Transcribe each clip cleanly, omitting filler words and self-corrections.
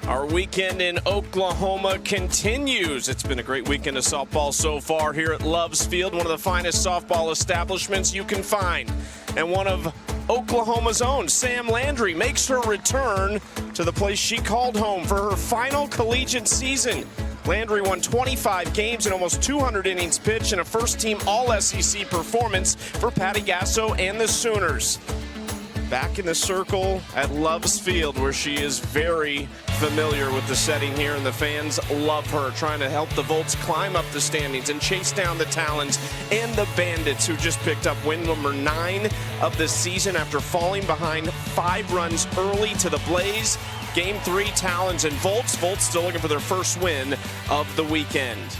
Our weekend in Oklahoma continues. It's been a great weekend of softball so far here at Love's Field, one of the finest softball establishments you can find. And one of Oklahoma's own, Sam Landry, makes her return to the place she called home for her final collegiate season. Landry won 25 games and almost 200 innings pitched in a first-team All-SEC performance for Palacios and the Sooners. Back in the circle at Love's Field, where she is very familiar with the setting here, and the fans love her, trying to help the Volts climb up the standings and chase down the Talons and the Bandits, who just picked up win number 9 of the season after falling behind 5 runs early to the Blaze. Game 3, Talons and Volts. Volts still looking for their first win of the weekend.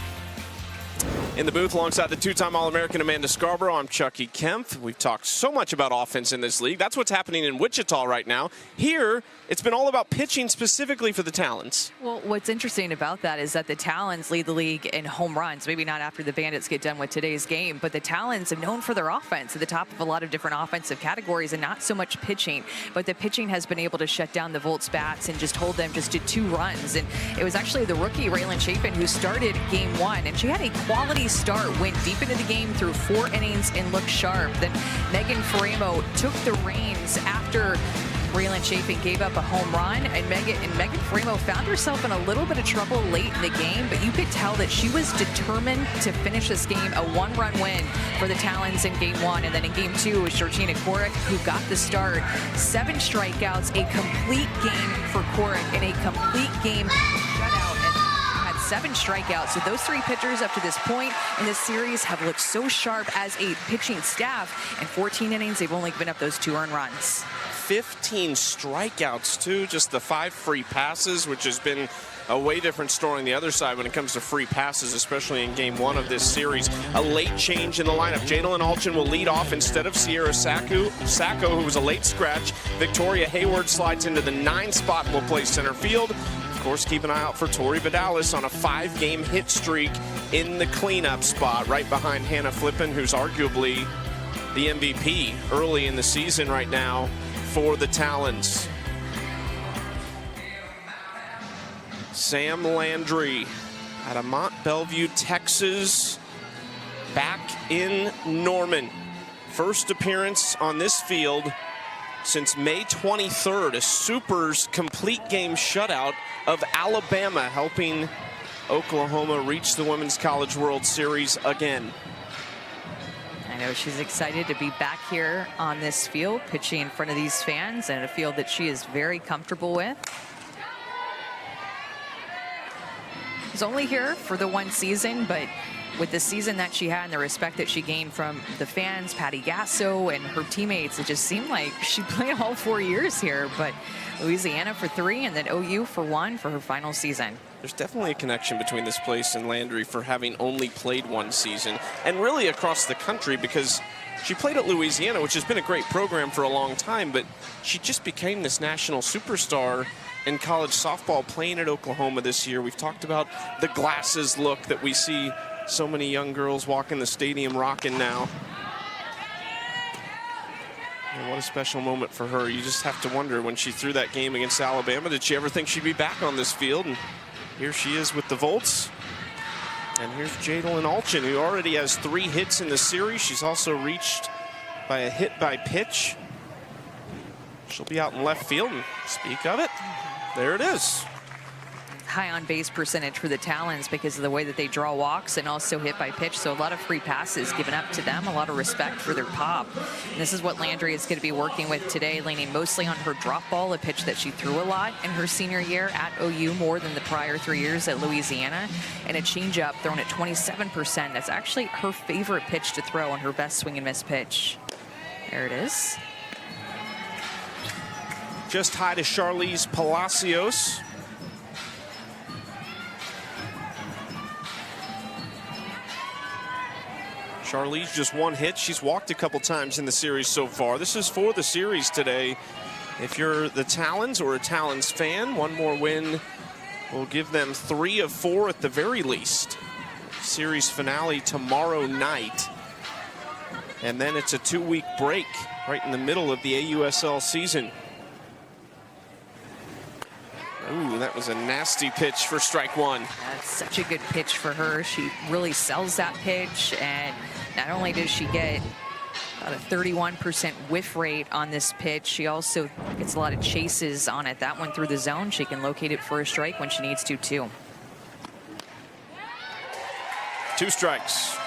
In the booth alongside the two-time All-American Amanda Scarborough, I'm Chucky Kempf. We've talked so much about offense in this league. That's what's happening in Wichita right now. Here, it's been all about pitching specifically for the Talons. Well, what's interesting about that is that the Talons lead the league in home runs. Maybe not after the Bandits get done with today's game, but the Talons are known for their offense at the top of a lot of different offensive categories and not so much pitching. But the pitching has been able to shut down the Volts bats and just hold them just to 2 runs. And it was actually the rookie, Raylan Chapin, who started game 1. And she had a quality start, went deep into the game through 4 innings and looked sharp. Then Megan Faremo took the reins after Raylan Chapin gave up a home run, and Megan Faremo found herself in a little bit of trouble late in the game, but you could tell that she was determined to finish this game a 1-run win for the Talons in game 1. And then in game 2 was Georgina Korick, who got the start. 7 strikeouts, a complete game for Korick, and a complete game shutout. 7 strikeouts. So those 3 pitchers up to this point in this series have looked so sharp as a pitching staff. In 14 innings, they've only given up those 2 earned runs. 15 strikeouts, too. Just the 5 free passes, which has been a way different story on the other side when it comes to free passes, especially in game 1 of this series. A late change in the lineup. Allchin will lead off instead of Sierra Sacco, who was a late scratch. Victoria Hayward slides into the 9 spot and will play center field. Of course, keep an eye out for Tori Vidales on a 5-game hit streak in the cleanup spot, right behind Hannah Flippen, who's arguably the MVP early in the season right now for the Talons. Sam Landry out of Mont Bellevue, Texas, back in Norman. First appearance on this field since May 23rd, a Supers complete game shutout of Alabama, helping Oklahoma reach the Women's College World Series again. I know she's excited to be back here on this field, pitching in front of these fans, and a field that she is very comfortable with. She's only here for the 1 season, but with the season that she had and the respect that she gained from the fans, Patty Gasso and her teammates, it just seemed like she played all 4 years here. But Louisiana for 3 and then OU for 1 for her final season. There's definitely a connection between this place and Landry for having only played 1 season, and really across the country, because she played at Louisiana, which has been a great program for a long time, but she just became this national superstar in college softball playing at Oklahoma this year. We've talked about the glasses look that we see so many young girls walking the stadium rocking now. And what a special moment for her. You just have to wonder, when she threw that game against Alabama, did she ever think she'd be back on this field? And here she is with the Volts. And here's Allchin, who already has 3 hits in the series. She's also reached by a hit by pitch. She'll be out in left field, and speak of it, there it is. High on base percentage for the Talons because of the way that they draw walks and also hit by pitch. So a lot of free passes given up to them, a lot of respect for their pop. And this is what Landry is going to be working with today, leaning mostly on her drop ball, a pitch that she threw a lot in her senior year at OU, more than the prior 3 years at Louisiana, and a changeup thrown at 27%. That's actually her favorite pitch to throw and her best swing and miss pitch. There it is. Just high to Charlize Palacios. Charlize just 1 hit. She's walked a couple times in the series so far. This is for the series today. If you're the Talons or a Talons fan, 1 more win will give them 3 of 4 at the very least. Series finale tomorrow night. And then it's a 2-week break right in the middle of the AUSL season. Ooh, that That was a nasty pitch for strike one. That's such a good pitch for her. She really sells that pitch, and not only does she get about a 31% whiff rate on this pitch, she also gets a lot of chases on it. That one through the zone, she can locate it for a strike when she needs to too. 2 strikes.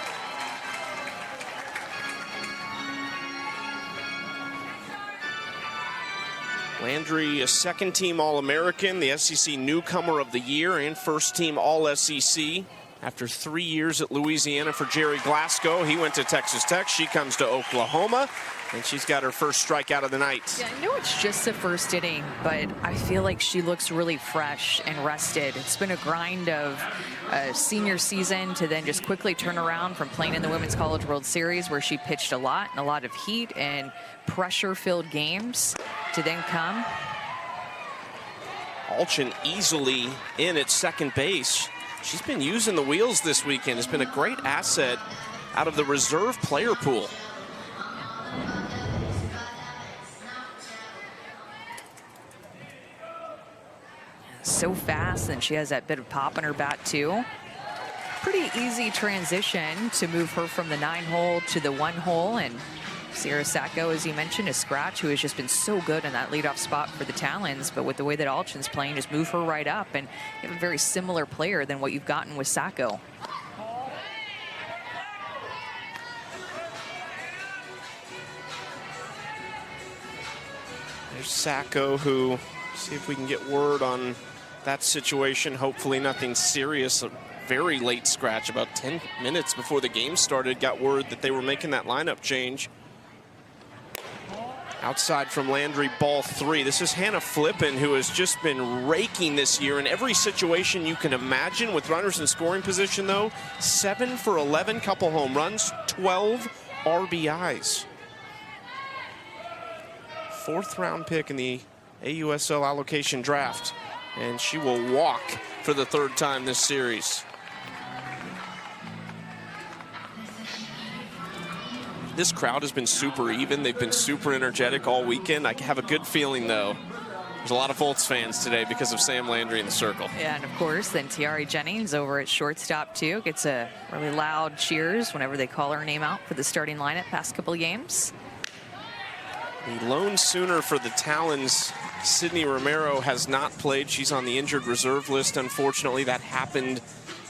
Landry, a second-team All-American, the SEC Newcomer of the Year, and first-team All-SEC. After 3 years at Louisiana for Jerry Glasgow, he went to Texas Tech. She comes to Oklahoma, and she's got her first strikeout of the night. Yeah, I know it's just the first inning, but I feel like she looks really fresh and rested. It's been a grind of a senior season to then just quickly turn around from playing in the Women's College World Series, where she pitched a lot and a lot of heat and pressure-filled games, to then come. Allchin easily in at second base. She's been using the wheels this weekend. It's been a great asset out of the reserve player pool. So fast, and she has that bit of pop in her bat too. Pretty easy transition to move her from the 9-hole to the 1-hole, and Sierra Sacco, as you mentioned, is Scratch, who has just been so good in that leadoff spot for the Talons. But with the way that Allchin's playing, just move her right up, and you have a very similar player than what you've gotten with Sacco. There's Sacco, who, see if we can get word on that situation. Hopefully nothing serious. A very late scratch, about 10 minutes before the game started, got word that they were making that lineup change. Outside from Landry, ball 3. This is Hannah Flippen, who has just been raking this year in every situation you can imagine with runners in scoring position, though. 7 for 11, couple home runs, 12 RBIs. 4th round pick in the AUSL allocation draft, and she will walk for the 3rd time this series. This crowd has been super even. They've been super energetic all weekend. I have a good feeling, though. There's a lot of Volts fans today because of Sam Landry in the circle. Yeah, and of course, then Tiari Jennings over at shortstop, too. Gets a really loud cheers whenever they call her name out for the starting lineup past couple of games. The lone Sooner for the Talons, Sydney Romero, has not played. She's on the injured reserve list, unfortunately. That happened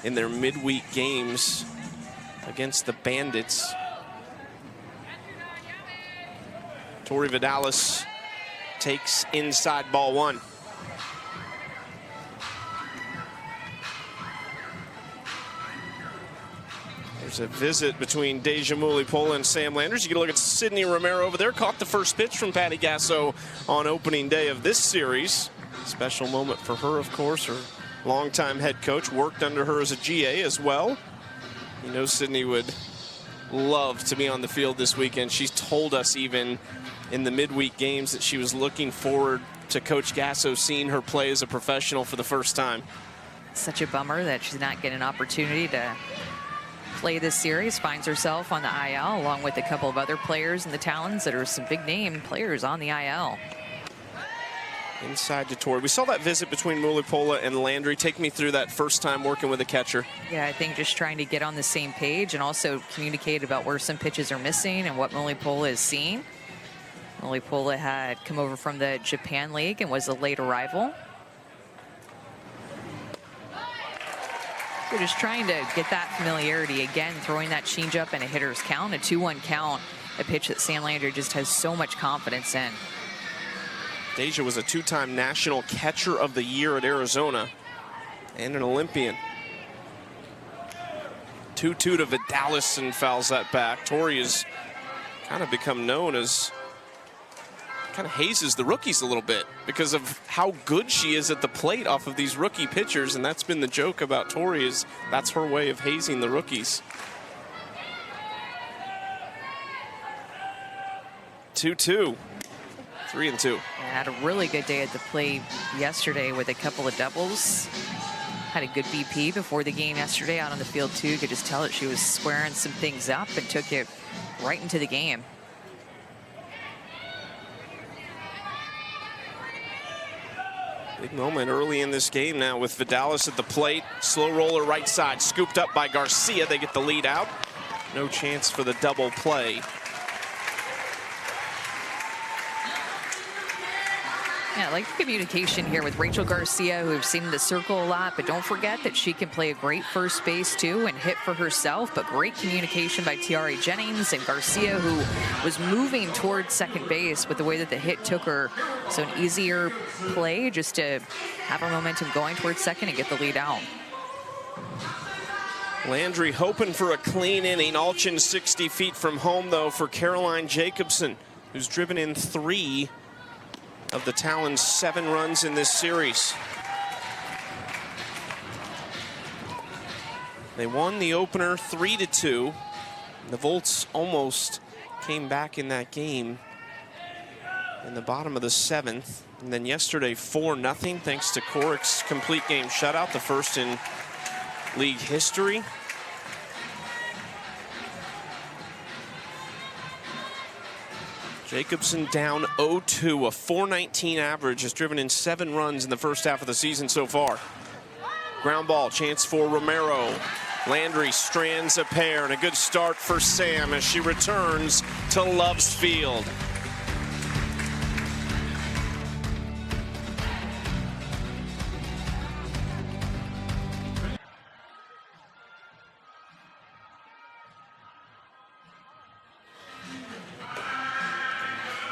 in their midweek games against the Bandits. Tori Vidales takes inside ball 1. There's a visit between Deja Mulipola and Sam Landers. You get a look at Sydney Romero over there. Caught the first pitch from Patty Gasso on opening day of this series. Special moment for her, of course. Her longtime head coach worked under her as a GA as well. You know Sydney would love to be on the field this weekend. She's told us even in the midweek games that she was looking forward to Coach Gasso seeing her play as a professional for the first time. Such a bummer that she's not getting an opportunity to play this series. Finds herself on the IL along with a couple of other players in the Talons that are some big name players on the IL. Inside to Tori. We saw that visit between Mulipola and Landry. Take me through that first time working with a catcher. Yeah, I think just trying to get on the same page and also communicate about where some pitches are missing and what Mulipola is seeing. Mulipola had come over from the Japan League and was a late arrival. We're just trying to get that familiarity again, throwing that changeup in a hitter's count, a 2-1 count, a pitch that Sam Landry just has so much confidence in. Deja was a 2-time National Catcher of the Year at Arizona and an Olympian. 2-2 to Vidales and fouls that back. Tori has kind of become known as, kind of hazes the rookies a little bit because of how good she is at the plate off of these rookie pitchers, and that's been the joke about Tori, is that's her way of hazing the rookies. 2-2. 3-2. Had a really good day at the plate yesterday with a couple of doubles. Had a good BP before the game yesterday out on the field too. You could just tell that she was squaring some things up and took it right into the game. Big moment early in this game now with Vidales at the plate. Slow roller right side, scooped up by Garcia. They get the lead out. No chance for the double play. Yeah, I like the communication here with Rachel Garcia, who we've seen in the circle a lot, but don't forget that she can play a great first base too and hit for herself, but great communication by Jennings and Garcia, who was moving towards second base, but the way that the hit took her, so an easier play just to have her momentum going towards second and get the lead out. Landry hoping for a clean inning. Allchin 60 feet from home though for Caroline Jacobsen, who's driven in 3 of the Talons' 7 runs in this series. They won the opener 3-2. The Volts almost came back in that game in the bottom of the 7th. And then yesterday 4-0 thanks to Korik's complete game shutout, the first in league history. Jacobsen down 0-2, a .419 average, has driven in 7 runs in the first half of the season so far. Ground ball, chance for Romero. Landry strands a pair, and a good start for Sam as she returns to Love's Field.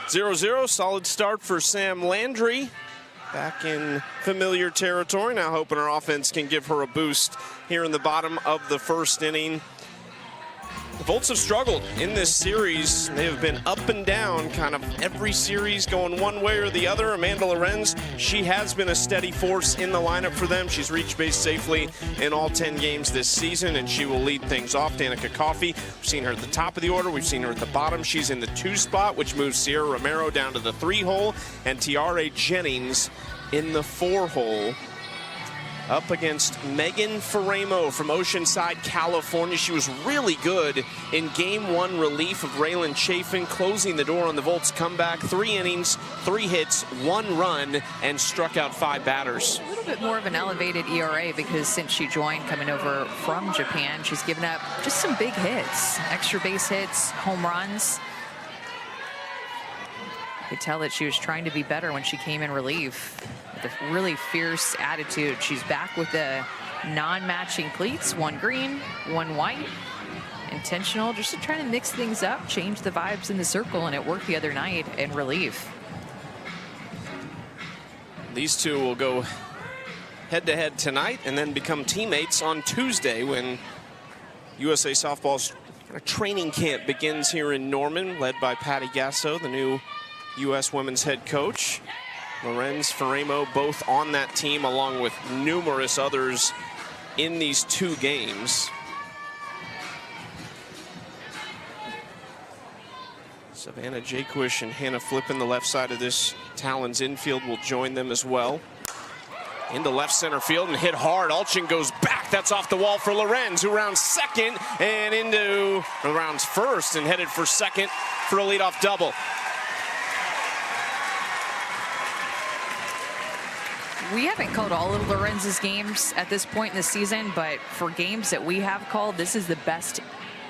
.0-0, solid start for Sam Landry. Back in familiar territory, now hoping her offense can give her a boost here in the bottom of the first inning. The Volts have struggled in this series. They have been up and down kind of every series, going one way or the other. Amanda Lorenz, she has been a steady force in the lineup for them. She's reached base safely in all 10 games this season, and she will lead things off. D Coffey, we've seen her at the top of the order. We've seen her at the bottom. She's in the 2 spot, which moves Sierra Romero down to the 3 hole, and Jennings in the 4 hole. Up against Megan Faramo from Oceanside, California. She was really good in Game 1 relief of Raylan Chafin, closing the door on the Volts' comeback. 3 innings, 3 hits, 1 run, and struck out 5 batters. A little bit more of an elevated ERA because since she joined coming over from Japan, she's given up just some big hits, extra base hits, home runs. You could tell that she was trying to be better when she came in relief. With a really fierce attitude. She's back with the non-matching cleats, 1 green, 1 white. Intentional, just to try to mix things up, change the vibes in the circle, and it worked the other night in relief. These two will go head-to-head tonight and then become teammates on Tuesday when USA Softball's training camp begins here in Norman, led by Patty Gasso, the new U.S. women's head coach. Lorenz, Faramo, both on that team, along with numerous others in these 2 games. Savannah Jaquish and Hannah Flippen, the left side of this Talons infield, will join them as well. Into left center field and hit hard. Allchin goes back. That's off the wall for Lorenz, who rounds second and rounds first and headed for second for a leadoff double. We haven't called all of Lorenz's games at this point in the season, but for games that we have called, this is the best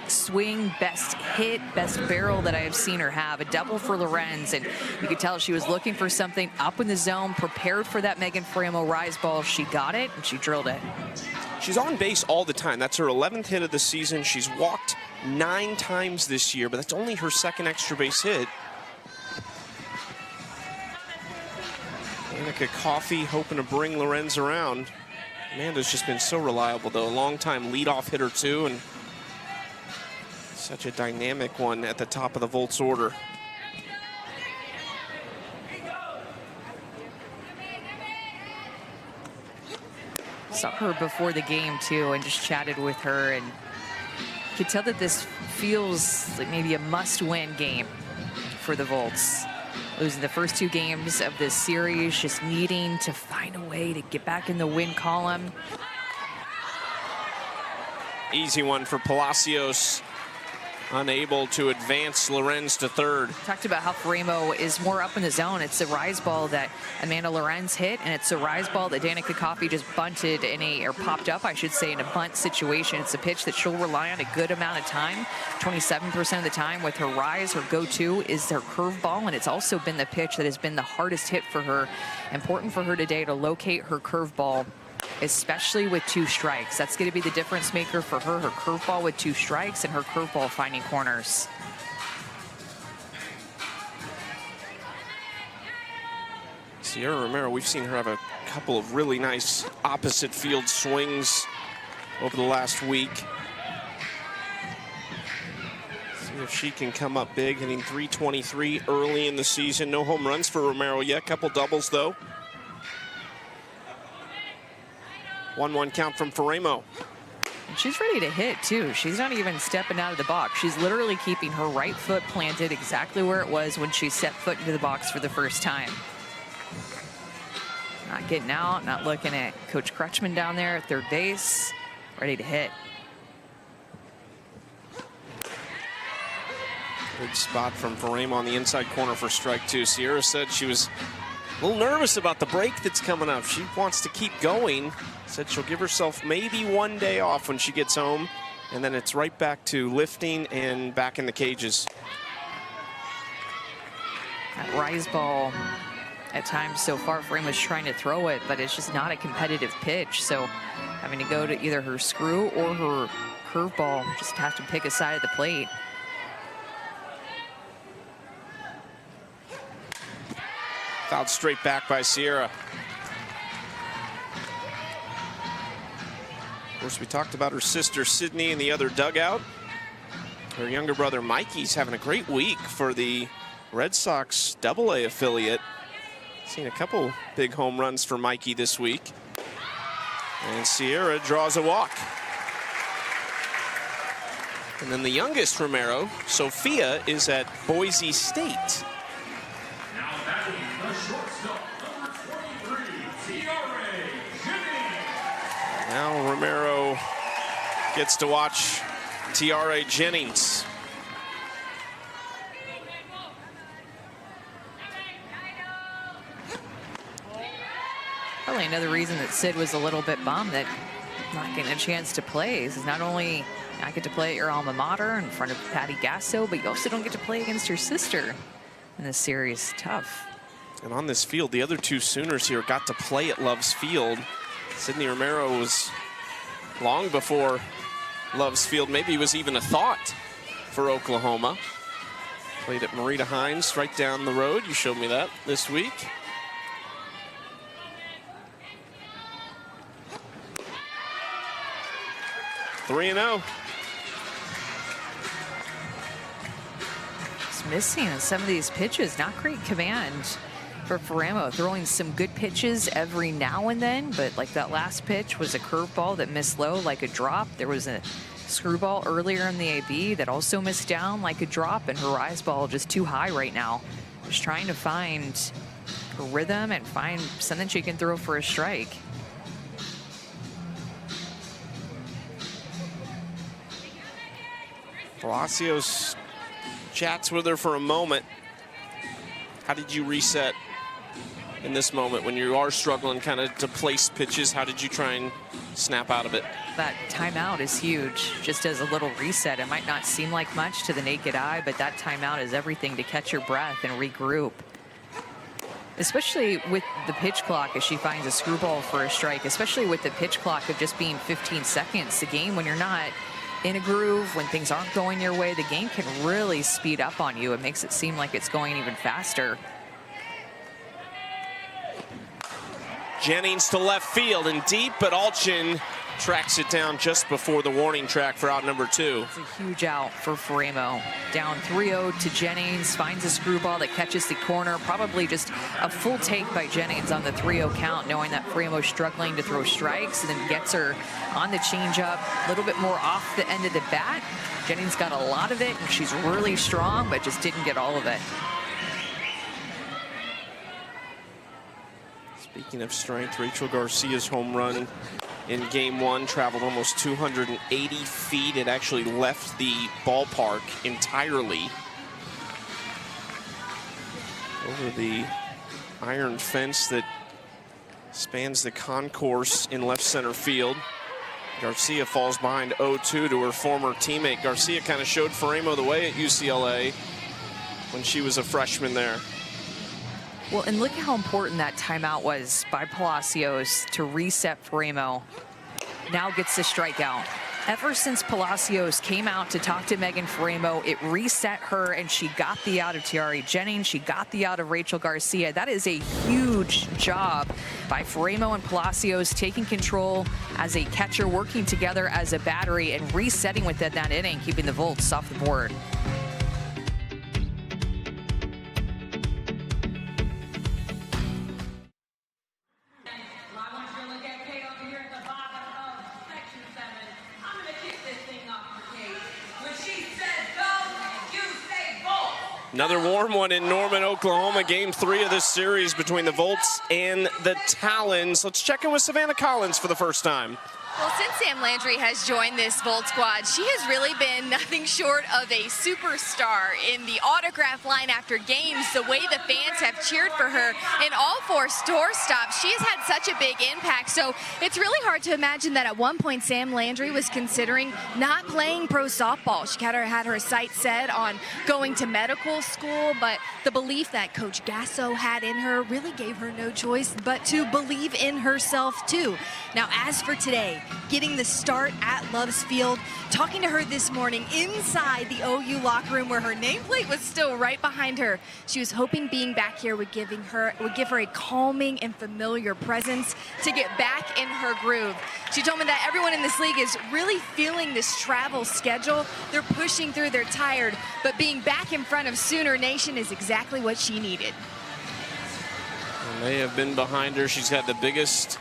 swing, best hit, best barrel that I have seen her have. A double for Lorenz, and you could tell she was looking for something up in the zone, prepared for that Megan Faramo rise ball. She got it, and she drilled it. She's on base all the time. That's her 11th hit of the season. She's walked 9 times this year, but that's only her 2nd extra base hit. Coffey hoping to bring Lorenz around. Amanda's just been so reliable, though. A long-time leadoff hitter, too, and such a dynamic one at the top of the Volts order. Saw her before the game, too, and just chatted with her, and could tell that this feels like maybe a must-win game for the Volts. Losing the first 2 games of this series, just needing to find a way to get back in the win column. Easy one for Palacios. unable to advance Lorenz to third. Talked about how Faremo is more up in the zone. It's a rise ball that Amanda Lorenz hit, and it's a rise ball that D Coffey just bunted or popped up, I should say, in a bunt situation. It's a pitch that she'll rely on a good amount of time. 27% of the time with her rise, her go-to is her curveball, and it's also been the pitch that has been the hardest hit for her. Important for her today to locate her curveball, especially with 2 strikes. That's going to be the difference maker for her curveball with 2 strikes and her curveball finding corners. Sierra Romero, we've seen her have a couple of really nice opposite field swings over the last week. See if she can come up big, hitting .323 early in the season. No home runs for Romero yet, couple doubles though. 1-1 count from Faremo. And she's ready to hit too. She's not even stepping out of the box. She's literally keeping her right foot planted exactly where it was when she set foot into the box for the first time. Not getting out, not looking at Coach Crutchman down there at third base. Ready to hit. Good spot from Faremo on the inside corner for strike 2. Sierra said she was a little nervous about the break that's coming up. She wants to keep going. Said she'll give herself maybe 1 day off when she gets home, and then it's right back to lifting and back in the cages. That rise ball at times so far, Faremo's trying to throw it, but it's just not a competitive pitch. So having to go to either her screw or her curveball, just have to pick a side of the plate. Fouled straight back by Sierra. Of course, we talked about her sister Sydney in the other dugout. Her younger brother Mikey's having a great week for the Red Sox AA affiliate. Seen a couple big home runs for Mikey this week. And Sierra draws a walk. And then the youngest Romero, Sophia, is at Boise State. Now batting the shortstop, number 23, Jennings. Now Romero gets to watch Jennings. Probably another reason that Sid was a little bit bummed that not getting a chance to play is not only not get to play at your alma mater in front of Patty Gasso, but you also don't get to play against your sister in this series. Tough. And on this field, the other two Sooners here got to play at Love's Field. Sydney Romero was long before Love's Field maybe was even a thought for Oklahoma. Played at Marita Hines right down the road. You showed me that this week. Three and 0. It's missing in some of these pitches. Not great command for Faremo. Throwing some good pitches every now and then, but like that last pitch was a curveball that missed low like a drop. There was a screwball earlier in the AB that also missed down like a drop, and her rise ball just too high right now. Just trying to find a rhythm and find something she can throw for a strike. Palacios chats with her for a moment. How did you reset in this moment when you are struggling kind of to place pitches? How did you try and snap out of it? That timeout is huge, just as a little reset. It might not seem like much to the naked eye, but that timeout is everything to catch your breath and regroup. Especially with the pitch clock as she finds a screwball for a strike, especially with the pitch clock of just being 15 seconds. The game, when you're not in a groove, when things aren't going your way, the game can really speed up on you. It makes it seem like it's going even faster. Jennings to left field and deep, but Allchin tracks it down just before the warning track for out number 2. It's a huge out for Faremo. Down 3-0 to Jennings, finds a screwball that catches the corner. Probably just a full take by Jennings on the 3-0 count, knowing that Faremo's struggling to throw strikes, and then gets her on the changeup, a little bit more off the end of the bat. Jennings got a lot of it, and she's really strong, but just didn't get all of it. Speaking of strength, Rachel Garcia's home run in game one, traveled almost 280 feet. It actually left the ballpark entirely over the iron fence that spans the concourse in left center field. Garcia falls behind 0-2 to her former teammate. Garcia kind of showed Faremo the way at UCLA when she was a freshman there. Well, and look how important that timeout was by Palacios to reset Faremo. Now gets the strikeout. Ever since Palacios came out to talk to Megan Faremo, it reset her, and she got the out of Tiari Jennings. She got the out of Rachel Garcia. That is a huge job by Faremo and Palacios, taking control as a catcher, working together as a battery, and resetting within that inning, keeping the Volts off the board. Another warm one in Norman, Oklahoma. Game 3 of this series between the Volts and the Talons. Let's check in with Savannah Collins for the first time. Well, since Sam Landry has joined this Volt squad, she has really been nothing short of a superstar in the autograph line after games. The way the fans have cheered for her in all 4 shortstops, she has had such a big impact. So it's really hard to imagine that at one point Sam Landry was considering not playing pro softball. She had her sights set on going to medical school, but the belief that Coach Gasso had in her really gave her no choice but to believe in herself too. Now, as for today, getting the start at Loves Field, talking to her this morning inside the OU locker room where her nameplate was still right behind her. She was hoping being back here would give her a calming and familiar presence to get back in her groove. She told me that everyone in this league is really feeling this travel schedule. They're pushing through, they're tired, but being back in front of Sooner Nation is exactly what she needed. And they have been behind her. She's had the biggest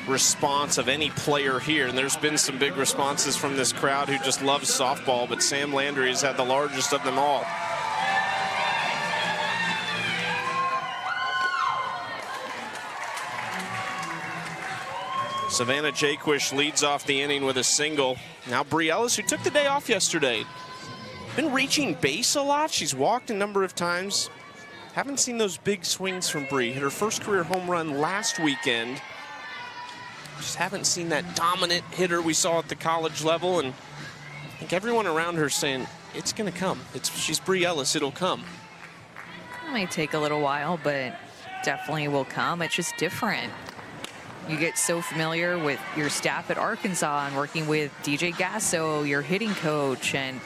response of any player here, and there's been some big responses from this crowd who just loves softball, but Sam Landry has had the largest of them all. Savannah Jaquish leads off the inning with a single. Now Ellis, who took the day off yesterday, been reaching base a lot. She's walked a number of times. Haven't seen those big swings from Bree. Hit her first career home run last weekend. Just haven't seen that dominant hitter we saw at the college level, and I think everyone around her is saying, it's going to come. She's Bree Ellis, it'll come. It might take a little while, but definitely will come. It's just different. You get so familiar with your staff at Arkansas and working with DJ Gasso, your hitting coach, and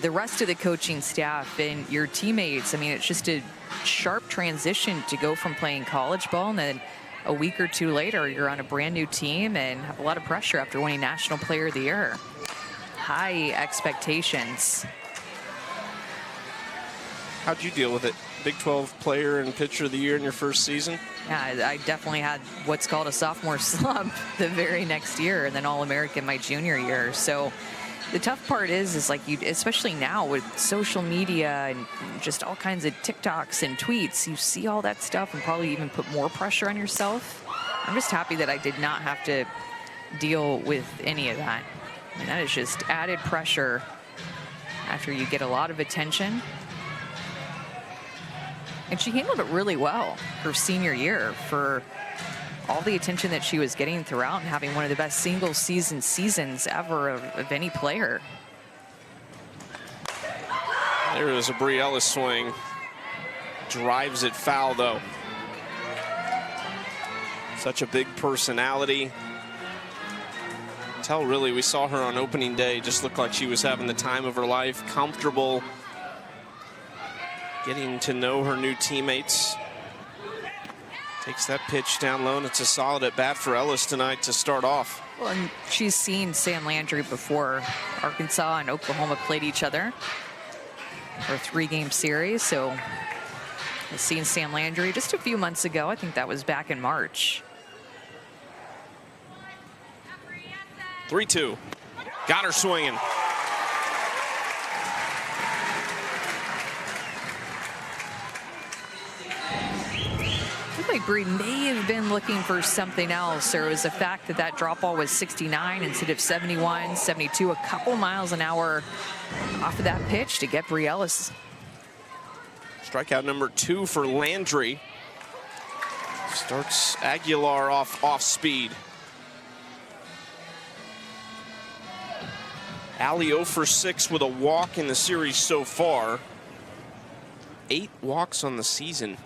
the rest of the coaching staff and your teammates. I mean, it's just a sharp transition to go from playing college ball and then a week or two later, you're on a brand new team and have a lot of pressure after winning National Player of the Year. High expectations. How'd you deal with it? Big 12 Player and Pitcher of the Year in your first season? Yeah, I definitely had what's called a sophomore slump the very next year, and then All-American my junior year. So the tough part is like you, especially now with social media and just all kinds of TikToks and tweets, you see all that stuff and probably even put more pressure on yourself. I'm just happy that I did not have to deal with any of that. I mean, that is just added pressure after you get a lot of attention. And she handled it really well her senior year for all the attention that she was getting throughout and having one of the best single seasons ever of any player. There is a Bree Ellis swing. Drives it foul, though. Such a big personality. Tell really, we saw her on opening day. Just looked like she was having the time of her life. Comfortable. Getting to know her new teammates. Takes that pitch down low, and it's a solid at bat for Ellis tonight to start off. Well, and she's seen Sam Landry before. Arkansas and Oklahoma played each other for a 3-game series. So I've seen Sam Landry just a few months ago. I think that was back in March. 3-2. Got her swinging. like Bree may have been looking for something else, or it was the fact that that drop ball was 69 instead of 71, 72, a couple miles an hour off of that pitch to get Bree Ellis. Strikeout number 2 for Landry. Starts Aguilar off speed. Allie 0 for 6 with a walk in the series so far. 8 walks on the season.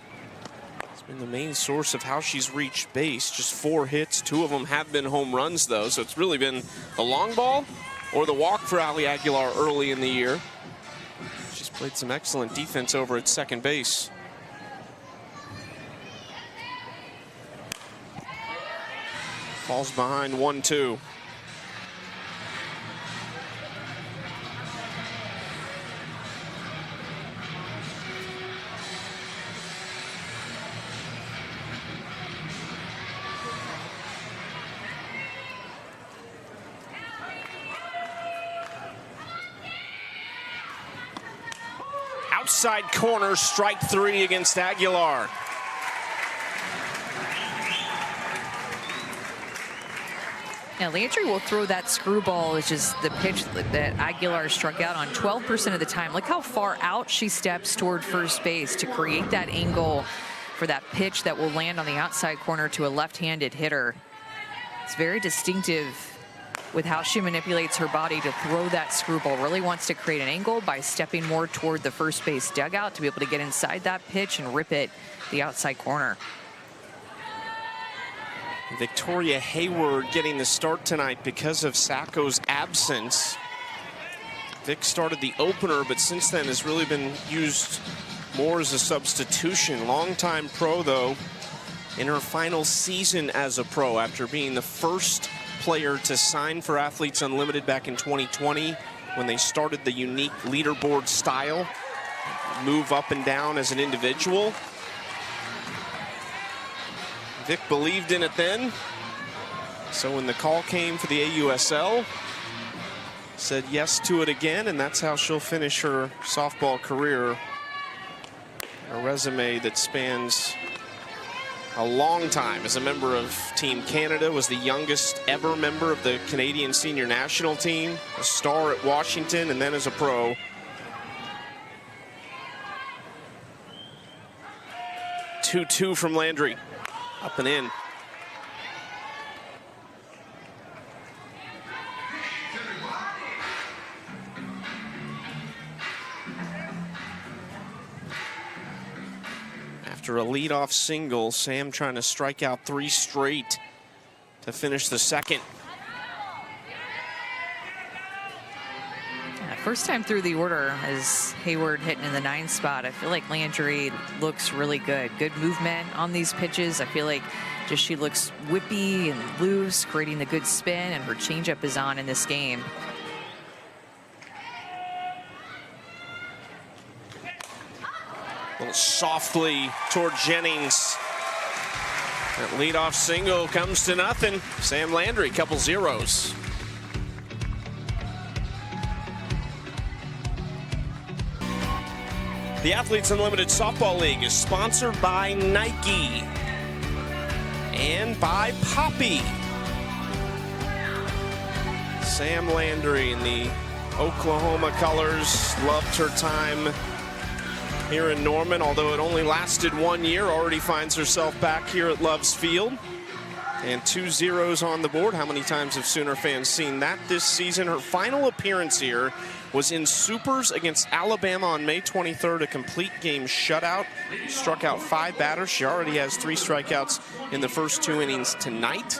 It's been the main source of how she's reached base. Just 4 hits. 2 of them have been home runs, though. So it's really been the long ball or the walk for Allie Aguilar early in the year. She's played some excellent defense over at second base. Falls behind 1-2. Outside corner, strike 3 against Aguilar. Now Landry will throw that screwball, which is the pitch that Aguilar struck out on 12% of the time. Look how far out she steps toward first base to create that angle for that pitch that will land on the outside corner to a left-handed hitter. It's very distinctive with how she manipulates her body to throw that screwball. Really wants to create an angle by stepping more toward the first base dugout to be able to get inside that pitch and rip it the outside corner. Victoria Hayward getting the start tonight because of Sacco's absence. Vic started the opener, but since then has really been used more as a substitution. Longtime pro, though, in her final season as a pro after being the first player to sign for Athletes Unlimited back in 2020 when they started the unique leaderboard style, move up and down as an individual. Vic believed in it then, so when the call came for the AUSL, said yes to it again, and that's how she'll finish her softball career. A resume that spans a long time as a member of Team Canada, was the youngest ever member of the Canadian senior national team, a star at Washington, and then as a pro. Two from Landry. Up and in. After a leadoff single, Sam trying to strike out 3 straight to finish the second. First time through the order as Hayward hitting in the 9th spot. I feel like Landry looks really good. Good movement on these pitches. I feel like just she looks whippy and loose, creating the good spin, and her changeup is on in this game. A little softly toward Jennings. That leadoff single comes to nothing. Sam Landry, couple zeros. The Athletes Unlimited Softball League is sponsored by Nike and by Poppy. Sam Landry in the Oklahoma colors loved her time here in Norman, although it only lasted 1 year. Already finds herself back here at Loves Field. And 2 zeros on the board. How many times have Sooner fans seen that this season? Her final appearance here was in Supers against Alabama on May 23rd, a complete game shutout. Struck out 5 batters. She already has 3 strikeouts in the first 2 innings tonight.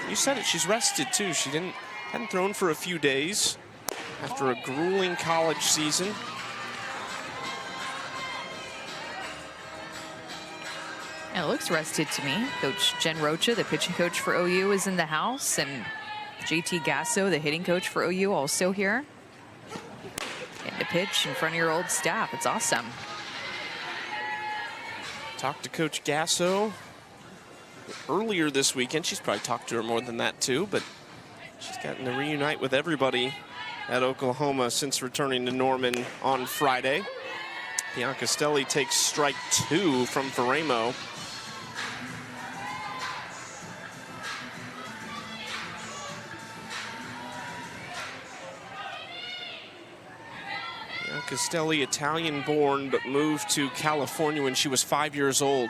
You said it, she's rested too. She hadn't thrown for a few days after a grueling college season. It looks rested to me. Coach Jen Rocha, the pitching coach for OU, is in the house, and JT Gasso, the hitting coach for OU, also here. Getting to pitch in front of your old staff. It's awesome. Talked to Coach Gasso earlier this weekend. She's probably talked to her more than that too, but she's gotten to reunite with everybody at Oklahoma since returning to Norman on Friday. Bianca Stelli takes strike 2 from Faremo. Castelli, Italian-born, but moved to California when she was 5 years old.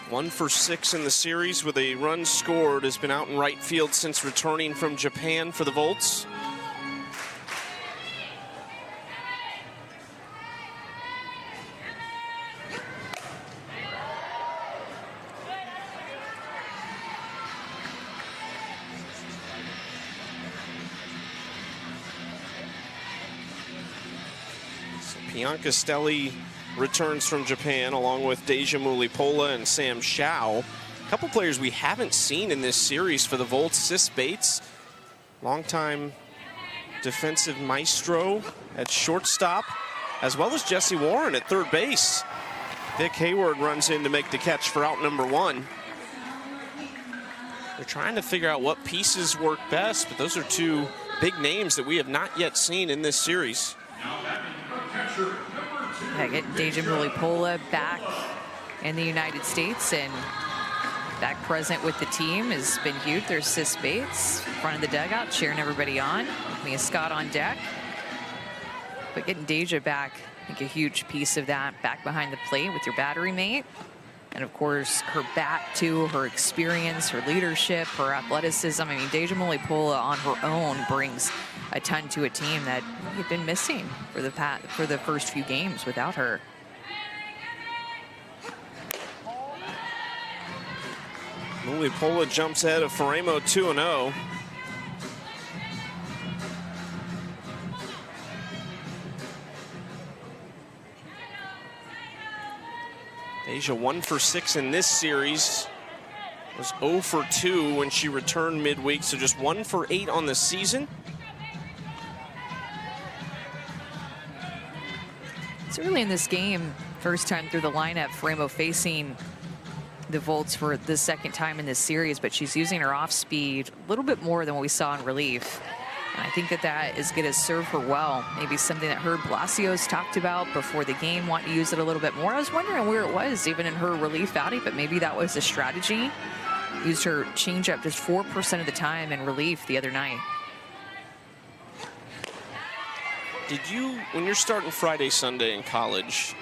One for 6 in the series with a run scored. Has been out in right field since returning from Japan for the Volts. Bianca Stelli returns from Japan along with Deja Mulipola and Sam Shao. A couple players we haven't seen in this series for the Volts. Sis Bates, longtime defensive maestro at shortstop, as well as Jesse Warren at third base. Vic Hayward runs in to make the catch for out number 1. They're trying to figure out what pieces work best, but those are two big names that we have not yet seen in this series. Yeah, getting Deja Mulipola back in the United States and back present with the team has been huge. There's Sis Bates in front of the dugout, cheering everybody on. Mia Scott on deck. But getting Deja back, I think a huge piece of that, back behind the plate with your battery mate. And of course, her bat too, her experience, her leadership, her athleticism. I mean, Deja Mulipola on her own brings a ton to a team that had been missing for the first few games without her. Mulipola jumps ahead of Faremo 2-0. Deja 1 for 6 in this series. Was 0 for 2 when she returned midweek, so just 1 for 8 on the season. It's early in this game, first time through the lineup, Faremo facing the Volts for the second time in this series, but she's using her off speed a little bit more than what we saw in relief. And I think that is going to serve her well. Maybe something that Herb Palacios talked about before the game, wanting to use it a little bit more. I was wondering where it was, even in her relief outing, but maybe that was a strategy. Used her changeup just 4% of the time in relief the other night. Did you, when you're starting Friday, Sunday in college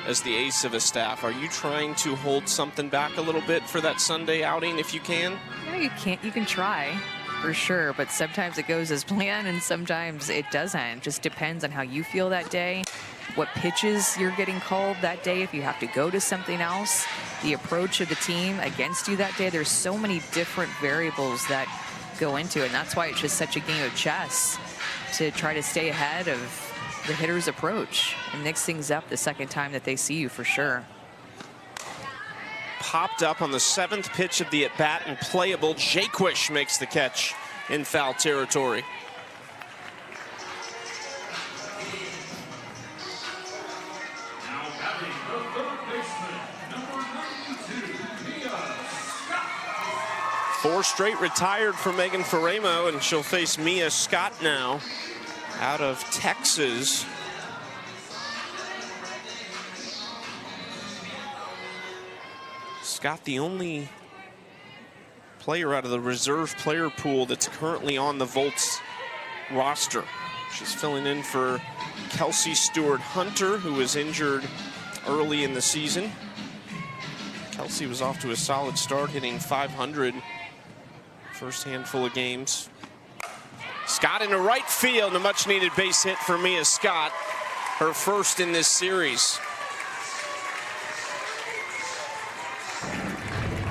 as the ace of a staff, are you trying to hold something back a little bit for that Sunday outing if you can? No, you can't. You can try, for sure, but sometimes it goes as planned and sometimes it doesn't. It just depends on how you feel that day, what pitches you're getting called that day, if you have to go to something else, the approach of the team against you that day. There's so many different variables that go into it, and that's why it's just such a game of chess to try to stay ahead of the hitter's approach and mix things up the second time that they see you, for sure. Popped up on the 7th pitch of the at-bat and playable. Jaquish makes the catch in foul territory. Now batting the third baseman, number 92, Mia Scott. 4 straight retired for Megan Faremo, and she'll face Mia Scott now out of Texas. Scott, the only player out of the reserve player pool that's currently on the Volts roster. She's filling in for Kelsey Stewart-Hunter, who was injured early in the season. Kelsey was off to a solid start, hitting .500 first handful of games. Scott into right field, a much-needed base hit for Mia Scott, her first in this series.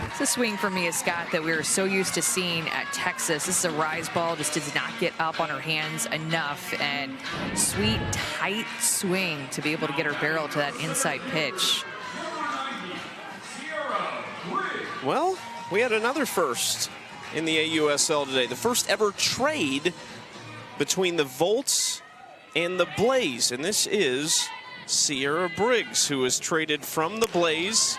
It's a swing for Mia Scott that we were so used to seeing at Texas. This is a rise ball, just does not get up on her hands enough, and sweet, tight swing to be able to get her barrel to that inside pitch. Well, we had another first in the AUSL today. The first ever trade between the Volts and the Blaze. And this is Sierra Briggs, who was traded from the Blaze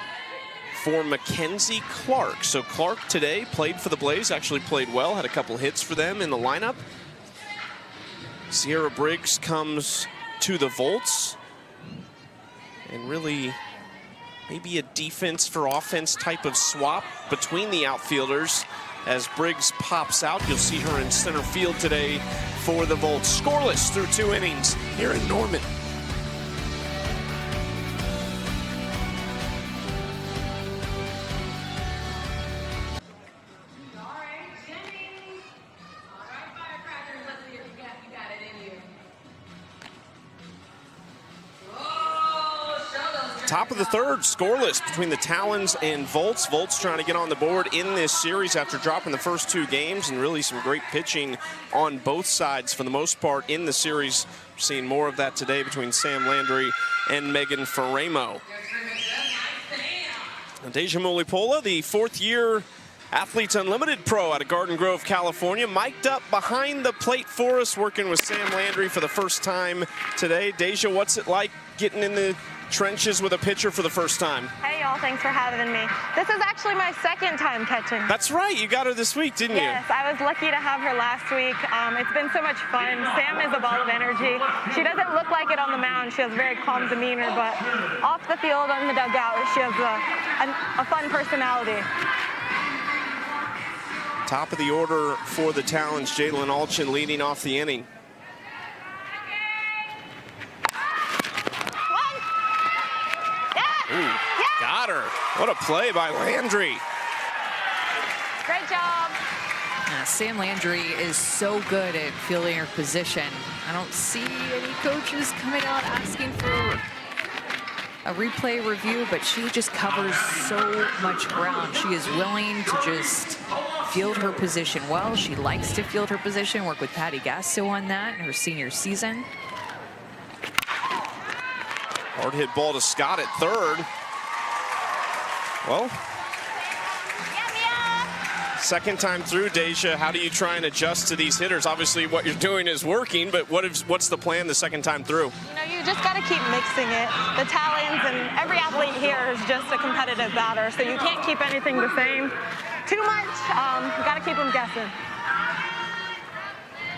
for Mackenzie Clark. So Clark today played for the Blaze, actually played well, had a couple hits for them in the lineup. Sierra Briggs comes to the Volts and really maybe a defense for offense type of swap between the outfielders. As Briggs pops out, you'll see her in center field today for the Volts. Scoreless through 2 innings here in Norman. Top of the third, scoreless between the Talons and Volts. Volts trying to get on the board in this series after dropping the first 2 games, and really some great pitching on both sides for the most part in the series. We're seeing more of that today between Sam Landry and Megan Faramo. Deja Mulipola, the 4th-year Athletes Unlimited pro out of Garden Grove, California, mic'd up behind the plate for us, working with Sam Landry for the first time today. Deja, what's it like getting in the trenches with a pitcher for the first time? Hey y'all, thanks for having me. This is actually my 2nd time catching. That's right, you got her this week, didn't you? Yes, I was lucky to have her last week. It's been so much fun. Sam is a ball of energy. She doesn't look like it on the mound. She has very calm demeanor, but off the field, in the dugout, she has a fun personality. Top of the order for the Talons, Jalen Allchin leading off the inning. Ooh, got her. What a play by Landry. Great job. Sam Landry is so good at fielding her position. I don't see any coaches coming out asking for a replay review, but she just covers so much ground. She is willing to just field her position well. She likes to field her position, work with Patty Gasso on that in her senior season. Hard hit ball to Scott at third. Well, second time through, Deja, how do you try and adjust to these hitters? Obviously, what you're doing is working, but what's the plan the second time through? You know, you just got to keep mixing it. The Talons and every athlete here is just a competitive batter, so you can't keep anything the same too much. You got to keep them guessing.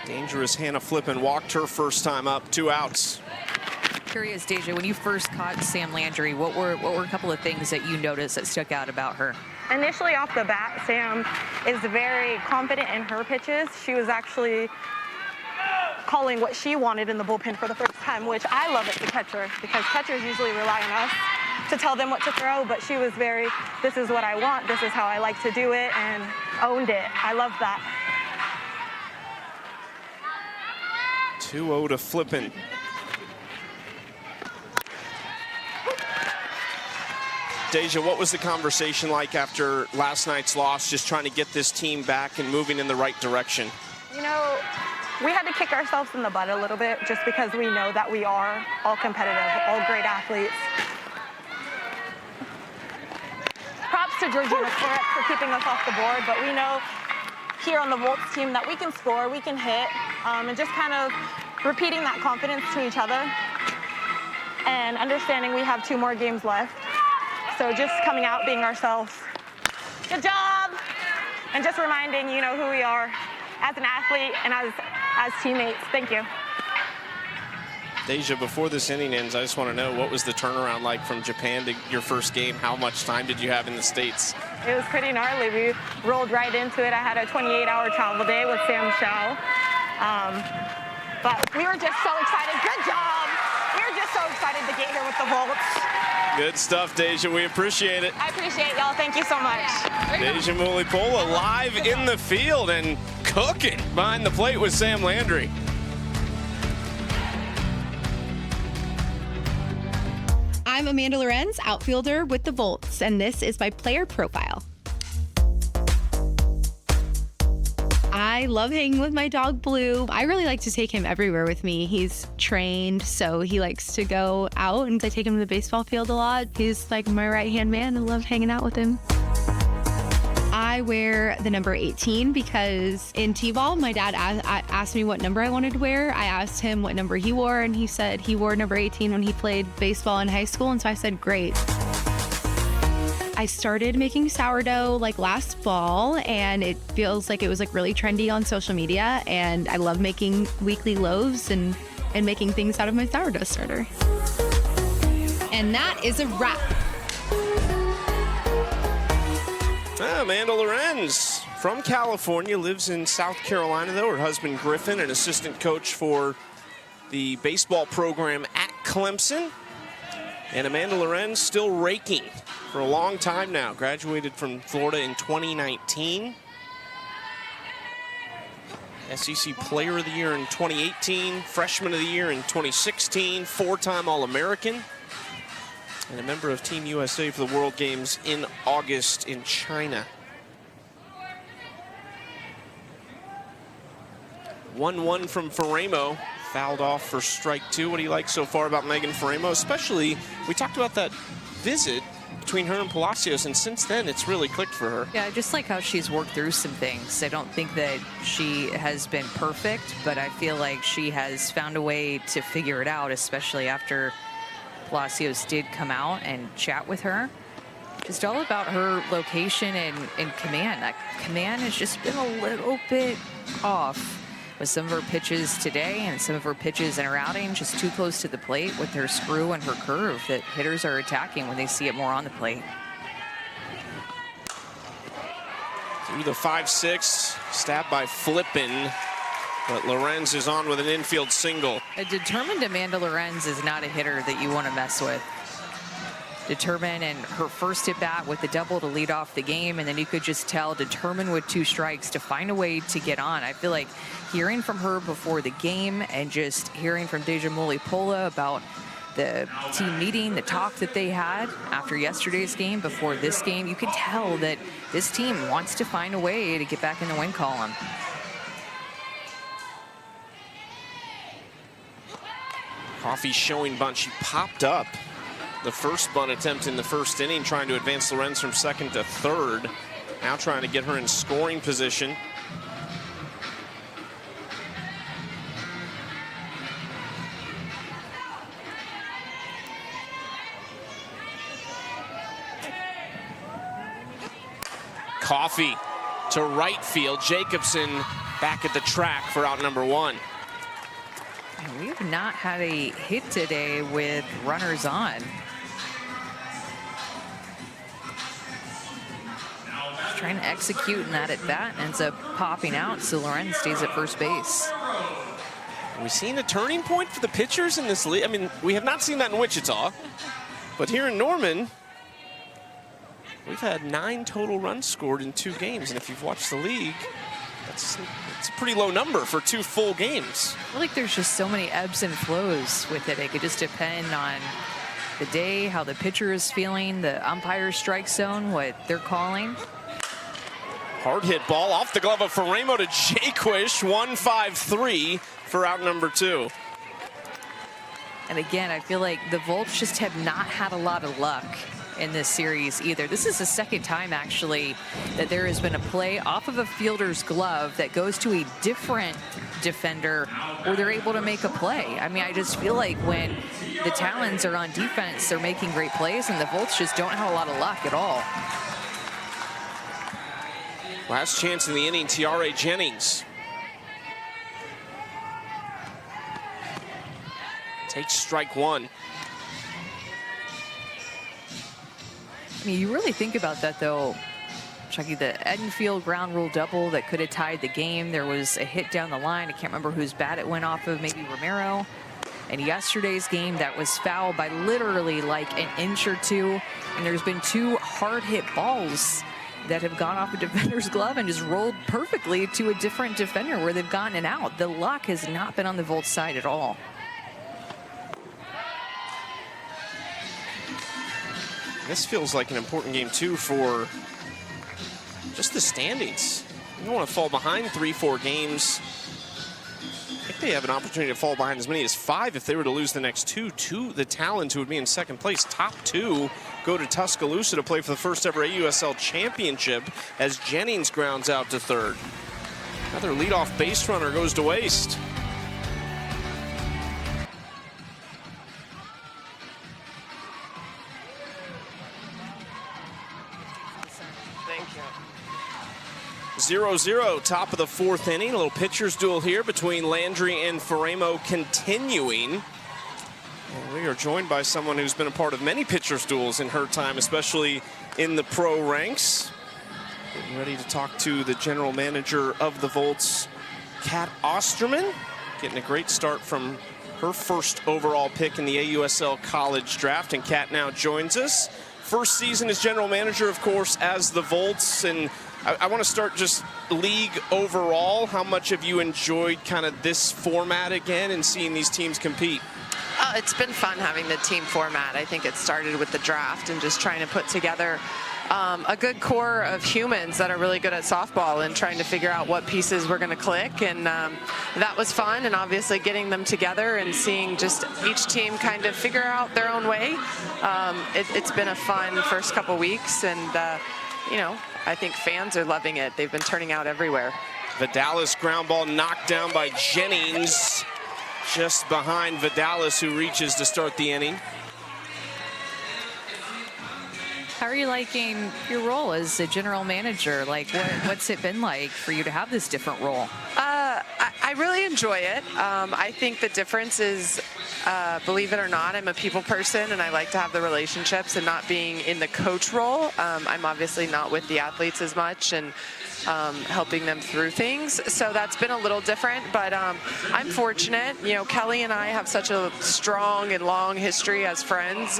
Dangerous Hannah Flippen walked her first time up, 2 outs. Curious, Deja, when you first caught Sam Landry, what were a couple of things that you noticed that stuck out about her? Initially off the bat, Sam is very confident in her pitches. She was actually calling what she wanted in the bullpen for the first time, which I love as a catcher because catchers usually rely on us to tell them what to throw, but she was very, this is what I want, this is how I like to do it, and owned it. I love that. 2-0 to Flippen. Deja, what was the conversation like after last night's loss, just trying to get this team back and moving in the right direction? You know, we had to kick ourselves in the butt a little bit just because we know that we are all competitive, all great athletes. Props to Georgina Florek for keeping us off the board, but we know here on the Volts team that we can score, we can hit, and just kind of repeating that confidence to each other and understanding we have 2 more games left. So just coming out, being ourselves. Good job! And just reminding, you know, who we are as an athlete and as teammates. Thank you. Deja, before this inning ends, I just want to know, what was the turnaround like from Japan to your first game? How much time did you have in the States? It was pretty gnarly. We rolled right into it. I had a 28-hour travel day with Sam Shaw. But we were just so excited. Good job! We were just so excited to get here with the Volts. Good stuff, Deja. We appreciate it. I appreciate y'all. Thank you so much. Deja Mulipola live in the field and cooking behind the plate with Sam Landry. I'm Amanda Lorenz, outfielder with the Volts, and this is my player profile. I love hanging with my dog, Blue. I really like to take him everywhere with me. He's trained, so he likes to go out, and I take him to the baseball field a lot. He's like my right-hand man. I love hanging out with him. I wear the number 18 because in T-ball, my dad asked me what number I wanted to wear. I asked him what number he wore, and he said he wore number 18 when he played baseball in high school, and so I said, great. I started making sourdough like last fall, and it feels like it was like really trendy on social media, and I love making weekly loaves and making things out of my sourdough starter. And that is a wrap. Amanda Lorenz from California, lives in South Carolina, though. Her husband, Griffin, an assistant coach for the baseball program at Clemson. And Amanda Lorenz still raking for a long time now. Graduated from Florida in 2019. SEC Player of the Year in 2018, Freshman of the Year in 2016, four-time All-American, and a member of Team USA for the World Games in August in China. 1-1 from Faremo, fouled off for strike two. What do you like so far about Megan Faremo? Especially, we talked about that visit between her and Palacios, and since then it's really clicked for her. Yeah, I just like how she's worked through some things. I don't think that she has been perfect, but I feel like she has found a way to figure it out, especially after Palacios did come out and chat with her. Just all about her location and command. That command has just been a little bit off with some of her pitches today and some of her pitches in her outing, just too close to the plate with her screw and her curve that hitters are attacking when they see it more on the plate. Through the 5-6, stabbed by Flippen, but Lorenz is on with an infield single. A determined Amanda Lorenz is not a hitter that you want to mess with. Determined, and her first at bat with the double to lead off the game, and then you could just tell determined with 2 strikes to find a way to get on. I feel like hearing from her before the game and just hearing from Deja Mulipola about the team meeting, the talk that they had after yesterday's game before this game, you can tell that this team wants to find a way to get back in the win column. Coffey showing bunt. She popped up the first bunt attempt in the first inning, trying to advance Lorenz from second to third. Now trying to get her in scoring position. Coffey to right field. Jacobsen back at the track for out number 1. We have not had a hit today with runners on. Just trying to execute in that at bat, ends up popping out, so Lorenz stays at first base. Are we seeing a turning point for the pitchers in this league? I mean, we have not seen that in Wichita, but here in Norman, we've had 9 total runs scored in 2 games, and if you've watched the league, it's a pretty low number for 2 full games. I feel like there's just so many ebbs and flows with it. It could just depend on the day, how the pitcher is feeling, the umpire's strike zone, what they're calling. Hard hit ball off the glove of Faremo to Jaquish. 1-5-3 for out number 2. And again, I feel like the Volts just have not had a lot of luck in this series either. This is the second time actually that there has been a play off of a fielder's glove that goes to a different defender where they're able to make a play. I mean, I just feel like when the Talons are on defense, they're making great plays, and the Volts just don't have a lot of luck at all. Last chance in the inning, Tiare Jennings takes strike 1. I mean, you really think about that, though, Chucky, the Edenfield ground rule double that could have tied the game. There was a hit down the line. I can't remember whose bat it went off of, maybe Romero. And yesterday's game, that was fouled by literally like an inch or 2. And there's been 2 hard hit balls that have gone off a defender's glove and just rolled perfectly to a different defender where they've gotten it out. The luck has not been on the Volts side at all. This feels like an important game, too, for just the standings. You don't want to fall behind 3-4 games. I think they have an opportunity to fall behind as many as 5 if they were to lose the next 2 to the Talons, who would be in second place. Top 2 go to Tuscaloosa to play for the first ever AUSL championship as Jennings grounds out to third. Another leadoff base runner goes to waste. Thank you. 0-0, top of the 4th inning. A little pitcher's duel here between Landry and Faremo continuing. And we are joined by someone who's been a part of many pitcher's duels in her time, especially in the pro ranks. Getting ready to talk to the general manager of the Volts, Kat Osterman. Getting a great start from her first overall pick in the AUSL college draft. And Kat now joins us. First season as general manager, of course, as the Volts. And I want to start just league overall. How much have you enjoyed kind of this format again and seeing these teams compete? It's been fun having the team format. I think it started with the draft and just trying to put together a good core of humans that are really good at softball and trying to figure out what pieces we're going to click. And that was fun. And obviously getting them together and seeing just each team kind of figure out their own way. It's been a fun first couple weeks. And, you know, I think fans are loving it. They've been turning out everywhere. Vidales ground ball knocked down by Jennings. Just behind Vidales, who reaches to start the inning. How are you liking your role as a general manager? Like, what's it been like for you to have this different role? I really enjoy it. I think the difference is, believe it or not, I'm a people person and I like to have the relationships and not being in the coach role. I'm obviously not with the athletes as much and helping them through things. So that's been a little different, but I'm fortunate. You know, Kelly and I have such a strong and long history as friends.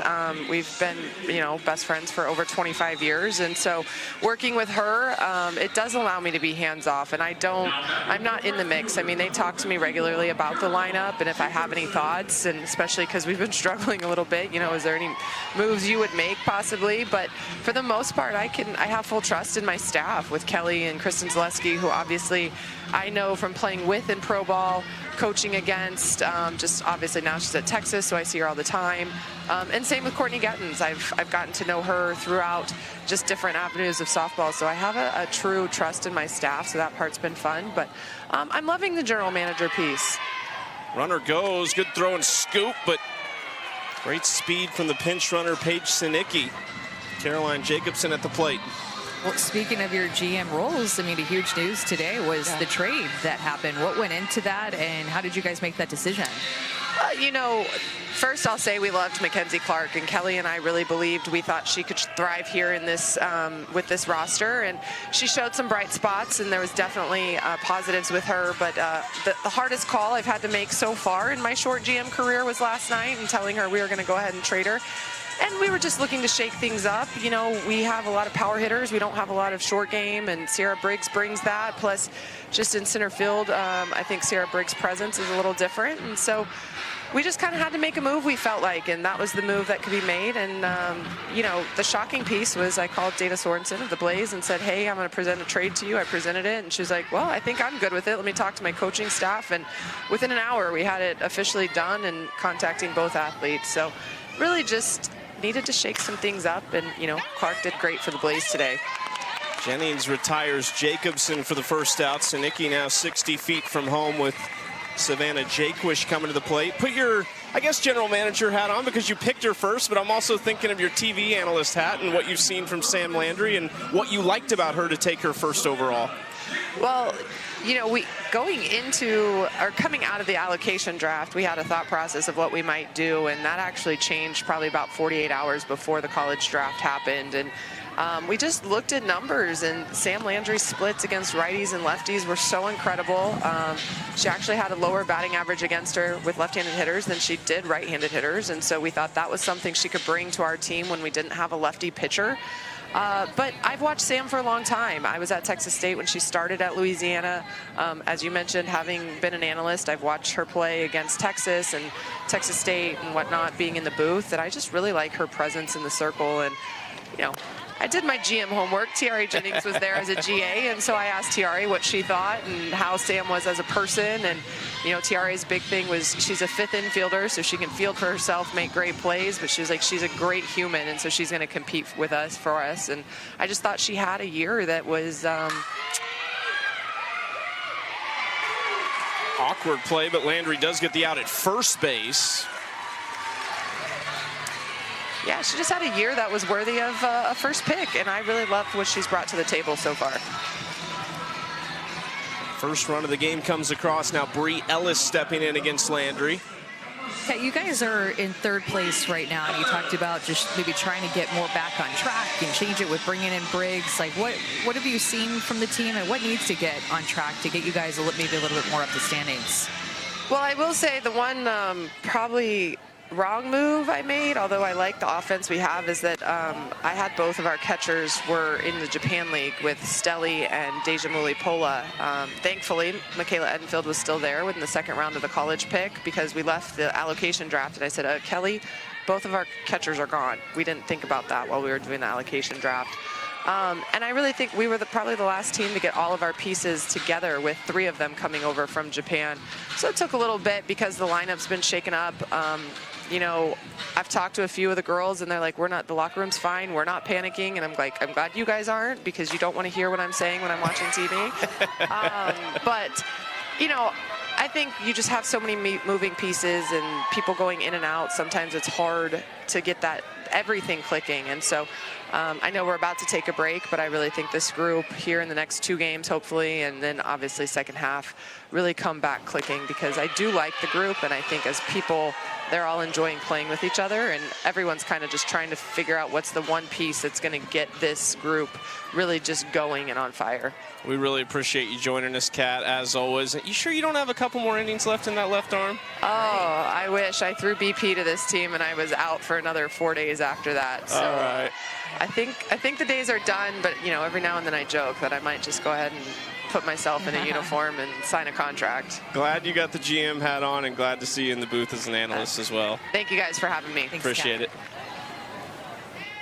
We've been, you know, best friends for over 25 years. And so working with her, it does allow me to be hands off, and I'm not in the mix. I mean, they talk to me regularly about the lineup and if I have any thoughts, and especially because we've been struggling a little bit, you know, is there any moves you would make possibly? But for the most part, I have full trust in my staff with Kelly and Kristen Zaleski, who obviously I know from playing with in pro ball, coaching against, just obviously now she's at Texas, so I see her all the time. And same with Courtney Gettins. I've gotten to know her throughout just different avenues of softball, so I have a true trust in my staff, so that part's been fun. But I'm loving the general manager piece. Runner goes, good throw and scoop, but great speed from the pinch runner, Paige Sinicki. Caroline Jacobsen at the plate. Well, speaking of your GM roles, I mean, the huge news today was the trade that happened. What went into that, and how did you guys make that decision? You know, first I'll say we loved Mackenzie Clark, and Kelly and I really believed, we thought she could thrive here in this with this roster, and she showed some bright spots, and there was definitely positives with her. But the hardest call I've had to make so far in my short GM career was last night, and telling her we were going to go ahead and trade her. And we were just looking to shake things up. You know, we have a lot of power hitters. We don't have a lot of short game, and Sierra Briggs brings that. Plus, just in center field, I think Sierra Briggs' presence is a little different. And so we just kind of had to make a move, we felt like, and that was the move that could be made. And, you know, the shocking piece was I called Dana Sorensen of the Blaze and said, hey, I'm going to present a trade to you. I presented it, and she was like, well, I think I'm good with it. Let me talk to my coaching staff. And within an hour, we had it officially done and contacting both athletes. So really just needed to shake some things up, and, you know, Clark did great for the Blaze today. Jennings retires Jacobsen for the first out. Sinicki now 60 feet from home with Savannah Jaquish coming to the plate. Put your, I guess, general manager hat on because you picked her first, but I'm also thinking of your TV analyst hat and what you've seen from Sam Landry and what you liked about her to take her first overall. Well, you know, coming out of the allocation draft, we had a thought process of what we might do, and that actually changed probably about 48 hours before the college draft happened. And we just looked at numbers, and Sam Landry's splits against righties and lefties were so incredible. She actually had a lower batting average against her with left-handed hitters than she did right-handed hitters, and so we thought that was something she could bring to our team when we didn't have a lefty pitcher. But I've watched Sam for a long time. I was at Texas State when she started at Louisiana. As you mentioned, having been an analyst, I've watched her play against Texas and Texas State and whatnot, being in the booth, and I just really like her presence in the circle. And, you know, I did my GM homework. Tiare Jennings was there as a GA, and so I asked Tiare what she thought and how Sam was as a person. And, you know, Tiare's big thing was she's a fifth infielder, so she can field for herself, make great plays, but she was like, she's a great human, and so she's going to compete with us, for us. And I just thought she had a year that was awkward play, but Landry does get the out at first base. Yeah, she just had a year that was worthy of a first pick, and I really loved what she's brought to the table so far. First run of the game comes across. Now Bree Ellis stepping in against Landry. Okay, you guys are in third place right now, and you talked about just maybe trying to get more back on track and change it with bringing in Briggs. Like, what have you seen from the team, and what needs to get on track to get you guys maybe a little bit more up the standings? Well, I will say the one probably wrong move I made, although I like the offense we have, is that I had both of our catchers were in the Japan League with Stelly and Dejamuli Pola. Thankfully, Michaela Edenfield was still there within the second round of the college pick, because we left the allocation draft and I said, Kelly, both of our catchers are gone. We didn't think about that while we were doing the allocation draft. And I really think we were probably the last team to get all of our pieces together, with 3 of them coming over from Japan. So it took a little bit because the lineup's been shaken up. You know, I've talked to a few of the girls and they're like, the locker room's fine, we're not panicking. And I'm like, I'm glad you guys aren't, because you don't want to hear what I'm saying when I'm watching TV. But, you know, I think you just have so many moving pieces and people going in and out. Sometimes it's hard to get everything clicking. And so I know we're about to take a break, but I really think this group here in the next 2 games, hopefully, and then obviously second half, really come back clicking, because I do like the group. And I think as people, they're all enjoying playing with each other, and everyone's kind of just trying to figure out what's the one piece that's going to get this group really just going and on fire. We really appreciate you joining us, Kat, as always. You sure you don't have a couple more innings left in that left arm? Oh, I wish. I threw BP to this team and I was out for another 4 days after that. So all right. I think the days are done, but you know, every now and then I joke that I might just go ahead and put myself in a uniform and sign a contract. Glad you got the GM hat on, and glad to see you in the booth as an analyst as well. Thank you guys for having me. Thanks, Appreciate it.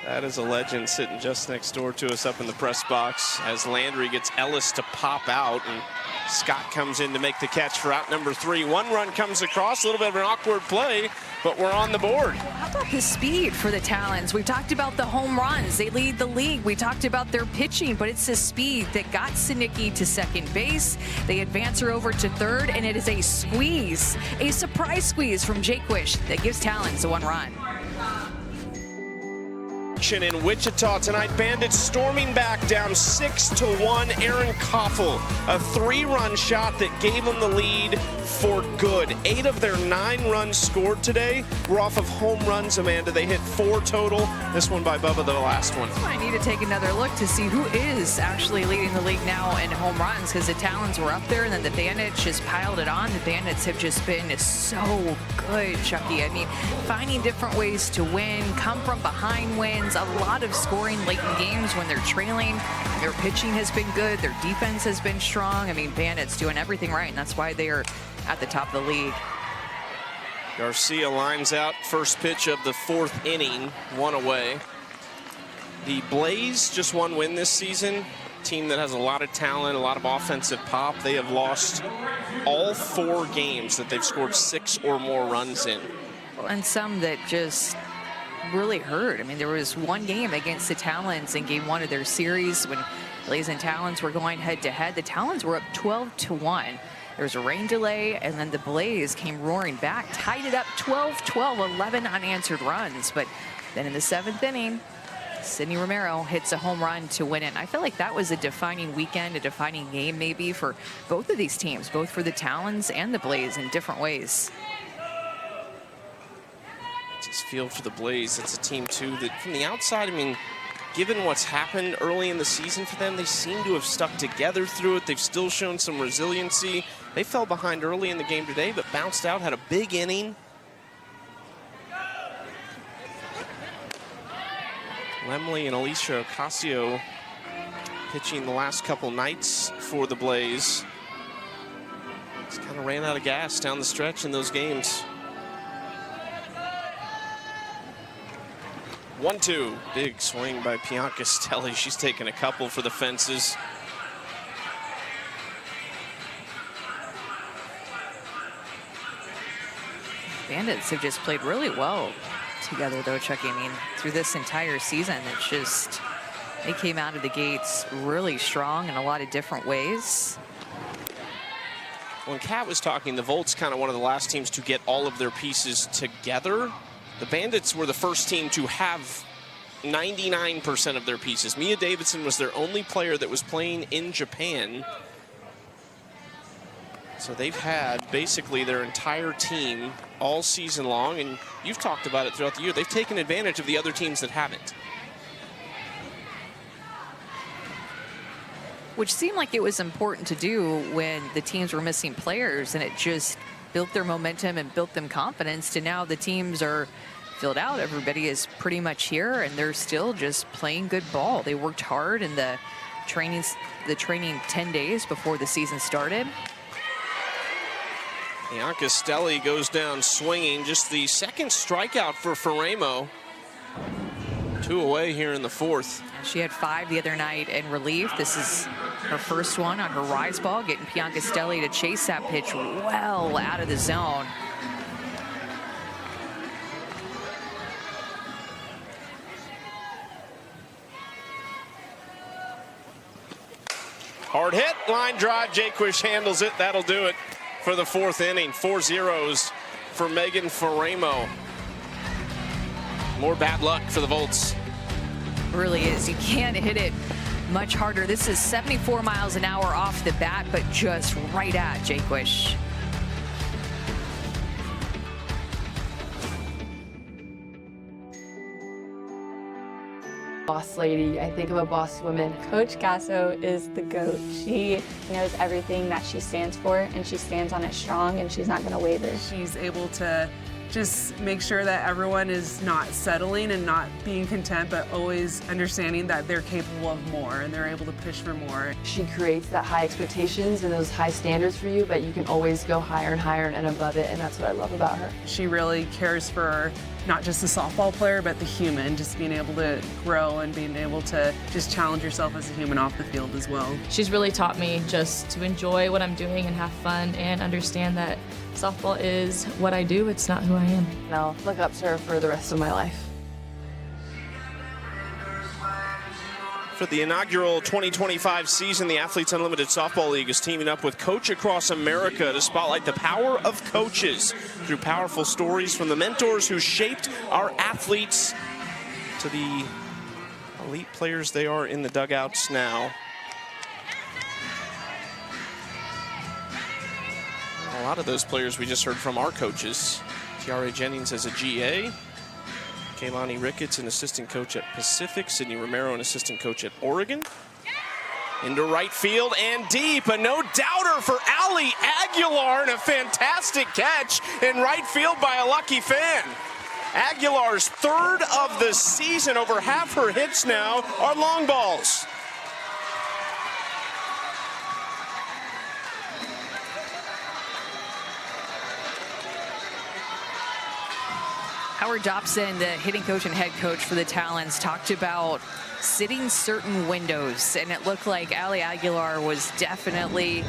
That is a legend sitting just next door to us up in the press box as Landry gets Ellis to pop out, and Scott comes in to make the catch for out number 3. 1 run comes across, a little bit of an awkward play, but we're on the board. How about the speed for the Talons? We've talked about the home runs. They lead the league. We talked about their pitching, but it's the speed that got Sinicki to second base. They advance her over to third, and it is a squeeze, a surprise squeeze from Jaquish that gives Talons a 1 run. In Wichita tonight, Bandits storming back down 6-1. Aaron Koffel, a 3-run shot that gave them the lead for good. 8 of their 9 runs scored today were off of home runs, Amanda. They hit 4 total. This one by Bubba, the last one. I need to take another look to see who is actually leading the league now in home runs, because the Talons were up there and then the Bandits just piled it on. The Bandits have just been so good, Chucky. I mean, finding different ways to win, come from behind wins, a lot of scoring late in games when they're trailing. Their pitching has been good. Their defense has been strong. I mean, Bandits doing everything right, and that's why they are at the top of the league. Garcia lines out first pitch of the 4th inning, 1 away. The Blaze just 1 win this season. A team that has a lot of talent, a lot of offensive pop. They have lost all 4 games that they've scored 6 or more runs in. And some that just really hurt. I mean, there was 1 game against the Talons in game 1 of their series when Blaze and Talons were going head-to-head. The Talons were up 12-1. There was a rain delay, and then the Blaze came roaring back, tied it up 12-12, 11 unanswered runs. But then in the 7th inning, Sierra Romero hits a home run to win it. I feel like that was a defining weekend, a defining game maybe for both of these teams, both for the Talons and the Blaze in different ways. Just feel for the Blaze. It's a team, too, that from the outside, I mean, given what's happened early in the season for them, they seem to have stuck together through it. They've still shown some resiliency. They fell behind early in the game today, but bounced out, had a big inning. Lemley and Alicia Ocasio pitching the last couple nights for the Blaze. Just kind of ran out of gas down the stretch in those games. 1-2, big swing by Bianca Stelly. She's taken a couple for the fences. Bandits have just played really well together, though, Chucky. I mean, through this entire season, it's just, they came out of the gates really strong in a lot of different ways. When Kat was talking, the Volts kind of one of the last teams to get all of their pieces together. The Bandits were the first team to have 99% of their pieces. Mia Davidson was their only player that was playing in Japan. So they've had basically their entire team all season long, and you've talked about it throughout the year. They've taken advantage of the other teams that haven't. Which seemed like it was important to do when the teams were missing players, and it just built their momentum and built them confidence to now the teams are filled out. Everybody is pretty much here, and they're still just playing good ball. They worked hard in the training 10 days before the season started. Stelly goes down swinging. Just the second strikeout for Faremo. 2 away here in the 4th. She had 5 the other night in relief. This is her first one on her rise ball, getting Stelly to chase that pitch well out of the zone. Hard hit, line drive. Jaquish handles it. That'll do it for the 4th inning. 4 zeros for Megan Faremo. More bad luck for the Volts. Really is. You can't hit it much harder. This is 74 miles an hour off the bat, but just right at Jaquish. Boss lady, I think of a boss woman. Coach Gasso is the GOAT. She knows everything that she stands for, and she stands on it strong, and she's not going to waver. She's able to just make sure that everyone is not settling and not being content, but always understanding that they're capable of more and they're able to push for more. She creates that high expectations and those high standards for you, but you can always go higher and higher and above it, and that's what I love about her. She really cares for not just the softball player, but the human, just being able to grow and being able to just challenge yourself as a human off the field as well. She's really taught me just to enjoy what I'm doing and have fun and understand that softball is what I do, it's not who I am. And I'll look up to her for the rest of my life. For the inaugural 2025 season, the Athletes Unlimited Softball League is teaming up with Coach Across America to spotlight the power of coaches through powerful stories from the mentors who shaped our athletes to the elite players they are in the dugouts now. A lot of those players we just heard from our coaches. Tiare Jennings as a GA. Kaylani Ricketts, an assistant coach at Pacific. Sydney Romero, an assistant coach at Oregon. Into right field and deep. A no-doubter for Ali Aguilar, and a fantastic catch in right field by a lucky fan. Aguilar's 3rd of the season. Over half her hits now are long balls. Howard Jacobsen, the hitting coach and head coach for the Talons, talked about sitting certain windows, and it looked like Ali Aguilar was definitely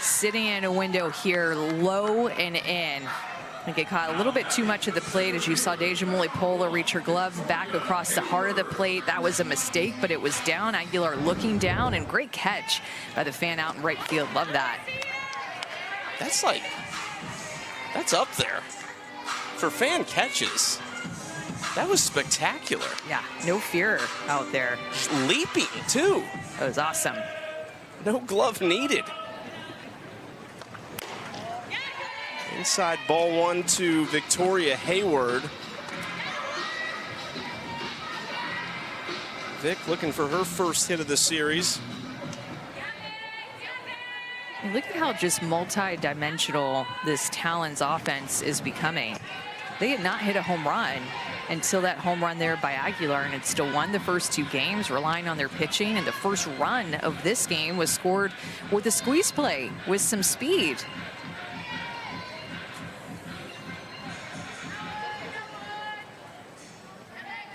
sitting in a window here, low and in. I think it caught a little bit too much of the plate as you saw Deja Mulipola reach her glove back across the heart of the plate. That was a mistake, but it was down. Aguilar looking down, and great catch by the fan out in right field. Love that. That's up there. For fan catches, that was spectacular. Yeah, no fear out there. Leaping, too. That was awesome. No glove needed. Inside ball 1 to Victoria Hayward. Vic looking for her first hit of the series. And look at how just multi-dimensional this Talons offense is becoming. They had not hit a home run until that home run there by Aguilar, and it still won the first 2 games, relying on their pitching. And the first run of this game was scored with a squeeze play with some speed.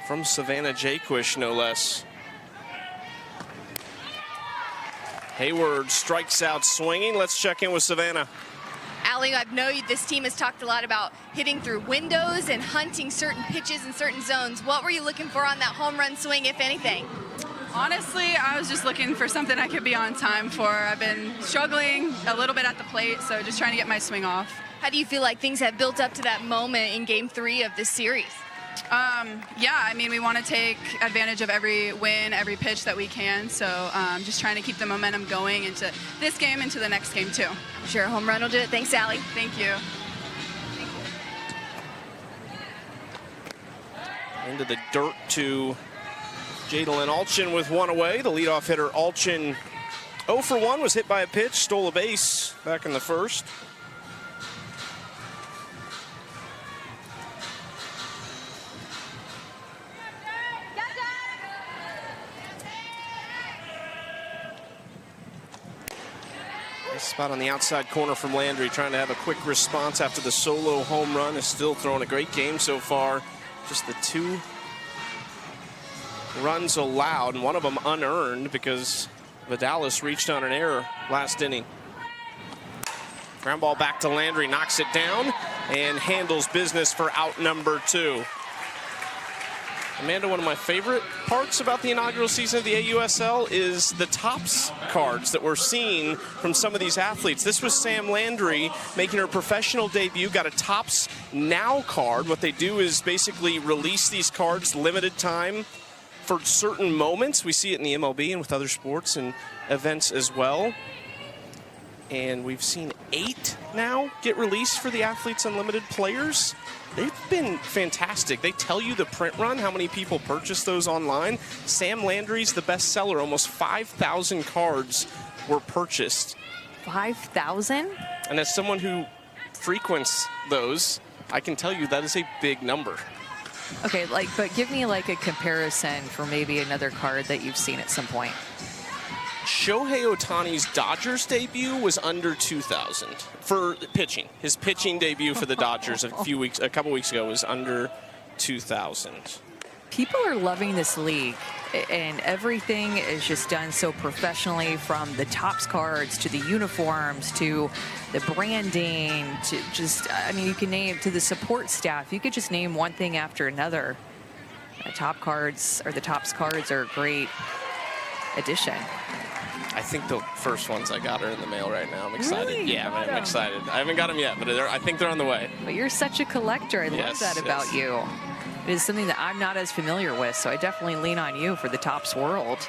From Savannah Jaquish, no less. Hayward strikes out swinging. Let's check in with Savannah. Allie, I know this team has talked a lot about hitting through windows and hunting certain pitches in certain zones. What were you looking for on that home run swing, if anything? Honestly, I was just looking for something I could be on time for. I've been struggling a little bit at the plate, so just trying to get my swing off. How do you feel like things have built up to that moment in Game 3 of this series? Yeah, I mean, we want to take advantage of every win, every pitch that we can. So just trying to keep the momentum going into this game, into the next game, too. Sure, home run will do it. Thanks, Allie. Thank you. Into the dirt to Jadalyn Allchin with one away. The leadoff hitter, Allchin, 0 for 1, was hit by a pitch, stole a base back in the first. Spot on the outside corner from Landry, trying to have a quick response after the solo home run. Is still throwing a great game so far. Just the 2 runs allowed, and one of them unearned because Vidales reached on an error last inning. Ground ball back to Landry, knocks it down, and handles business for out number 2. Amanda, one of my favorite parts about the inaugural season of the AUSL is the tops cards that we're seeing from some of these athletes. This was Sam Landry making her professional debut, got a tops now card. What they do is basically release these cards limited time for certain moments. We see it in the MLB and with other sports and events as well. And we've seen 8 now get released for the Athletes Unlimited players. They've been fantastic. They tell you the print run, how many people purchase those online. Sam Landry's the best seller. Almost 5,000 cards were purchased. 5,000? And as someone who frequents those, I can tell you that is a big number. Okay, but give me a comparison for maybe another card that you've seen at some point. Shohei Ohtani's Dodgers debut was under 2,000 for pitching. His pitching debut for the Dodgers a couple weeks ago was under 2,000. People are loving this league, and everything is just done so professionally, from the tops cards to the uniforms to the branding to just, I mean, you can name, to the support staff. You could just name one thing after another. The tops cards are a great addition. I think the first ones I got are in the mail right now. I'm excited. Really? Yeah, I'm excited. I haven't got them yet, but I think they're on the way. But you're such a collector. I love that about you. It is something that I'm not as familiar with, so I definitely lean on you for the tops world.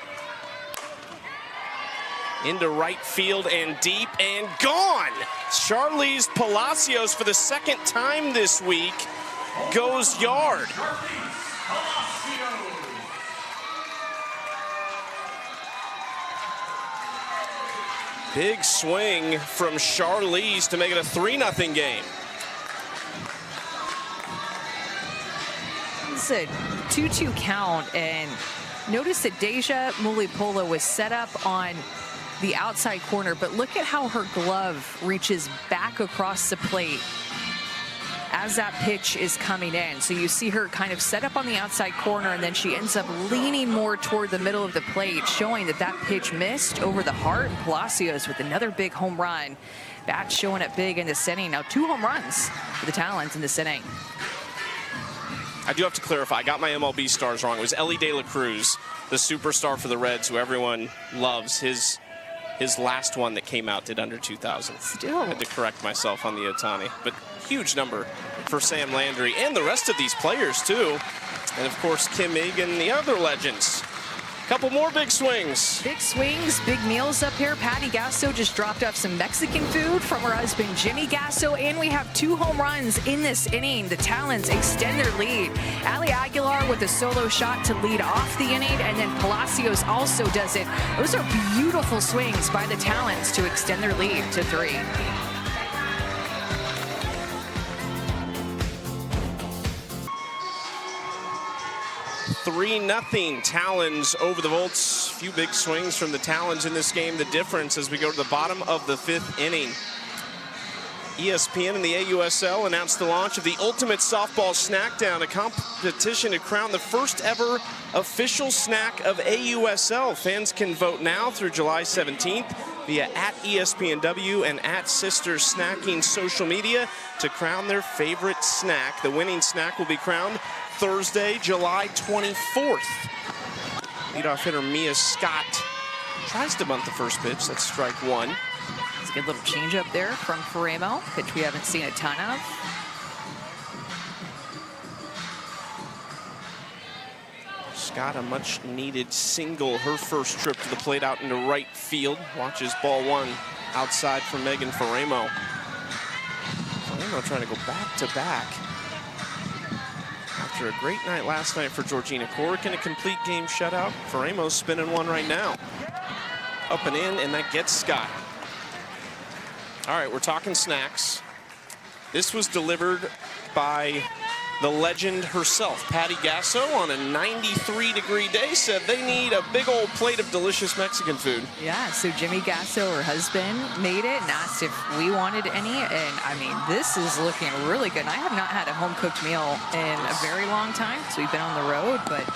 Into right field and deep and gone. Charlize Palacios, for the second time this week, goes yard. Big swing from Charlize to make it a 3-0 game. It's a 2-2 count, and notice that Deja Mulipola was set up on the outside corner, but look at how her glove reaches back across the plate as that pitch is coming in. So you see her kind of set up on the outside corner, and then she ends up leaning more toward the middle of the plate, showing that that pitch missed over the heart. And Palacios with another big home run. Bat showing up big in this inning. Now 2 home runs for the Talons in this inning. I do have to clarify, I got my MLB stars wrong. It was Ellie De La Cruz, the superstar for the Reds, who everyone loves. His last one that came out did under 2,000. Still. I had to correct myself on the Ohtani. But huge number for Sam Landry and the rest of these players, too. And, of course, Kim Egan and the other legends. Couple more big swings. Big swings, big meals up here. Patty Gasso just dropped off some Mexican food from her husband, Jimmy Gasso, and we have 2 home runs in this inning. The Talons extend their lead. Aguilar with a solo shot to lead off the inning, and then Palacios also does it. Those are beautiful swings by the Talons to extend their lead to 3. 3-0 Talons over the Volts. A few big swings from the Talons in this game. The difference as we go to the bottom of the 5th inning. ESPN and the AUSL announced the launch of the Ultimate Softball Snackdown, a competition to crown the first ever official snack of AUSL. Fans can vote now through July 17th via @ESPNW and @Sisters Snacking social media to crown their favorite snack. The winning snack will be crowned Thursday, July 24th. Leadoff hitter Mia Scott tries to bunt the first pitch. That's strike 1. It's a good little changeup there from Faremo, pitch we haven't seen a ton of. got a much-needed single her first trip to the plate out into right field. Watches ball one outside for Megan Faremo. Faremo trying to go back-to-back. After a great night last night for Georgina Corrick in a complete game shutout, Faremo's spinning one right now. Up and in, and that gets Scott. All right, we're talking snacks. This was delivered by the legend herself, Patty Gasso, on a 93-degree day, said they need a big old plate of delicious Mexican food. Yeah, so Jimmy Gasso, her husband, made it and asked if we wanted any. And I mean, this is looking really good. And I have not had a home-cooked meal in a very long time because we've been on the road, but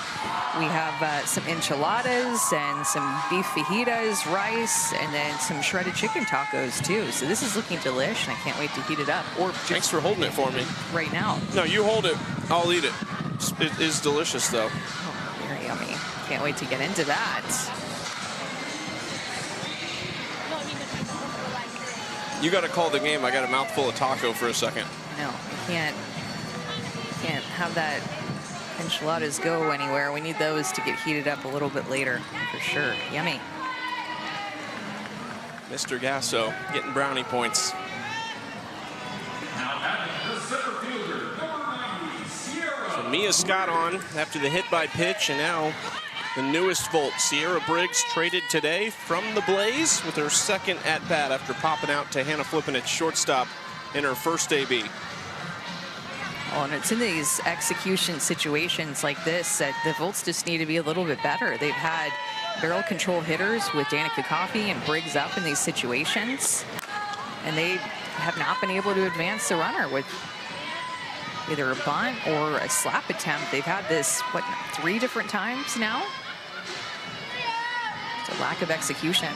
we have some enchiladas and some beef fajitas, rice, and then some shredded chicken tacos too. So this is looking delish, and I can't wait to heat it up. Or thanks for holding it for me. Right now. No, you hold it. I'll eat it. It is delicious, though. Oh, very yummy. Can't wait to get into that. You got to call the game. I got a mouthful of taco for a second. No, we can't have that enchiladas go anywhere. We need those to get heated up a little bit later, for sure. Yummy. Mr. Gasso getting brownie points. Now batting the center fielder, number 90, Sierra. So Mia Scott on after the hit by pitch, and now the newest Volt, Sierra Briggs, traded today from the Blaze with her second at-bat after popping out to Hannah Flippen at shortstop in her first AB. Oh, and it's in these execution situations like this that the Volts just need to be a little bit better. They've had barrel control hitters with D Coffey and Briggs up in these situations, and they have not been able to advance the runner with either a bunt or a slap attempt. They've had this, what, 3 different times now? It's a lack of execution.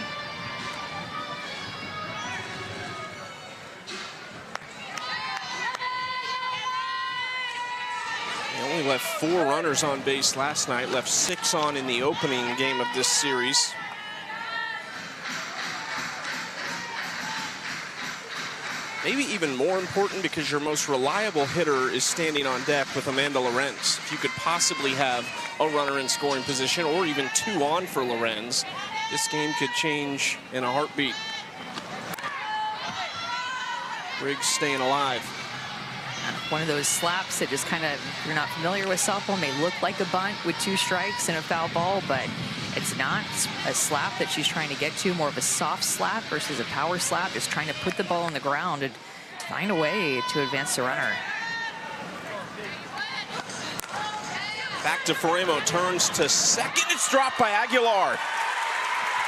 They only left 4 runners on base last night, left 6 on in the opening game of this series. Maybe even more important because your most reliable hitter is standing on deck with Amanda Lorenz. If you could possibly have a runner in scoring position or even 2 on for Lorenz, this game could change in a heartbeat. Briggs staying alive. One of those slaps that just kind of, if you're not familiar with softball, may look like a bunt with 2 strikes and a foul ball, but it's not. It's a slap that she's trying to get to, more of a soft slap versus a power slap, just trying to put the ball on the ground and find a way to advance the runner. Back to Faremo, turns to second. It's dropped by Aguilar.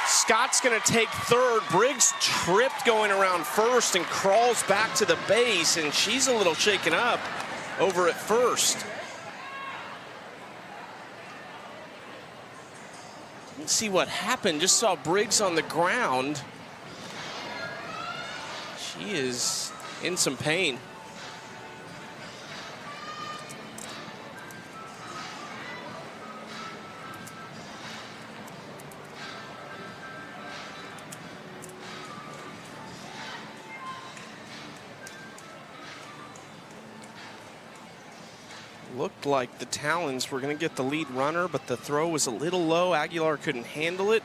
Scott's going to take third. Briggs tripped going around first and crawls back to the base, and she's a little shaken up over at first. Didn't see what happened, just saw Briggs on the ground. She is in some pain. Looked like the Talons were going to get the lead runner, but the throw was a little low. Aguilar couldn't handle it.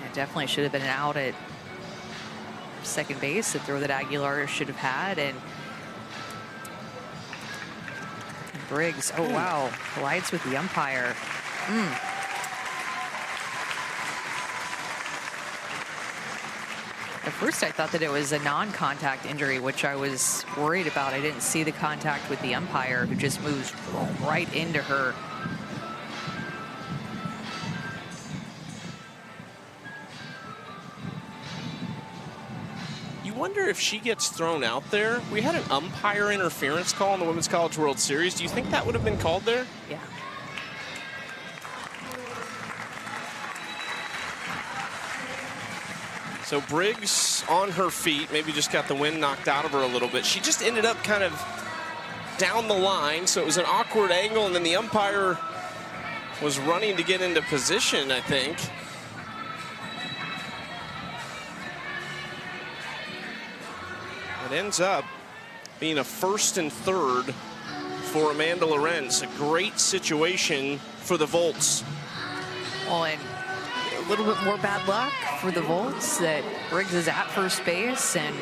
Yeah, definitely should have been an out at second base, the throw that Aguilar should have had. And Briggs, oh wow, collides with the umpire. At first, I thought that it was a non-contact injury, which I was worried about. I didn't see the contact with the umpire, who just moves right into her. You wonder if she gets thrown out there. We had an umpire interference call in the Women's College World Series. Do you think that would have been called there? Yeah. So Briggs on her feet, maybe just got the wind knocked out of her a little bit. She just ended up kind of down the line, so it was an awkward angle, and then the umpire was running to get into position, I think. It ends up being a 1st and 3rd for Amanda Lorenz. A great situation for the Volts. Well, and a little bit more bad luck for the Volts that Briggs is at first base and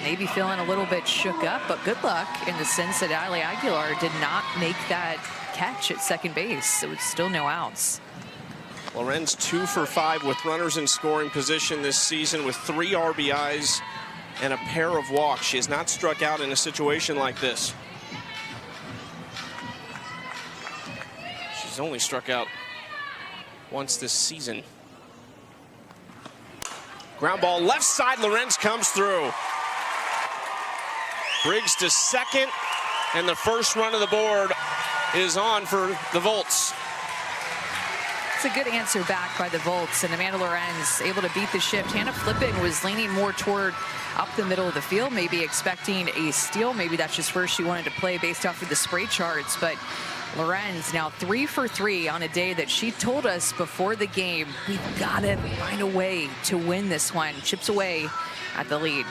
maybe feeling a little bit shook up, but good luck in the sense that Aguilar did not make that catch at second base. It was still no outs. Lorenz 2 for 5 with runners in scoring position this season with 3 RBIs and a pair of walks. She has not struck out in a situation like this. She's only struck out once this season. Ground ball left side, Lorenz comes through. Briggs to second, and the first run of the board is on for the Volts. It's a good answer back by the Volts, and Amanda Lorenz able to beat the shift. Hannah Flippen was leaning more toward up the middle of the field, maybe expecting a steal. Maybe that's just where she wanted to play based off of the spray charts, but Lorenz now 3 for 3 on a day that she told us before the game, we've got to find a way to win this one. Chips away at the lead.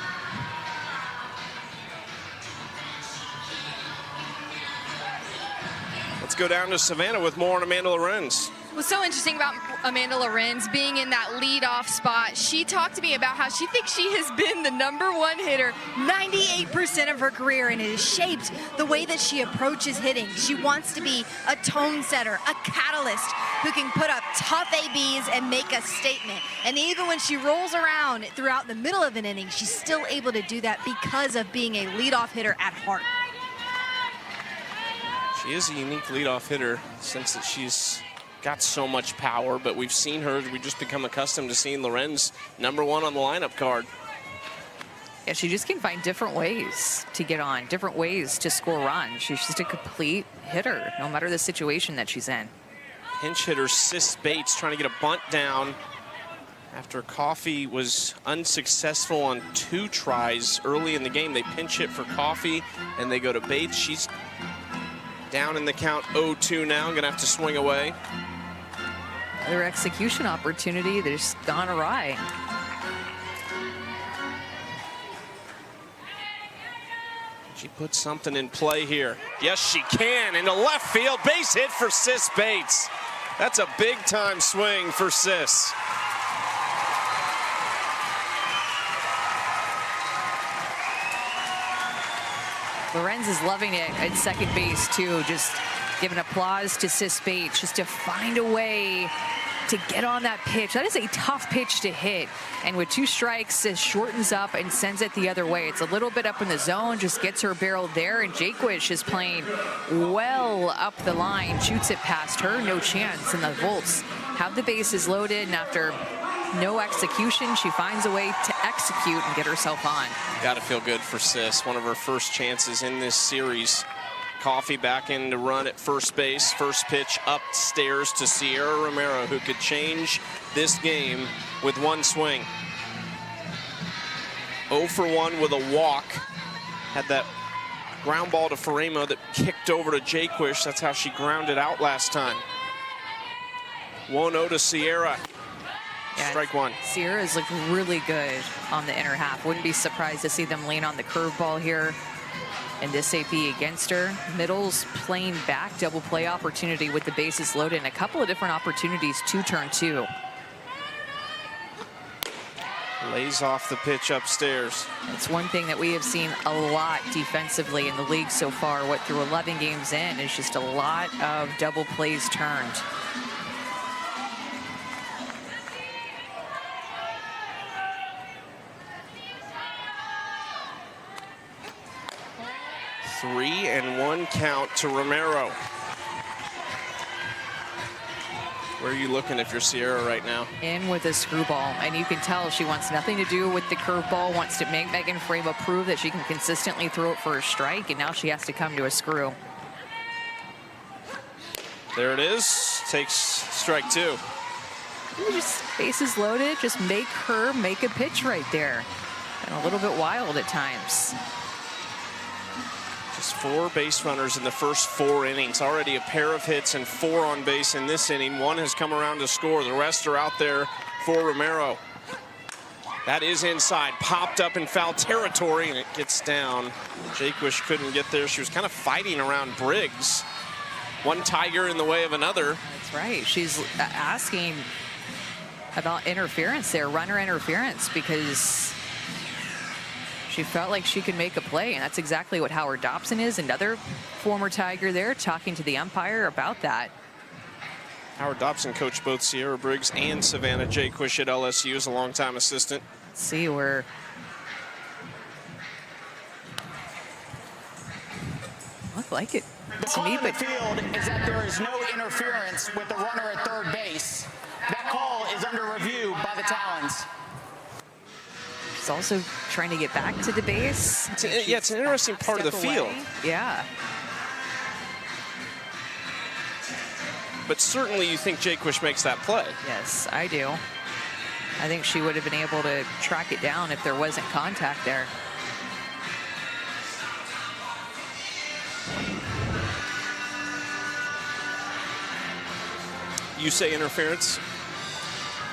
Let's go down to Savannah with more on Amanda Lorenz. What's so interesting about Amanda Lorenz being in that leadoff spot, she talked to me about how she thinks she has been the #1 hitter 98% of her career, and it has shaped the way that she approaches hitting. She wants to be a tone setter, a catalyst who can put up tough ABs and make a statement. And even when she rolls around throughout the middle of an inning, she's still able to do that because of being a leadoff hitter at heart. She is a unique leadoff hitter since that she's got so much power, but we've seen her, we just become accustomed to seeing Lorenz #1 on the lineup card. Yeah, she just can find different ways to get on, different ways to score runs. She's just a complete hitter, no matter the situation that she's in. Pinch hitter Sis Bates trying to get a bunt down after Coffey was unsuccessful on 2 tries early in the game. They pinch hit for Coffey and they go to Bates. She's down in the count 0-2 now, gonna have to swing away. Another execution opportunity that has gone awry. She put something in play here. Yes, she can, into left field, base hit for Sis Bates. That's a big time swing for Sis. Lorenz is loving it at second base too, just giving applause to Sis Bates just to find a way to get on that pitch. That is a tough pitch to hit, and with 2 strikes, it shortens up and sends it the other way. It's a little bit up in the zone, just gets her barrel there, and Jaquish is playing well up the line, shoots it past her, no chance, and the Volts have the bases loaded, and after no execution, she finds a way to execute and get herself on. Gotta feel good for Sis, one of her first chances in this series. Coffey back in to run at first base. First pitch upstairs to Sierra Romero, who could change this game with 1 swing. 0 for 1 with a walk. Had that ground ball to Faremo that kicked over to Jaquish. That's how she grounded out last time. 1-0 to Sierra. Yeah, Strike 1. Sierra's looked really good on the inner half. Wouldn't be surprised to see them lean on the curveball here in this AP against her. Middle's playing back, double play opportunity with the bases loaded, and a couple of different opportunities to turn 2. Lays off the pitch upstairs. It's one thing that we have seen a lot defensively in the league so far. What through 11 games in is just a lot of double plays turned. Three and 1 count to Romero. Where are you looking if you're Sierra right now? In with a screwball, and you can tell she wants nothing to do with the curveball, wants to make Megan Faremo prove that she can consistently throw it for a strike, and now she has to come to a screw. There it is, takes strike 2. Just bases loaded, just make her make a pitch right there. And a little bit wild at times. Just 4 base runners in the first 4 innings. Already a pair of hits and 4 on base in this inning. 1 has come around to score. The rest are out there for Romero. That is inside, popped up in foul territory, and it gets down. Jaquish couldn't get there. She was kind of fighting around Briggs. One tiger in the way of another. That's right. She's asking about interference there, runner interference, because she felt like she could make a play, and that's exactly what Howard Dobson is, another former Tiger there, talking to the umpire about that. Howard Dobson coached both Sierra Briggs and Savannah Jaquish at LSU as a longtime assistant. Let's see where looked like it to me, but the field is that there is no interference with the runner at third base. That call is under review by the Talons. she's also trying to get back to the base. It's an interesting part of the field. Yeah. But certainly you think Jaquish makes that play. Yes, I do. I think she would have been able to track it down if there wasn't contact there. You say interference?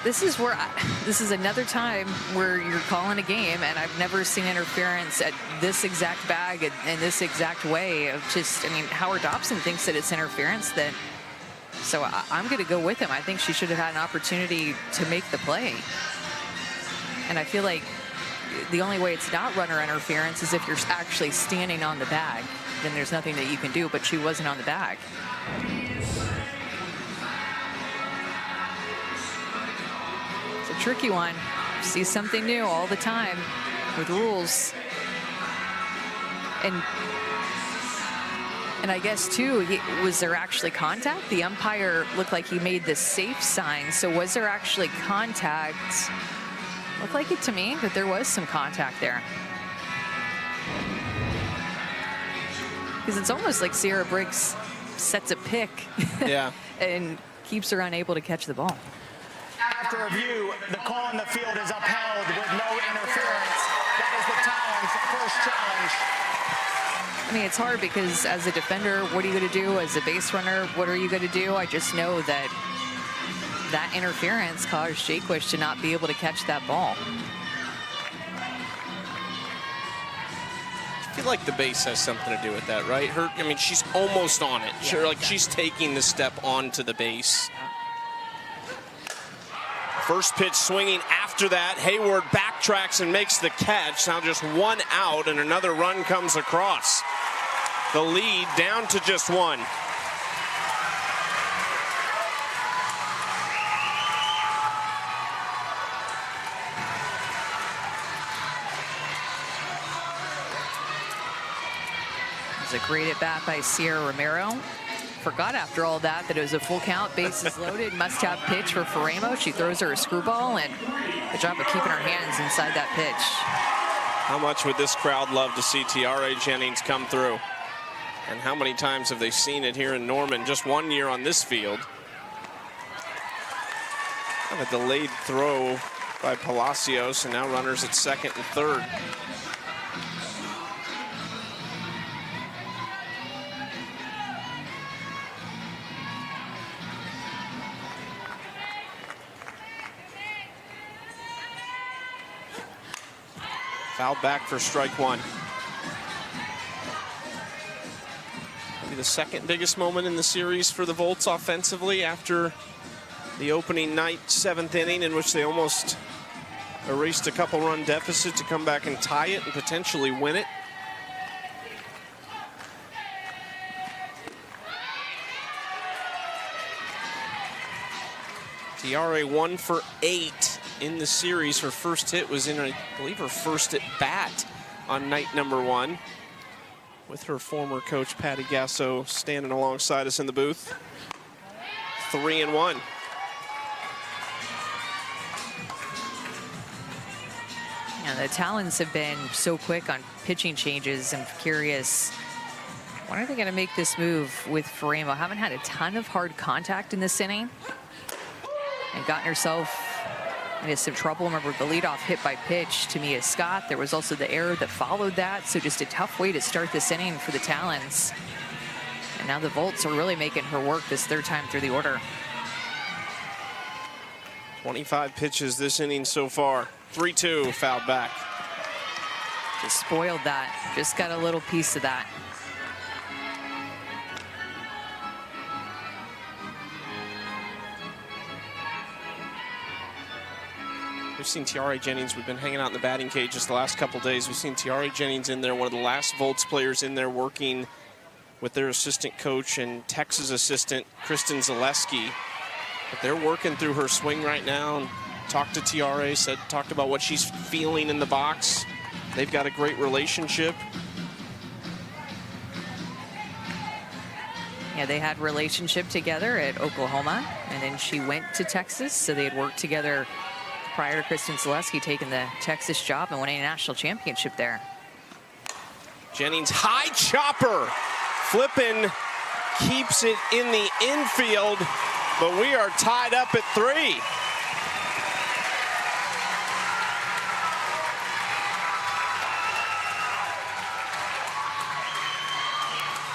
This is where this is another time where you're calling a game, and I've never seen interference at this exact bag in this exact way. Of just, I mean, Howard Dobson thinks that it's interference. That so I'm going to go with him. I think she should have had an opportunity to make the play, and I feel like the only way it's not runner interference is if you're actually standing on the bag. Then there's nothing that you can do. But she wasn't on the bag. Tricky one. See something new all the time with rules. And I guess too, was there actually contact? The umpire looked like he made the safe sign. So was there actually contact? Looked like it to me that there was some contact there. Because it's almost like Sierra Briggs sets a pick. Yeah. And keeps her unable to catch the ball. After review, the call in the field is upheld with no interference. That is the Talons' first challenge. I mean, it's hard because as a defender, what are you going to do? As a base runner, what are you going to do? I just know that that interference caused Jaquish to not be able to catch that ball. I feel like the base has something to do with that, right? I mean, she's almost on it. Yeah, like she's taking the step onto the base. First pitch swinging after that. Hayward backtracks and makes the catch. Now just one out and another run comes across. The lead down to just one. It's a great at bat by Sierra Romero. Forgot after all that it was a full count, bases loaded, must-have pitch for Faremo. She throws her a screwball, and good job of keeping her hands inside that pitch. How much would this crowd love to see Tiare Jennings come through? And how many times have they seen it here in Norman? Just 1 year on this field. And a delayed throw by Palacios, and now runners at second and third. Foul back for strike one. Maybe the second biggest moment in the series for the Volts offensively after the opening night 7th inning, in which they almost erased a couple run deficit to come back and tie it and potentially win it. Tiare 1 for 8 in the series. Her first hit was in, I believe, her first at bat on night number 1, with her former coach Patty Gasso standing alongside us in the booth. 3-1. Yeah, the Talons have been so quick on pitching changes. I'm curious, when are they going to make this move with Faremo? Haven't had a ton of hard contact in this inning and gotten herself into some trouble. Remember the leadoff hit by pitch to Mia Scott. There was also the error that followed that. So just a tough way to start this inning for the Talons. And now the Volts are really making her work this third time through the order. 25 pitches this inning so far. 3-2, fouled back. Just spoiled that. Just got a little piece of that. We've seen Tiare Jennings. We've been hanging out in the batting cage just the last couple days. We've seen Tiare Jennings in there, one of the last Volts players in there working with their assistant coach and Texas assistant, Kristen Zaleski. But they're working through her swing right now. And talked to Tiare, talked about what she's feeling in the box. They've got a great relationship. Yeah, they had relationship together at Oklahoma, and then she went to Texas, so they had worked together prior to Kristen Zaleski taking the Texas job and winning a national championship there. Jennings, high chopper. Flippen keeps it in the infield, but we are tied up at 3.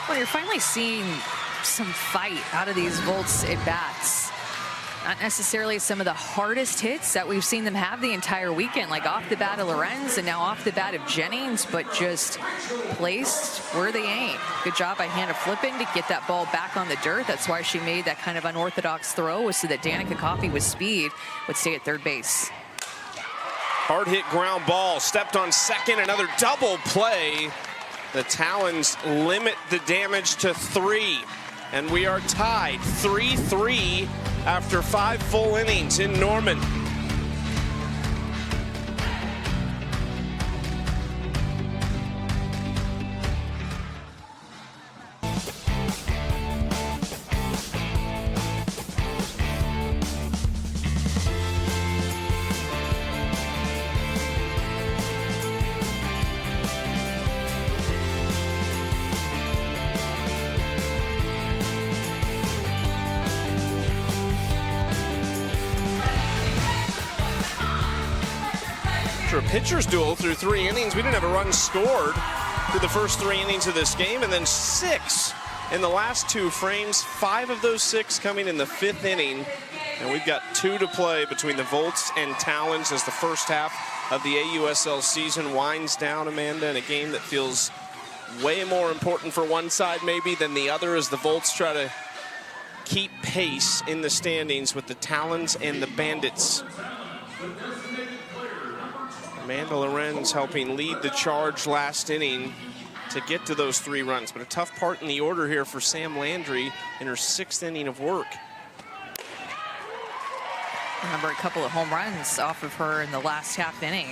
Well, you're finally seeing some fight out of these Volts at bats. Not necessarily some of the hardest hits that we've seen them have the entire weekend, like off the bat of Lorenz and now off the bat of Jennings, but just placed where they aim. Good job by Hannah Flippen to get that ball back on the dirt. That's why she made that kind of unorthodox throw, was so that D Coffey with speed would stay at third base. Hard hit ground ball, stepped on second, another double play. The Talons limit the damage to 3, and we are tied 3-3 after 5 full innings in Norman. A pitcher's duel through 3 innings. We didn't have a run scored through the first 3 innings of this game, and then 6 in the last 2 frames. 5 of those 6 coming in the 5th inning, and we've got 2 to play between the Volts and Talons as the first half of the AUSL season winds down, Amanda, in a game that feels way more important for one side maybe than the other, as the Volts try to keep pace in the standings with the Talons and the Bandits. Amanda Lorenz helping lead the charge last inning to get to those 3 runs. But a tough part in the order here for Sam Landry in her 6th inning of work. Remember, a couple of home runs off of her in the last half inning.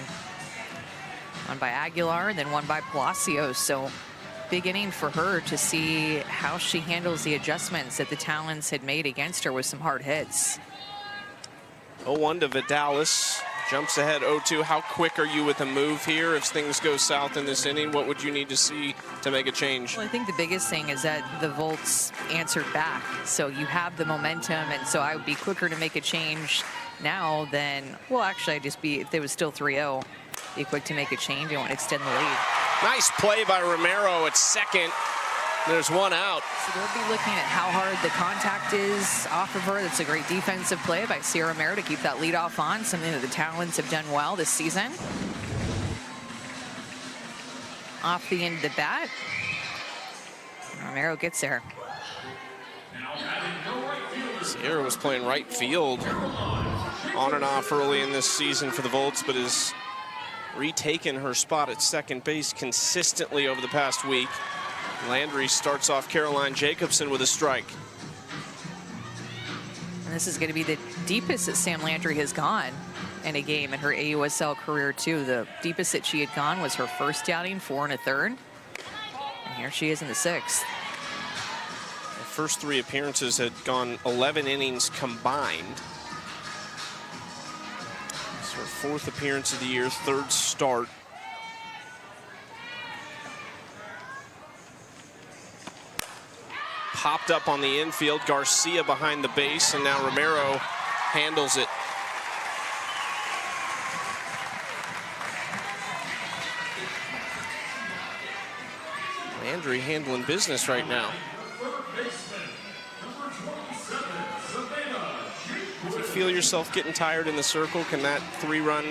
One by Aguilar and then one by Palacios. So big inning for her to see how she handles the adjustments that the Talons had made against her with some hard hits. 0-1 to Vidales. Jumps ahead 0-2. How quick are you with a move here? If things go south in this inning, what would you need to see to make a change? Well, I think the biggest thing is that the Volts answered back. So you have the momentum, and so I would be quicker to make a change now than, well, actually, I'd just be, if there was still 3-0, be quick to make a change and want to extend the lead. Nice play by Romero at second. There's 1 out. So they'll be looking at how hard the contact is off of her. That's a great defensive play by Sierra Romero to keep that lead off on, something that the Talons have done well this season. Off the end of the bat. Romero gets there. Sierra was playing right field on and off early in this season for the Volts, but has retaken her spot at second base consistently over the past week. Landry starts off Caroline Jacobsen with a strike. And this is going to be the deepest that Sam Landry has gone in a game in her AUSL career, too. The deepest that she had gone was her first outing, 4 1/3. And here she is in the 6th. The first 3 appearances had gone 11 innings combined. It's her 4th appearance of the year, 3rd start. Popped up on the infield. Garcia behind the base, and now Romero handles it. Landry handling business right now. If you feel yourself getting tired in the circle, can that 3-run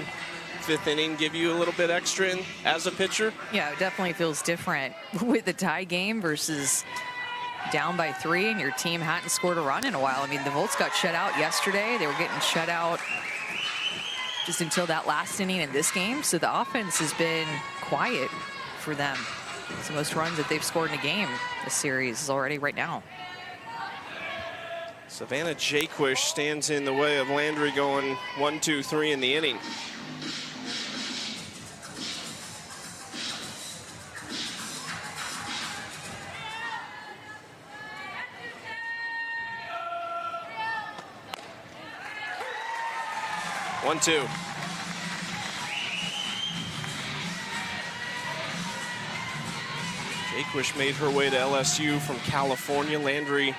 fifth inning give you a little bit extra in as a pitcher? Yeah, it definitely feels different with the tie game versus down by 3 and your team hadn't scored a run in a while. I mean, the Volts got shut out yesterday. They were getting shut out just until that last inning in this game. So the offense has been quiet for them. It's the most runs that they've scored in a game this series is already right now. Savannah Jaquish stands in the way of Landry going 1, 2, 3 in the inning. One, two. Jaquish made her way to LSU from California. Landry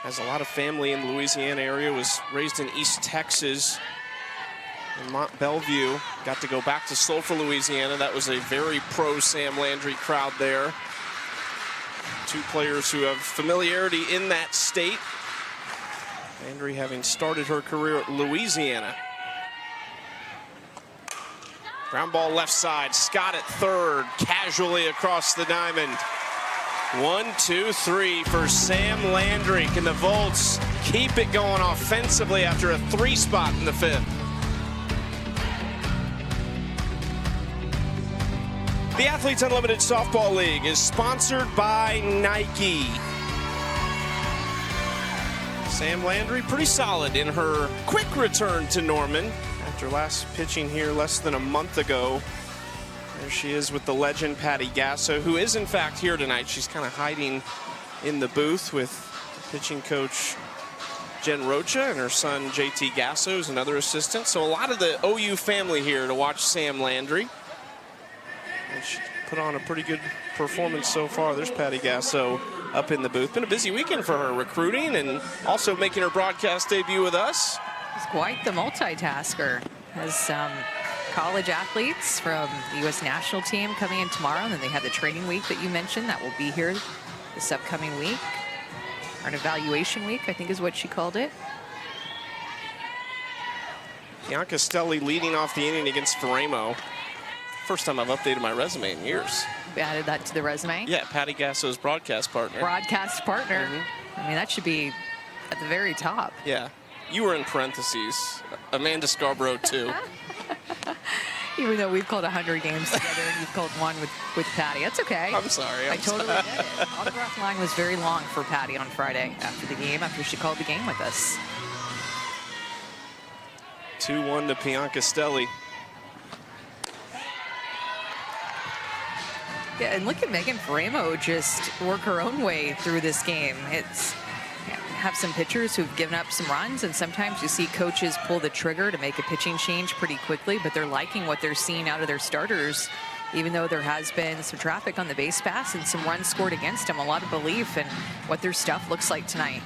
has a lot of family in the Louisiana area, was raised in East Texas, in Mont Bellevue. Got to go back to Sulphur, Louisiana. That was a very pro Sam Landry crowd there. Two players who have familiarity in that state. Landry having started her career at Louisiana. Ground ball left side, Scott at third, casually across the diamond. 1, 2, 3 for Sam Landry. Can the Volts keep it going offensively after a 3 spot in the 5th? The Athletes Unlimited Softball League is sponsored by Nike. Sam Landry pretty solid in her quick return to Norman. After last pitching here less than a month ago. There she is with the legend Patty Gasso, who is in fact here tonight. She's kind of hiding in the booth with pitching coach Jen Rocha and her son JT Gasso, who's another assistant. So a lot of the OU family here to watch Sam Landry. And she put on a pretty good performance so far. There's Patty Gasso up in the booth. Been a busy weekend for her, recruiting and also making her broadcast debut with us. He's quite the multitasker. Has some college athletes from the U.S. national team coming in tomorrow, and then they have the training week that you mentioned that will be here this upcoming week. Or an evaluation week, I think is what she called it. Bianca Stelli leading off the inning against Faremo. First time I've updated my resume in years. We added that to the resume? Yeah, Patty Gasso's broadcast partner. Broadcast partner. I mean, that should be at the very top. Yeah. You were in parentheses. Amanda Scarborough, too. Even though we've called 100 games together and you've called one with Patty. That's okay. I'm sorry. I totally get it. Autograph line was very long for Patty on Friday after the game, after she called the game with us. 2-1 to Bianca Stelli. Yeah, and look at Megan Faremo just work her own way through this game. It's have some pitchers who've given up some runs, and sometimes you see coaches pull the trigger to make a pitching change pretty quickly, but they're liking what they're seeing out of their starters, even though there has been some traffic on the base pass and some runs scored against them. A lot of belief in what their stuff looks like tonight.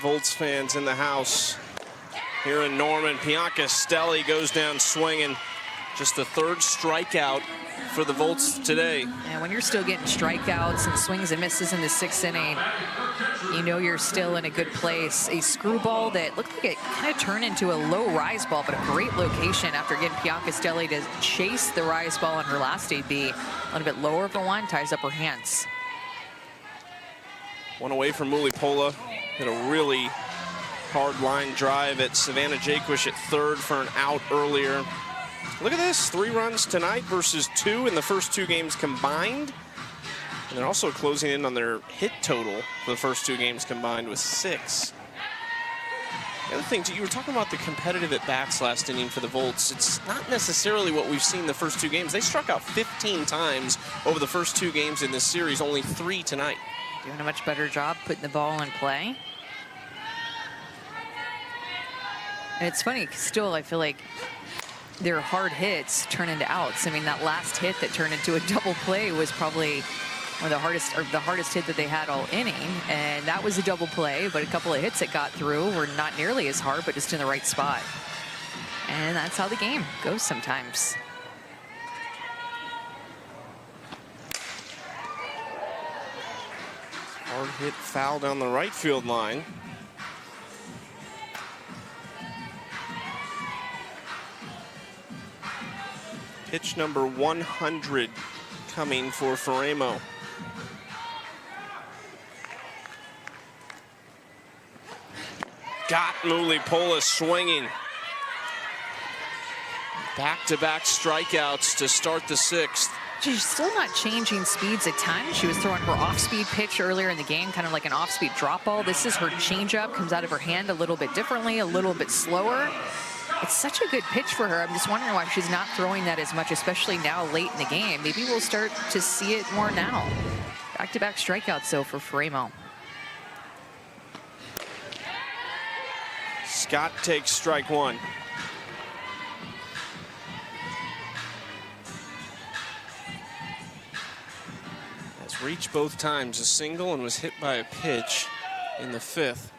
Volts fans in the house here in Norman. Bianca Stelli goes down swinging. Just the 3rd strikeout for the Volts today. And when you're still getting strikeouts and swings and misses in the 6th inning, you know you're still in a good place. A screwball that looked like it kind of turned into a low rise ball, but a great location after getting Bianca Stelli to chase the rise ball on her last AB. A little bit lower for one, ties up her hands. One away from Mulipola. Hit a really hard line drive at Savannah Jaquish at 3rd for an out earlier. Look at this, 3 runs tonight versus 2 in the first 2 games combined. And they're also closing in on their hit total for the first 2 games combined with 6. The other thing, you were talking about the competitive at-bats last inning for the Volts. It's not necessarily what we've seen the first 2 games. They struck out 15 times over the first 2 games in this series, only 3 tonight. Doing a much better job putting the ball in play. And it's funny, 'cause still I feel like their hard hits turn into outs. I mean, that last hit that turned into a double play was probably One of the hardest hit that they had all inning, and that was a double play, but a couple of hits that got through were not nearly as hard, but just in the right spot. And that's how the game goes sometimes. Hard hit foul down the right field line. Pitch number 100 coming for Faremo. Got Mulipola swinging. Back-to-back strikeouts to start the 6th. She's still not changing speeds a ton. She was throwing her off-speed pitch earlier in the game, kind of like an off-speed drop ball. This is her changeup, comes out of her hand a little bit differently, a little bit slower. It's such a good pitch for her. I'm just wondering why she's not throwing that as much, especially now late in the game. Maybe we'll start to see it more now. Back-to-back strikeouts, though, for Faremo. Scott takes strike 1. Has reached both times, a single, and was hit by a pitch in the 5th.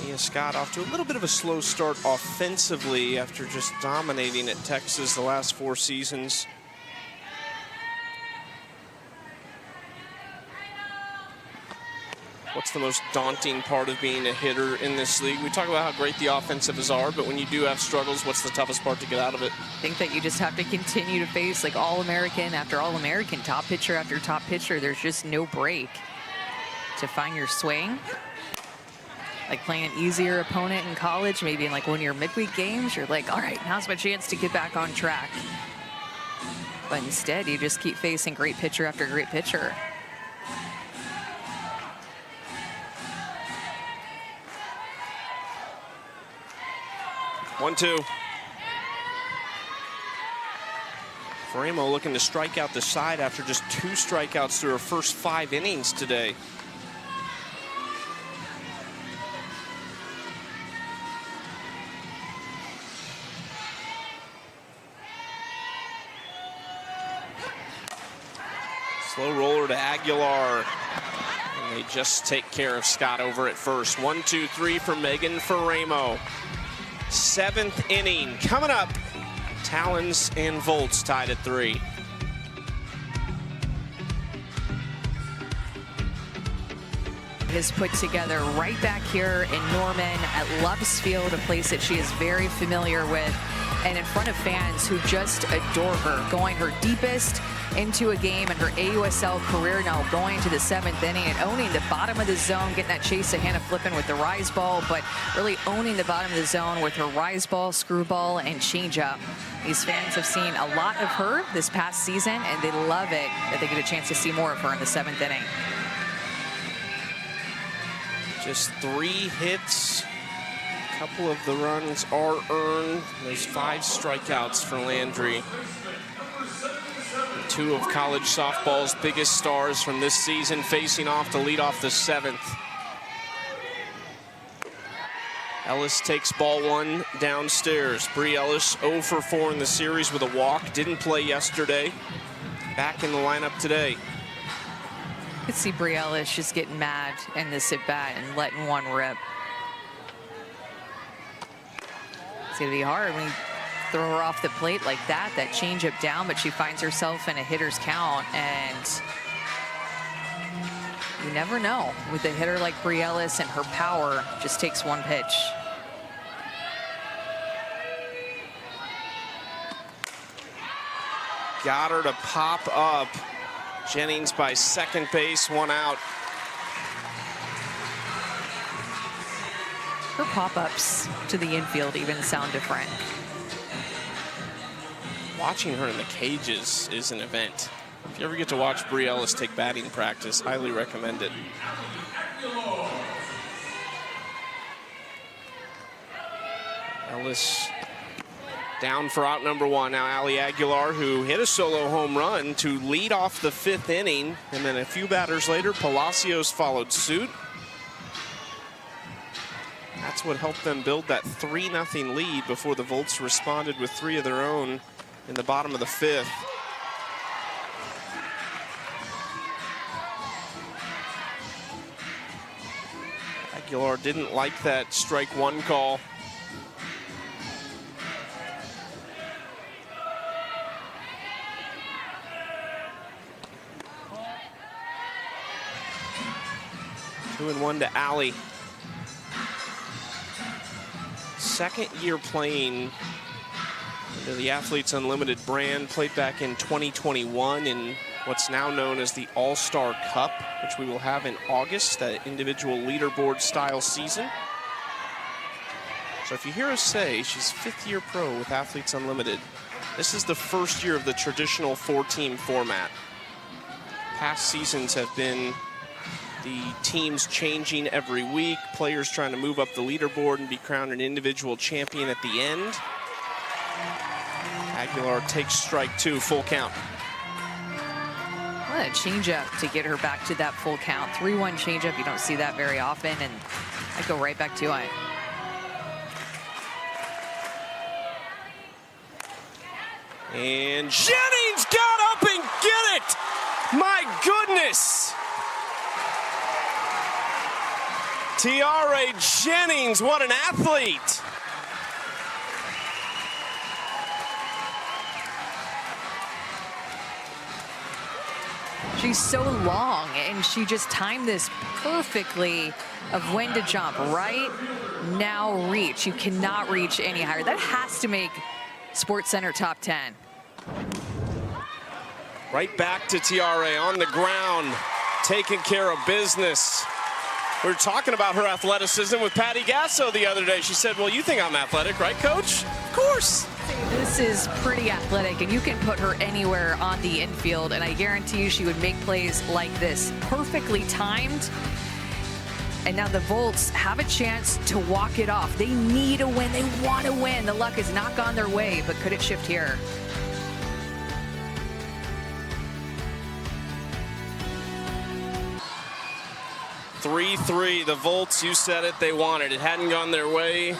Mia Scott off to a little bit of a slow start offensively after just dominating at Texas the last 4 seasons. What's the most daunting part of being a hitter in this league? We talk about how great the offensives are, but when you do have struggles, what's the toughest part to get out of it? I think that you just have to continue to face like All-American after All-American, top pitcher after top pitcher. There's just no break to find your swing. Like playing an easier opponent in college, maybe in like one of your midweek games, you're like, all right, now's my chance to get back on track. But instead, you just keep facing great pitcher after great pitcher. One, two. Faremo looking to strike out the side after just 2 strikeouts through her first 5 innings today. Slow roller to Aguilar. And they just take care of Scott over at first. 1, 2, 3 for Megan Faremo. 7th inning coming up. Talons and Volts tied at 3. Is put together right back here in Norman at Loves Field, a place that she is very familiar with, and in front of fans who just adore her, going her deepest into a game in her AUSL career, now going to the 7th inning and owning the bottom of the zone, getting that chase of Hannah Flippen with the rise ball, but really owning the bottom of the zone with her rise ball, screwball, and changeup. These fans have seen a lot of her this past season, and they love it that they get a chance to see more of her in the 7th inning. Just 3 hits. A couple of the runs are earned. There's 5 strikeouts for Landry. 2 of college softball's biggest stars from this season facing off to lead off the 7th. Ellis takes ball 1 downstairs. Bree Ellis 0 for 4 in the series with a walk. Didn't play yesterday. Back in the lineup today. You could see Bree Ellis just getting mad in this at-bat and letting one rip. It's going to be hard when you throw her off the plate like that changeup down, but she finds herself in a hitter's count, and you never know. With a hitter like Bree Ellis and her power, just takes 1 pitch. Got her to pop up. Jennings by second base, 1 out. Her pop-ups to the infield even sound different. Watching her in the cages is an event. If you ever get to watch Bree Ellis take batting practice, highly recommend it. Ellis down for out number 1. Now Allie Aguilar, who hit a solo home run to lead off the 5th inning. And then a few batters later, Palacios followed suit. That's what helped them build that 3-0 lead before the Volts responded with 3 of their own in the bottom of the 5th. Aguilar didn't like that strike 1 call. Two and 1 to Alley. Second year playing under the Athletes Unlimited brand, played back in 2021 in what's now known as the All-Star Cup, which we will have in August, that individual leaderboard style season. So if you hear us say she's 5th year pro with Athletes Unlimited, this is the first year of the traditional 4-team format. Past seasons have been the teams changing every week, players trying to move up the leaderboard and be crowned an individual champion at the end. Aguilar takes strike 2, full count. What a changeup to get her back to that full count. 3-1 changeup, you don't see that very often, and I go right back to it. And Jennings got up and get it! My goodness! Tiare Jennings, what an athlete! She's so long, and she just timed this perfectly of when to jump. Right now, reach. You cannot reach any higher. That has to make SportsCenter top 10. Right back to Tiare on the ground, taking care of business. We were talking about her athleticism with Patty Gasso the other day. She said, well, you think I'm athletic, right, Coach? Of course. This is pretty athletic, and you can put her anywhere on the infield, and I guarantee you she would make plays like this. Perfectly timed. And now the Volts have a chance to walk it off. They need a win. They want to win. The luck has not gone their way, but could it shift here? The Volts, you said it, they wanted. It hadn't gone their way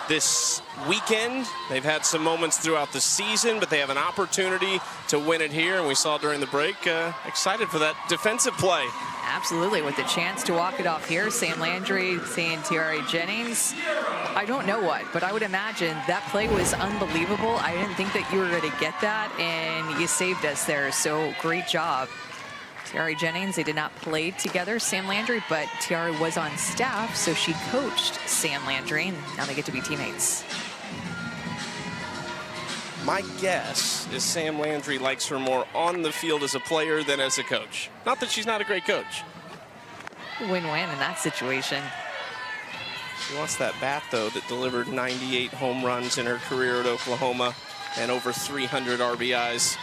this weekend. They've had some moments throughout the season, but they have an opportunity to win it here, and we saw during the break, excited for that defensive play. Absolutely, with the chance to walk it off here. Sam Landry saying Tiare Jennings, I don't know what, but I would imagine that play was unbelievable. I didn't think that you were going to get that, and you saved us there, so great job. Tiare Jennings, they did not play together, Sam Landry, but Tiare was on staff, so she coached Sam Landry, and now they get to be teammates. My guess is Sam Landry likes her more on the field as a player than as a coach. Not that she's not a great coach. Win-win in that situation. She wants that bat, though, that delivered 98 home runs in her career at Oklahoma and over 300 RBIs.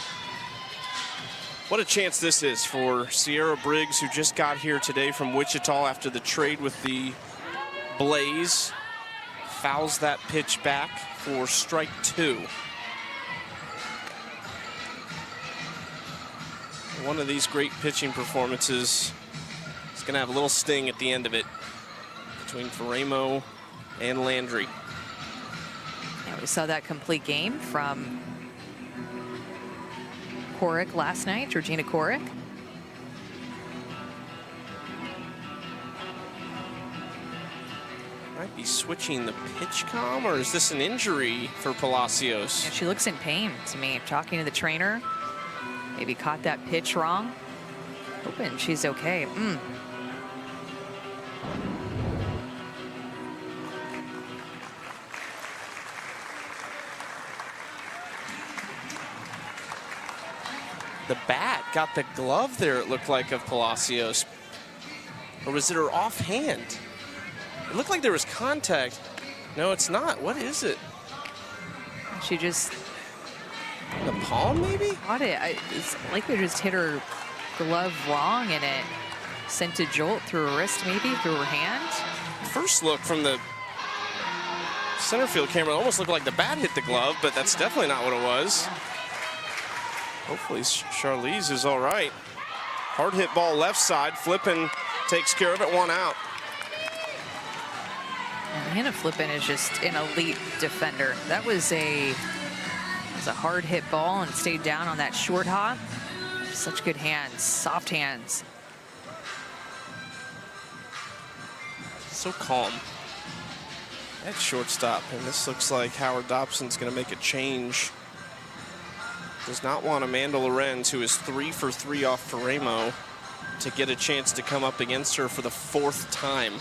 What a chance this is for Sierra Briggs, who just got here today from Wichita after the trade with the Blaze. Fouls that pitch back for strike 2. One of these great pitching performances is going to have a little sting at the end of it between Faremo and Landry. Yeah, we saw that complete game from Coric last night, Georgina Coric. Might be switching the pitch comm, or is this an injury for Palacios? Yeah, she looks in pain to me. Talking to the trainer, maybe caught that pitch wrong. Hoping she's okay. The bat got the glove there, it looked like, of Palacios. Or was it her offhand? It looked like there was contact. No, it's not. What is it? She just... The palm, maybe? Caught it. It's like they just hit her glove wrong, and it sent a jolt through her wrist, maybe, through her hand. First look from the center field camera, it almost looked like the bat hit the glove, but that's definitely not what it was. Hopefully Charlize is all right. Hard hit ball left side. Flippen takes care of it, 1 out. And Hannah Flippen is just an elite defender. That was a hard hit ball and stayed down on that short hop. Such good hands, soft hands. So calm at shortstop, and this looks like Howard Dobson's going to make a change. Does not want Amanda Lorenz, who is 3 for 3 off Ferramo, to get a chance to come up against her for the 4th time.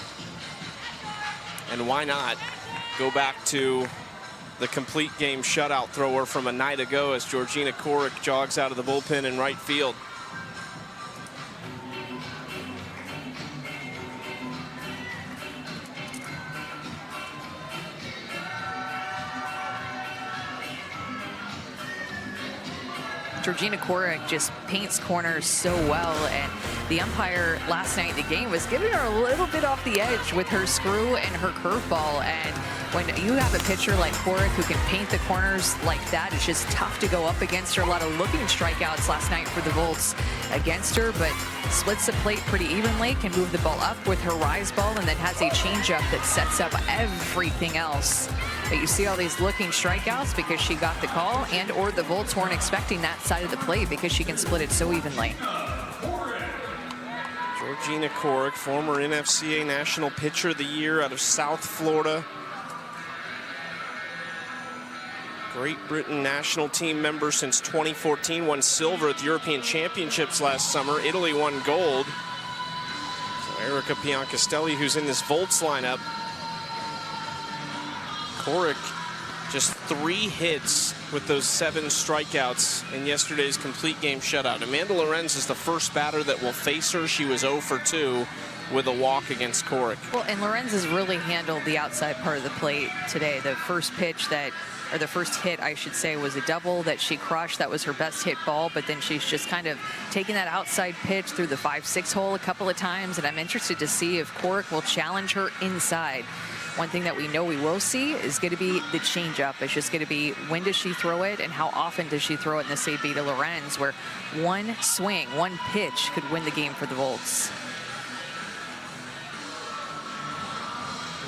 And why not go back to the complete game shutout thrower from a night ago as Georgina Korick jogs out of the bullpen in right field. Georgina Korick just paints corners so well, and the umpire last night in the game was giving her a little bit off the edge with her screw and her curveball. And when you have a pitcher like Korick who can paint the corners like that, it's just tough to go up against her. A lot of looking strikeouts last night for the Volts against her, but splits the plate pretty evenly, can move the ball up with her rise ball, and then has a changeup that sets up everything else. But you see all these looking strikeouts because she got the call, and or the Volts weren't expecting that side of the plate because she can split it so evenly. Georgina Korick, former NFCA National Pitcher of the Year out of South Florida. Great Britain national team member since 2014, won silver at the European Championships last summer. Italy won gold. So Erica Piancastelli, who's in this Volts lineup. Korick just 3 hits with those 7 strikeouts in yesterday's complete game shutout. Amanda Lorenz is the first batter that will face her. She was 0 for 2 with a walk against Korick. Well, and Lorenz has really handled the outside part of the plate today. The first pitch that, or the first hit, I should say, was a double that she crushed. That was her best hit ball, but then she's just kind of taken that outside pitch through the 5-6 hole a couple of times, and I'm interested to see if Korick will challenge her inside. One thing that we know we will see is going to be the changeup. It's just going to be when does she throw it and how often does she throw it in the Save to Lorenz, where one swing, one pitch could win the game for the Volts.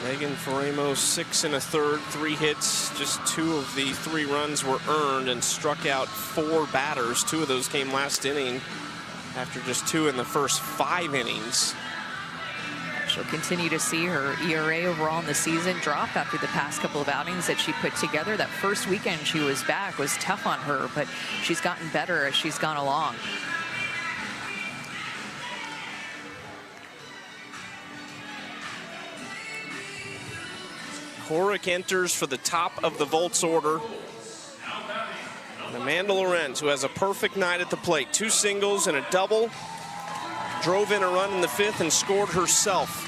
Megan Ferramo, 6 1/3, 3 hits. Just 2 of the 3 runs were earned and struck out 4 batters. 2 of those came last inning after just 2 in the first 5 innings. She'll continue to see her ERA overall in the season drop after the past couple of outings that she put together. That first weekend she was back was tough on her, but she's gotten better as she's gone along. Korick enters for the top of the Volts order. And Amanda Lorenz, who has a perfect night at the plate. 2 singles and a double. Drove in a run in the 5th and scored herself.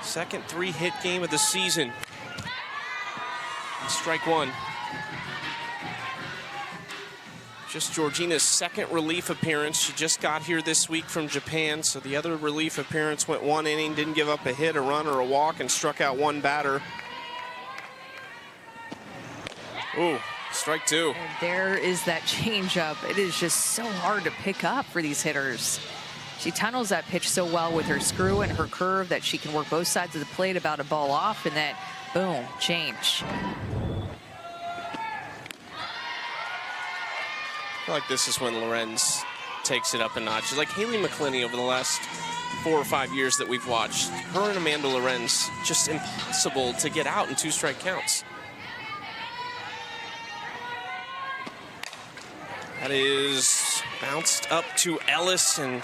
Second 3-hit game of the season. Strike 1. Just Georgina's 2nd relief appearance. She just got here this week from Japan, so the other relief appearance went 1 inning, didn't give up a hit, a run, or a walk, and struck out 1 batter. Ooh, strike 2. And there is that changeup. It is just so hard to pick up for these hitters. She tunnels that pitch so well with her screw and her curve that she can work both sides of the plate about a ball off, and then boom, change. I feel like this is when Lorenz takes it up a notch. She's like Haley McClinney over the last 4 or 5 years that we've watched. Her and Amanda Lorenz, just impossible to get out in 2-strike counts. That is bounced up to Ellis, and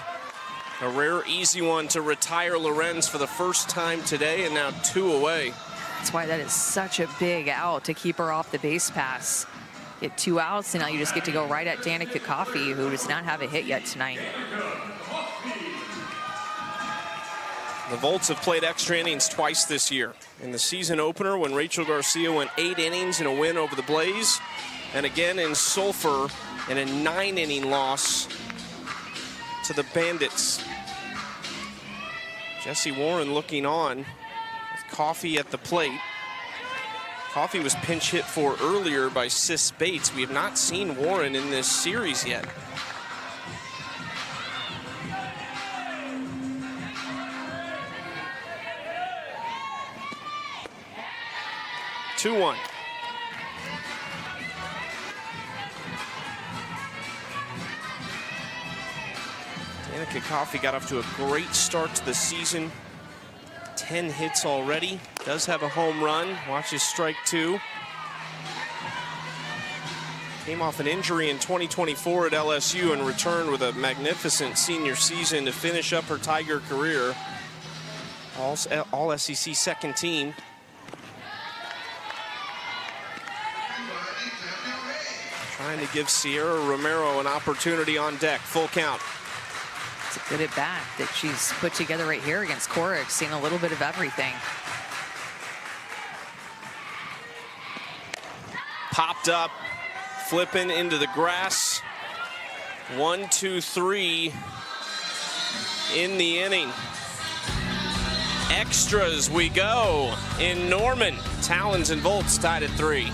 a rare easy one to retire Lorenz for the first time today, and now 2 away. That's why that is such a big out to keep her off the base pass. Get 2 outs, and now you just get to go right at D Coffey, who does not have a hit yet tonight. The Volts have played extra innings twice this year. In the season opener, when Rachel Garcia went 8 innings in a win over the Blaze, and again in Sulphur in a 9-inning loss to the Bandits. Jesse Warren looking on with Coffey at the plate. Coffey was pinch hit for earlier by Sis Bates. We have not seen Warren in this series yet. 2-1. D Coffey got off to a great start to the season. 10 hits already. Does have a home run. Watch his strike 2. Came off an injury in 2024 at LSU and returned with a magnificent senior season to finish up her Tiger career. All SEC second team. Trying to give Sierra Romero an opportunity on deck. Full count. It's a good at bat that she's put together right here against Corrick, seeing a little bit of everything. Popped up, Flippen into the grass. 1, 2, 3 in the inning. Extras we go in Norman. Talons and Volts tied at 3.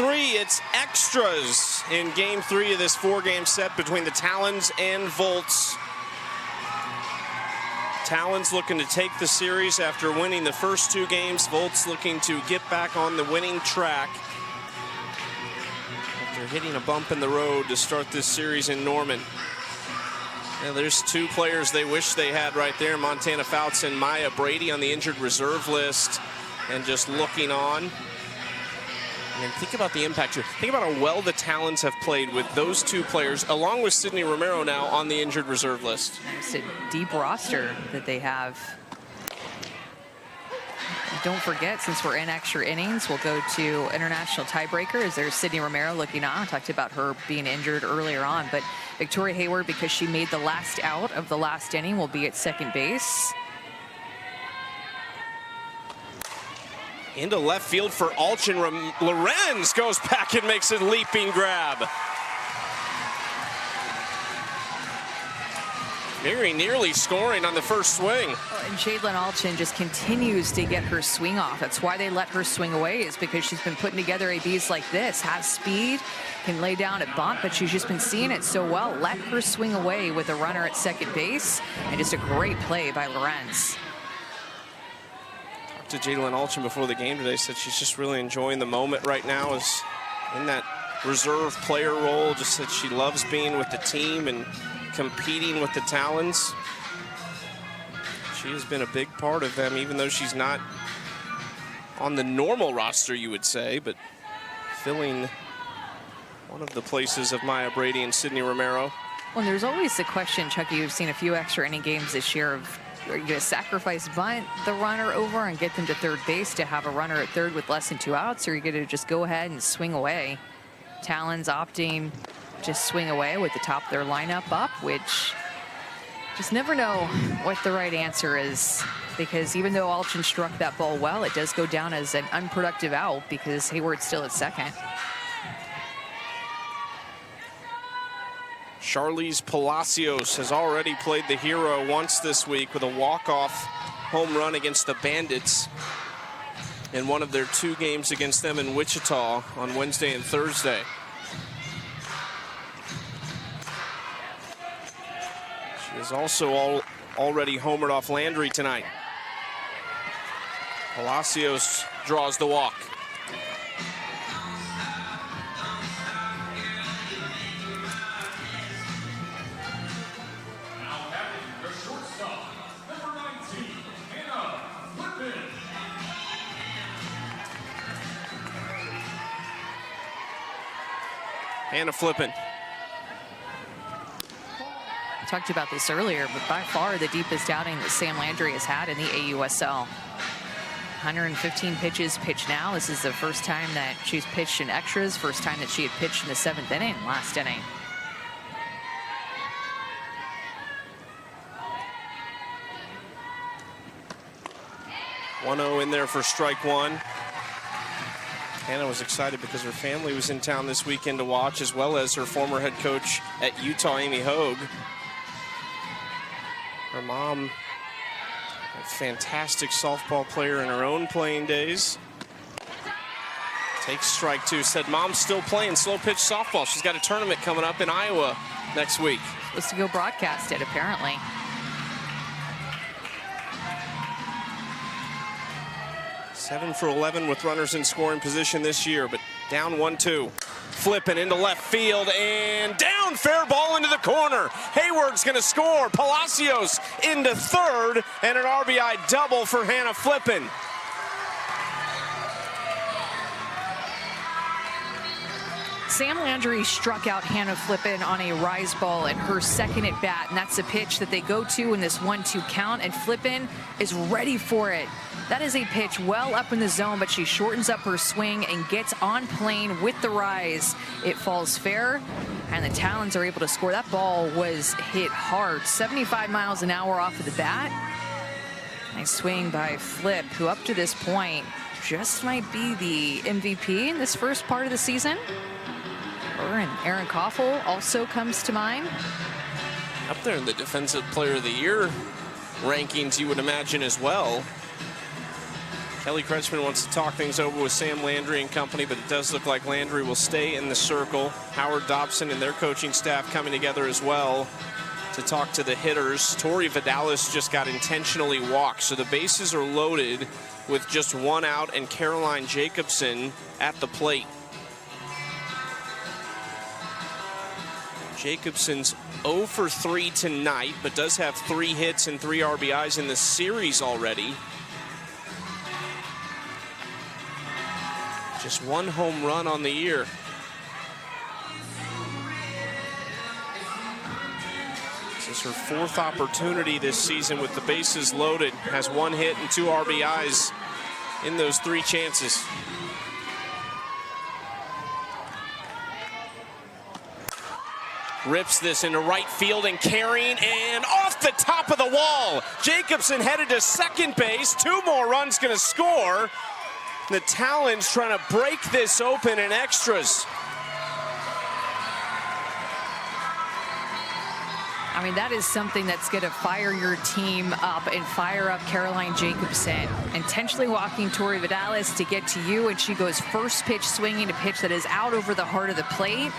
It's extras in game 3 of this 4-game set between the Talons and Volts. Talons looking to take the series after winning the first 2 games. Volts looking to get back on the winning track after hitting a bump in the road to start this series in Norman. Now there's 2 players they wish they had right there. Montana Fouts and Maya Brady on the injured reserve list and just looking on. And think about the impact here. Think about how well the Talons have played with those 2 players, along with Sydney Romero now on the injured reserve list. It's a deep roster that they have. Don't forget, since we're in extra innings, we'll go to international tiebreakers. There's Sydney Romero looking on. I talked about her being injured earlier on, but Victoria Hayward, because she made the last out of the last inning, will be at second base. Into left field for Allchin. Lorenz goes back and makes a leaping grab. Very nearly scoring on the first swing. And Jalen Allchin just continues to get her swing off. That's why they let her swing away, is because she's been putting together ABs like this. Has speed, can lay down at bunt, but she's just been seeing it so well. Let her swing away with a runner at second base, and just a great play by Lorenz. To Jalen Allchin before the game today, said she's just really enjoying the moment right now, is in that reserve player role. Just said she loves being with the team and competing with the Talons. She has been a big part of them, even though she's not on the normal roster, you would say, but filling one of the places of Maya Brady and Sydney Romero. Well, there's always the question, Chucky, you've seen a few extra inning games this year of, are you going to sacrifice bunt the runner over and get them to third base to have a runner at third with less than 2 outs, or are you going to just go ahead and swing away? Talons opting just swing away with the top of their lineup up, which just never know what the right answer is, because even though Allchin struck that ball well, it does go down as an unproductive out because Hayward's still at second. Charlize Palacios has already played the hero once this week with a walk-off home run against the Bandits in one of their 2 games against them in Wichita on Wednesday and Thursday. She is also already homered off Landry tonight. Palacios draws the walk. And a Flippen. I talked about this earlier, but by far the deepest outing that Sam Landry has had in the AUSL. 115 pitches pitched now. This is the first time that she's pitched in extras, first time that she had pitched in the 7th inning, last inning. .1-0 in there for strike 1. Hannah was excited because her family was in town this weekend to watch, as well as her former head coach at Utah, Amy Hogue. Her mom, a fantastic softball player in her own playing days. Takes strike two. Said mom's still playing slow pitch softball. She's got a tournament coming up in Iowa next week. Supposed to go broadcast it, apparently. Seven for 11 with runners in scoring position this year, but down 1-2. Flipping into left field and down, fair ball into the corner. Hayward's going to score. Palacios into third, and an RBI double for Hannah Flippen. Sam Landry struck out Hannah Flippen on a rise ball in her second at bat, and that's the pitch that they go to in this 1-2 count, and Flippen is ready for it. That is a pitch well up in the zone, but she shortens up her swing and gets on plane with the rise. It falls fair, and the Talons are able to score. That ball was hit hard, 75 miles an hour off of the bat. Nice swing by Flip, who up to this point just might be the MVP in this first part of the season. Her and Aaron Koffel also comes to mind. Up there in the Defensive Player of the Year rankings, you would imagine as well. Kelly Kretschmann wants to talk things over with Sam Landry and company, but it does look like Landry will stay in the circle. Howard Dobson and their coaching staff coming together as well to talk to the hitters. Tori Vidales just got intentionally walked, so the bases are loaded with just one out and Caroline Jacobsen at the plate. Jacobsen's 0 for 3 tonight, but does have 3 hits and 3 RBIs in the series already. Just 1 home run on the year. This is her 4th opportunity this season with the bases loaded. Has 1 hit and 2 RBIs in those 3 chances. Rips this into right field and carrying, and off the top of the wall. Jacobsen headed to second base. 2 more runs going to score. The Talons trying to break this open in extras. I mean, that is something that's going to fire your team up and fire up Caroline Jacobsen. Intentionally walking Tori Vidales to get to you, and she goes first pitch swinging, a pitch that is out over the heart of the plate.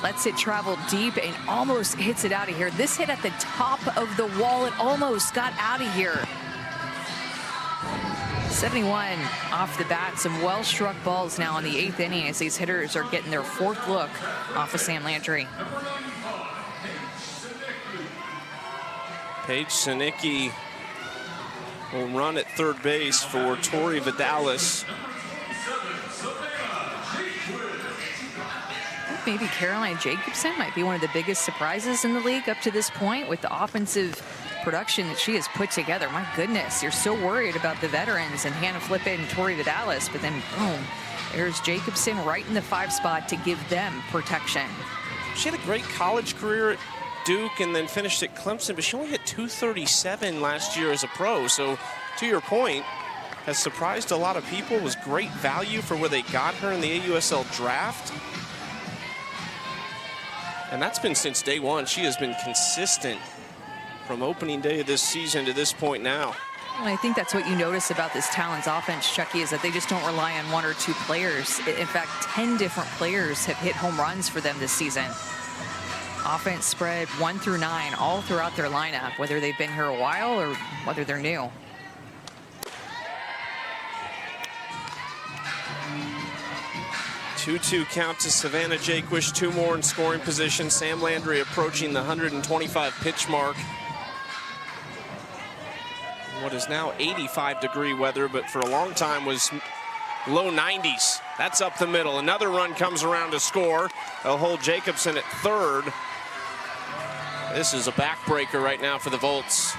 Lets it travel deep and almost hits it out of here. This hit at the top of the wall. It almost got out of here. 71 off the bat. Some well-struck balls now in the 8th inning as these hitters are getting their 4th look off of Sam Landry. Paige Sinicki will run at third base for Tori Vidales. Maybe Caroline Jacobsen might be one of the biggest surprises in the league up to this point with the offensive production that she has put together. My goodness, you're so worried about the veterans and Hannah Flippen and Tori Vidales, but then boom, there's Jacobsen right in the 5 spot to give them protection. She had a great college career at Duke and then finished at Clemson, but she only hit .237 last year as a pro. So to your point, has surprised a lot of people, was great value for where they got her in the AUSL draft. And that's been since day one. She has been consistent from opening day of this season to this point now. Well, I think that's what you notice about this Talons offense, Chucky, is that they just don't rely on 1 or 2 players. In fact, 10 different players have hit home runs for them this season. Offense spread 1 through 9 all throughout their lineup, whether they've been here a while or whether they're new. Two count to Savannah Jaquish, 2 more in scoring position. Sam Landry approaching the 125 pitch mark. What is now 85-degree weather, but for a long time was low 90s. That's up the middle. Another run comes around to score. They'll hold Jacobsen at third. This is a backbreaker right now for the Volts.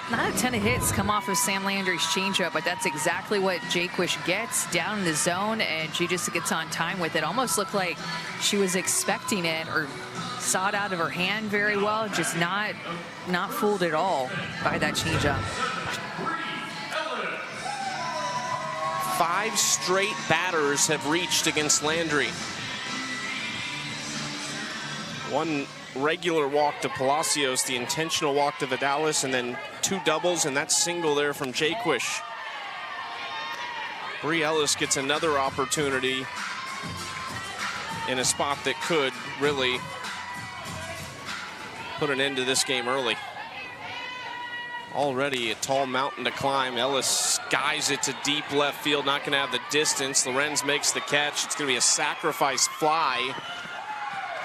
Not a ton of hits come off of Sam Landry's changeup, but that's exactly what Jaquish gets down in the zone, and she just gets on time with it. Almost looked like she was expecting it or saw it out of her hand very well, just not fooled at all by that changeup. 5 straight batters have reached against Landry. One regular walk to Palacios, the intentional walk to Vidales, and then 2 doubles, and that single there from Jaquish. Ellis gets another opportunity in a spot that could really put an end to this game early. Already a tall mountain to climb. Ellis skies it to deep left field, not going to have the distance. Lorenz makes the catch. It's going to be a sacrifice fly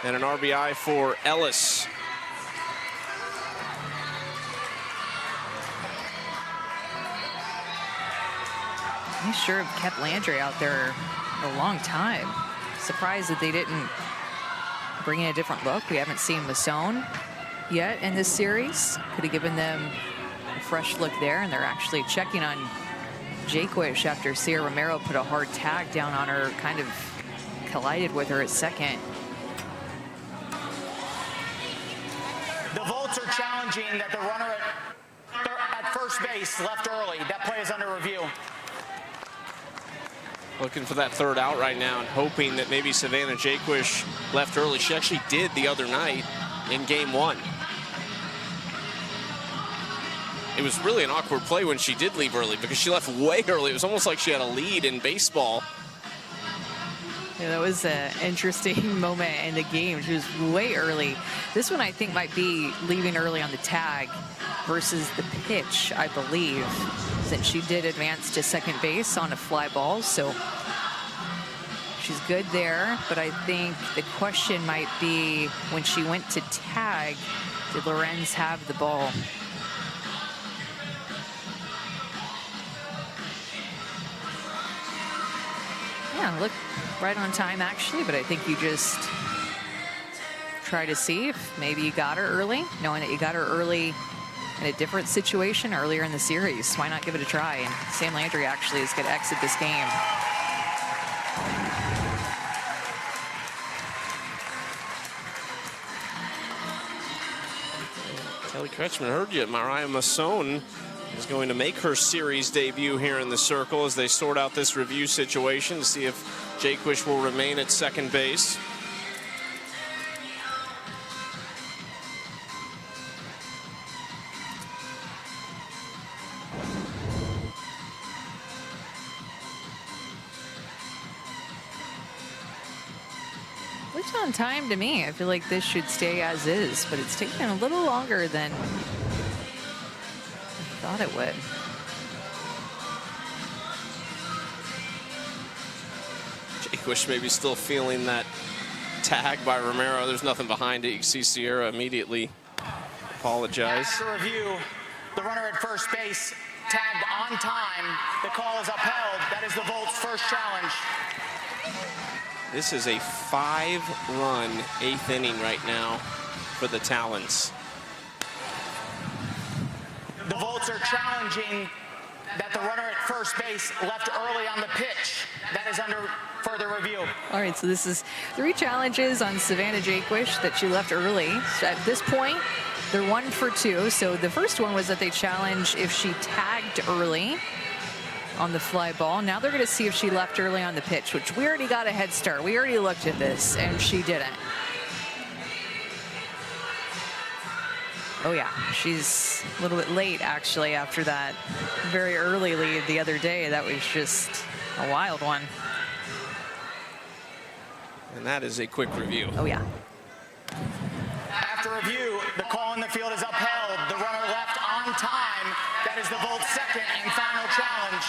and an RBI for Ellis. They sure have kept Landry out there a long time. Surprised that they didn't bring in a different look. We haven't seen Masson yet in this series. Could have given them a fresh look there, and they're actually checking on Jaquish after Sierra Romero put a hard tag down on her, kind of collided with her at second. The Volts are challenging that the runner at first base left early. That play is under review. Looking for that 3rd out right now and hoping that maybe Savannah Jaquish left early. She actually did the other night in game 1. It was really an awkward play when she did leave early because she left way early. It was almost like she had a lead in baseball. Yeah, that was an interesting moment in the game. She was way early. This one I think might be leaving early on the tag versus the pitch, I believe, since she did advance to second base on a fly ball. So she's good there, but I think the question might be when she went to tag, did Lorenz have the ball? Yeah, look right on time actually, but I think you just try to see if maybe you got her early, knowing that you got her early in a different situation earlier in the series. Why not give it a try? And Sam Landry actually is going to exit this game. Kelly Kretschmann heard you. Mariah Masson is going to make her series debut here in the circle as they sort out this review situation to see if Jaquish will remain at second base. Looks on time to me. I feel like this should stay as is, but it's taking a little longer than I thought it would. Jaquish maybe still feeling that tag by Romero. There's nothing behind it. You can see Sierra immediately apologize. After review, the runner at first base tagged on time. The call is upheld. That is the Volts' first challenge. This is a 5-run 8th inning right now for the Talons. The Volts are challenging that the runner at first base left early on the pitch. That is under further review. All right, so this is 3 challenges on Savannah Jaquish that she left early. So at this point, they're 1 for 2. So the first one was that they challenged if she tagged early on the fly ball. Now they're going to see if she left early on the pitch, which we already got a head start. We already looked at this, and she didn't. Oh yeah, she's a little bit late actually after that very early lead the other day. That was just a wild one. And that is a quick review. Oh yeah. After review, the call in the field is upheld. The runner left on time. That is the Volts' second and final challenge.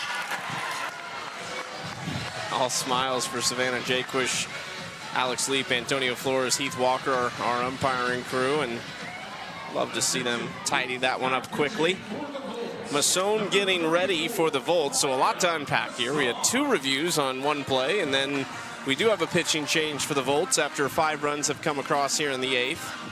All smiles for Savannah Jaquish, Alex Leap, Antonio Flores, Heath Walker, our umpiring crew, and love to see them tidy that one up quickly. Masson getting ready for the Volts, so a lot to unpack here. We had 2 reviews on 1 play, and then we do have a pitching change for the Volts after 5 runs have come across here in the 8th.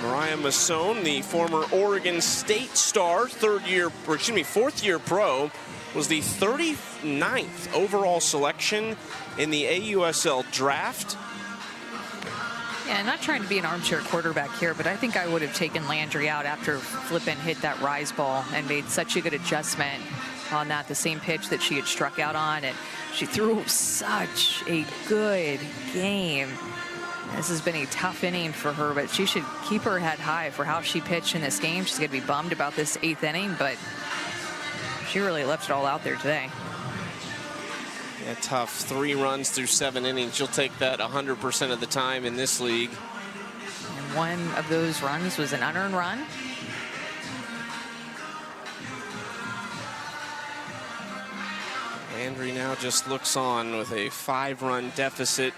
Mariah Masson, the former Oregon State star, 4th year pro, was the 39th overall selection in the AUSL draft. Yeah, I'm not trying to be an armchair quarterback here, but I think I would have taken Landry out after Flippen hit that rise ball and made such a good adjustment on that, the same pitch that she had struck out on, and she threw such a good game. This has been a tough inning for her, but she should keep her head high for how she pitched in this game. She's going to be bummed about this 8th inning, but she really left it all out there today. Yeah, tough. 3 runs through 7 innings. You'll take that 100% of the time in this league. And one of those runs was an unearned run. Landry now just looks on with a 5-run deficit.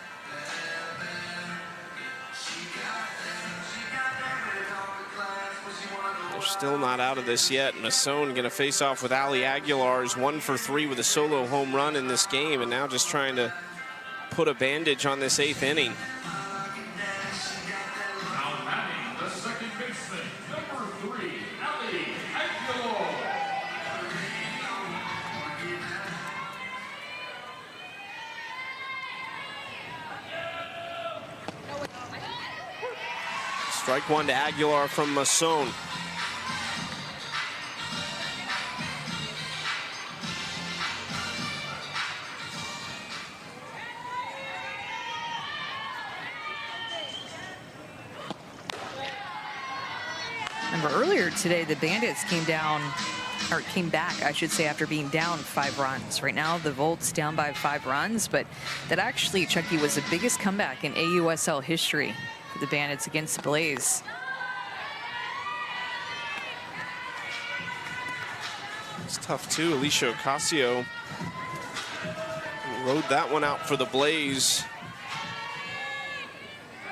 They're still not out of this yet. Masson going to face off with Ali Aguilar, who's 1 for 3 with a solo home run in this game, and now just trying to put a bandage on this 8th inning. Now batting the second baseman, number 3, Ali Aguilar. Strike 1 to Aguilar from Masson. Remember earlier today, the Bandits came back, I should say, after being down 5 runs. Right now, the Volts down by 5 runs, but that actually, Chucky, was the biggest comeback in AUSL history for the Bandits against the Blaze. It's tough, too. Alicia Ocasio rode that one out for the Blaze.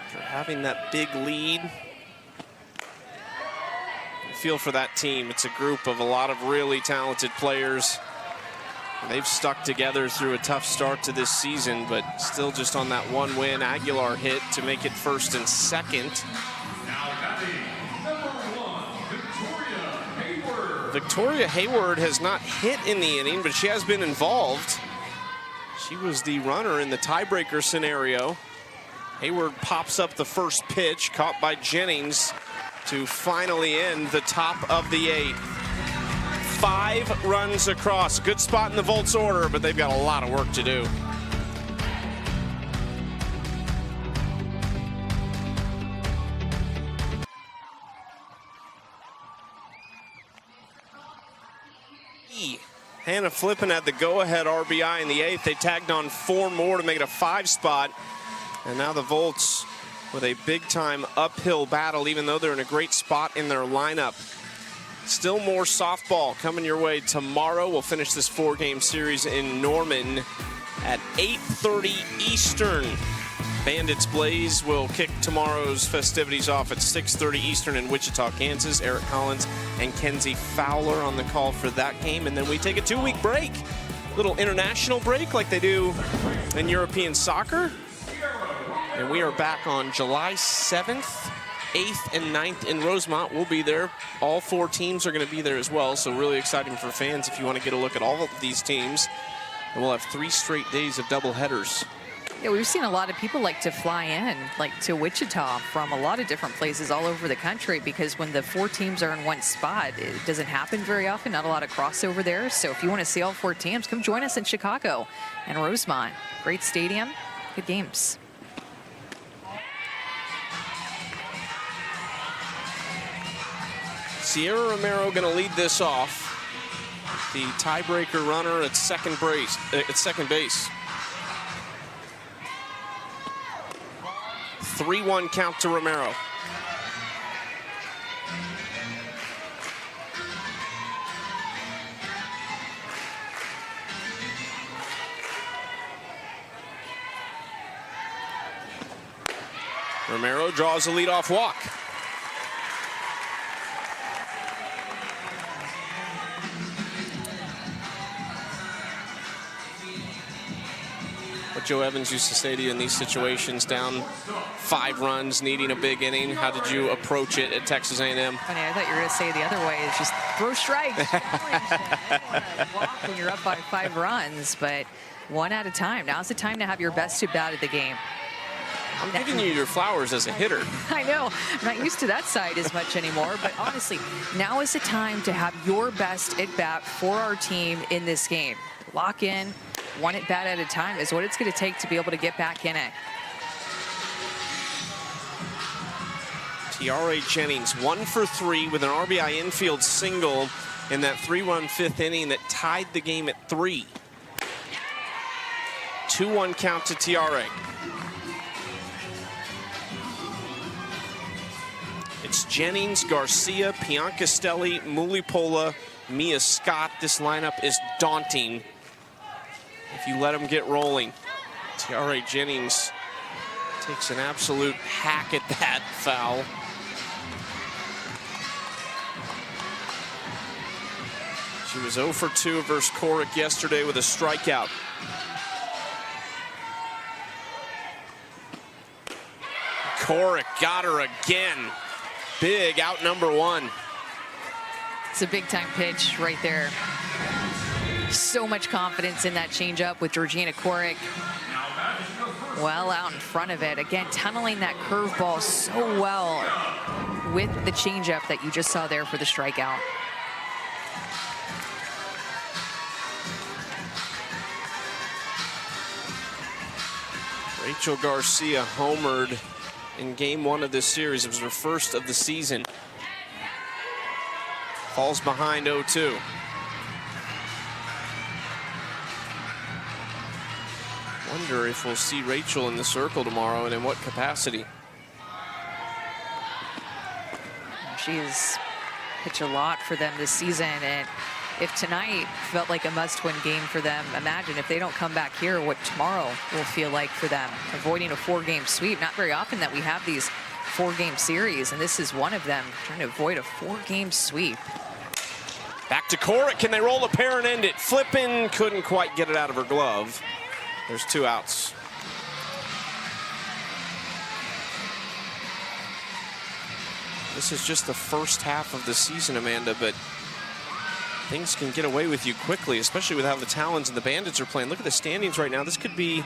After having that big lead. Feel for that team. It's a group of a lot of really talented players. They've stuck together through a tough start to this season, but still just on that 1 win. Aguilar hit to make it 1st and 2nd. Now batting number 1, Victoria Hayward. Victoria Hayward has not hit in the inning, but she has been involved. She was the runner in the tiebreaker scenario. Hayward pops up the first pitch, caught by Jennings, to finally end the top of the 8th. 5 runs across. Good spot in the Volts order, but they've got a lot of work to do. Hannah Flippen had the go-ahead RBI in the 8th. They tagged on 4 more to make it a 5 spot. And now the Volts with a big-time uphill battle, even though they're in a great spot in their lineup. Still more softball coming your way tomorrow. We'll finish this 4-game series in Norman at 8:30 Eastern. Bandits Blaze will kick tomorrow's festivities off at 6:30 Eastern in Wichita, Kansas. Eric Collins and Kenzie Fowler on the call for that game. And then we take a 2-week break. Little international break like they do in European soccer. And we are back on July 7th, 8th, and 9th in Rosemont. We'll be there. All 4 teams are going to be there as well, so really exciting for fans if you want to get a look at all of these teams. And we'll have 3 straight days of double headers. Yeah, we've seen a lot of people like to fly in, like to Wichita from a lot of different places all over the country, because when the 4 teams are in one spot, it doesn't happen very often, not a lot of crossover there. So if you want to see all 4 teams, come join us in Chicago and Rosemont. Great stadium, good games. Sierra Romero going to lead this off. The tiebreaker runner at second base. 3-1 count to Romero. Romero draws a leadoff walk. What Joe Evans used to say to you in these situations, down 5 runs, needing a big inning, how did you approach it at Texas A&M? Funny, I thought you were going to say the other way is just throw strikes. Walk when you're up by 5 runs, but one at a time. Now's the time to have your best at bat of the game. I'm giving you your flowers as a hitter. I know. I'm not used to that side as much anymore, but honestly, now is the time to have your best at bat for our team in this game. Lock in. 1 at bat at a time is what it's going to take to be able to get back in it. Tiare Jennings 1 for 3 with an RBI infield single in that 3-run 5th inning that tied the game at 3. 2-1 count to Tiare. It's Jennings, Garcia, Piancastelli, Mulipola, Mia Scott. This lineup is daunting if you let them get rolling. Tiare Jennings takes an absolute hack at that foul. She was 0 for 2 versus Coric yesterday with a strikeout. Coric got her again. Big out number 1. It's a big time pitch right there. So much confidence in that changeup with Georgina Coric well out in front of it. Again, tunneling that curveball so well with the changeup that you just saw there for the strikeout. Rachel Garcia homered in game 1 of this series. It was her first of the season. Falls behind 0-2. Wonder if we'll see Rachel in the circle tomorrow and in what capacity. She's pitched a lot for them this season, and if tonight felt like a must-win game for them, imagine if they don't come back here, what tomorrow will feel like for them. Avoiding a 4-game sweep. Not very often that we have these 4-game series, and this is one of them, trying to avoid a 4-game sweep. Back to Coric. Can they roll a pair and end it? Flippen couldn't quite get it out of her glove. There's 2 outs. This is just the first half of the season, Amanda, but things can get away with you quickly, especially with how the Talons and the Bandits are playing. Look at the standings right now. This could be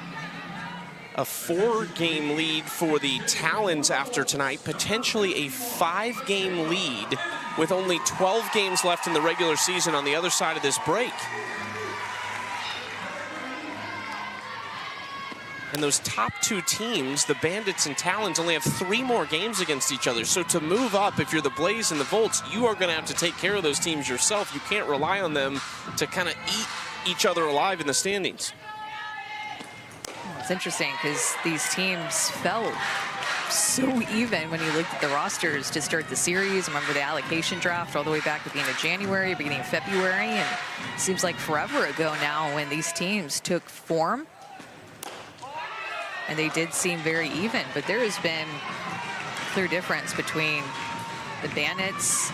a 4-game lead for the Talons after tonight, potentially a 5-game lead with only 12 games left in the regular season on the other side of this break. And those top 2 teams, the Bandits and Talons, only have 3 more games against each other. So to move up, if you're the Blaze and the Volts, you are going to have to take care of those teams yourself. You can't rely on them to kind of eat each other alive in the standings. It's interesting because these teams felt so even when you looked at the rosters to start the series. Remember the allocation draft all the way back at the end of January, beginning of February, and it seems like forever ago now when these teams took form. And they did seem very even, but there has been a clear difference between the Bandits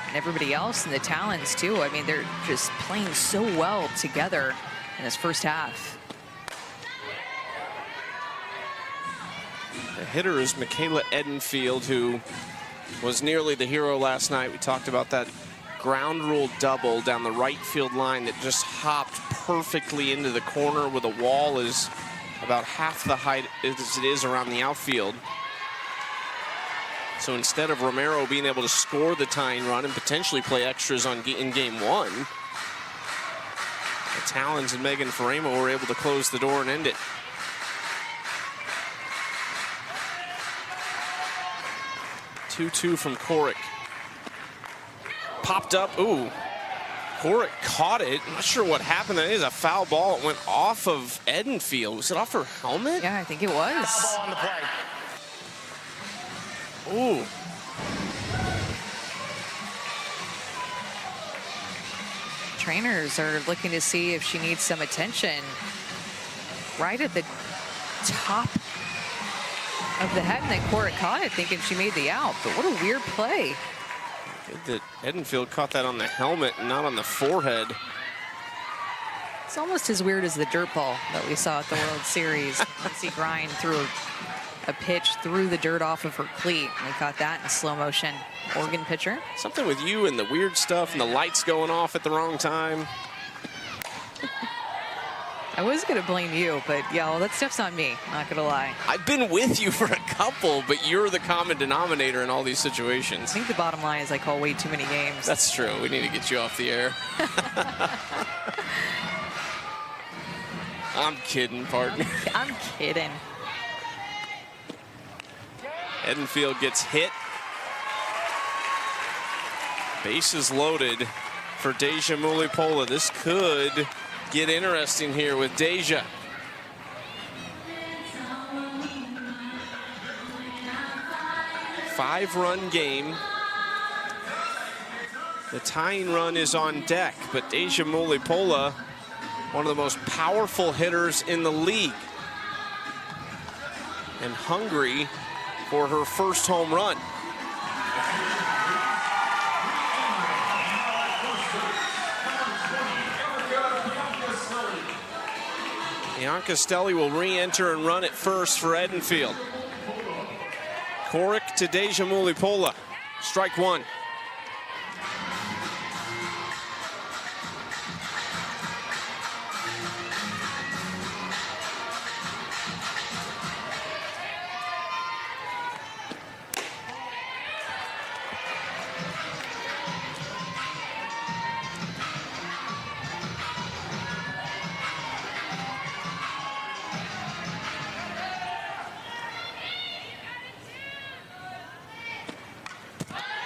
and everybody else and the Talons too. I mean, they're just playing so well together in this first half. The hitter is Michaela Edenfield, who was nearly the hero last night. We talked about that ground rule double down the right field line that just hopped perfectly into the corner with a wall is about half the height as it is around the outfield. So instead of Romero being able to score the tying run and potentially play extras in game 1, the Talons and Megan Faremo were able to close the door and end it. Two from Coric. Popped up, ooh. Coric caught it. I'm not sure what happened. That is a foul ball. It went off of Edenfield. Was it off her helmet? Yeah, I think it was. Foul ball on the play. Ooh. Trainers are looking to see if she needs some attention. Right at the top of the head, and then Coric caught it thinking she made the out. But what a weird play. Good that Edenfield caught that on the helmet and not on the forehead. It's almost as weird as the dirt ball that we saw at the World Series. Lindsey Grind threw a pitch through the dirt off of her cleat, and we caught that in slow motion. Oregon pitcher. Something with you and the weird stuff and the lights going off at the wrong time. I was going to blame you, but yeah, well, that stuff's on me, not going to lie. I've been with you for a couple, but you're the common denominator in all these I situations. think the bottom line is I call way too many games. That's true. We need to get you off the air. I'm kidding, partner. I'm kidding. Edenfield gets hit Bases loaded for Deja Mulipola. This could get interesting here with Deja. Five-run game. The tying run is on deck, but Deja Mulipola, one of the most powerful hitters in the league, and hungry for her first home run. Bianca Stelli will re-enter and run at first for Edenfield. Korick to Deja Mulipola. Strike one.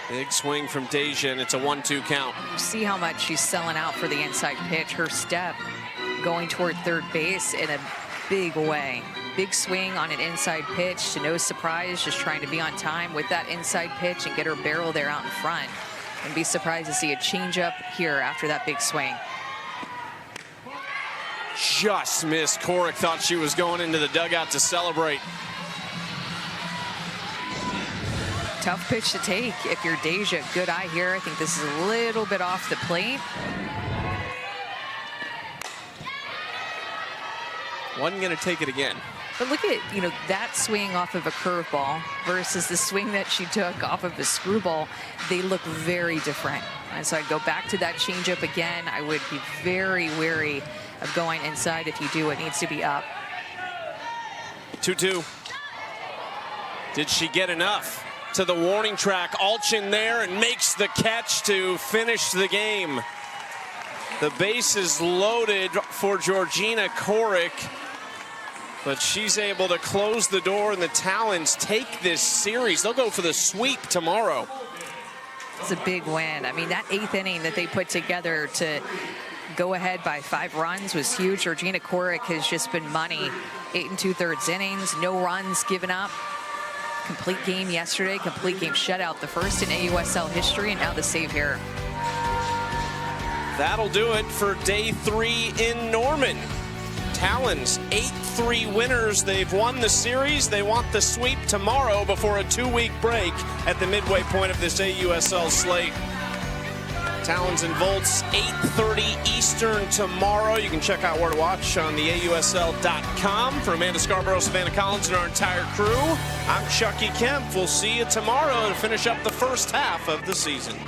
Big swing from Deja, and it's a 1-2 count. See how much she's selling out for the inside pitch. Her step going toward third base in a big way. Big swing on an inside pitch, to no surprise, just trying to be on time with that inside pitch and get her barrel there out in front. And be surprised to see a changeup here after that big swing. Just missed. Korick thought she was going into the dugout to celebrate. Tough pitch to take if you're Deja. Good eye here. I think this is a little bit off the plate. Wasn't going to take it again. But look at, that swing off of a curveball versus the swing that she took off of a screwball. They look very different. And so I'd go back to that changeup again. I would be very wary of going inside if you do. It needs to be up. 2-2. Did she get enough? To the warning track, Allchin there and makes the catch to finish the game. The base is loaded for Georgina Korick, but she's able to close the door, and the Talons take this series. They'll go for the sweep tomorrow. It's a big win. I mean, that 8th inning that they put together to go ahead by 5 runs was huge. Georgina Korick has just been money. 8 2/3 innings, no runs given up. Complete game yesterday, complete game shutout, the first in AUSL history, and now the save here. That'll do it for day 3 in Norman. Talons, 8-3 winners. They've won the series. They want the sweep tomorrow before a 2-week break at the midway point of this AUSL slate. Talons and Volts, 8:30 Eastern tomorrow. You can check out where to watch on the AUSL.com. For Amanda Scarborough, Savannah Collins, and our entire crew, I'm Chucky Kemp. We'll see you tomorrow to finish up the first half of the season.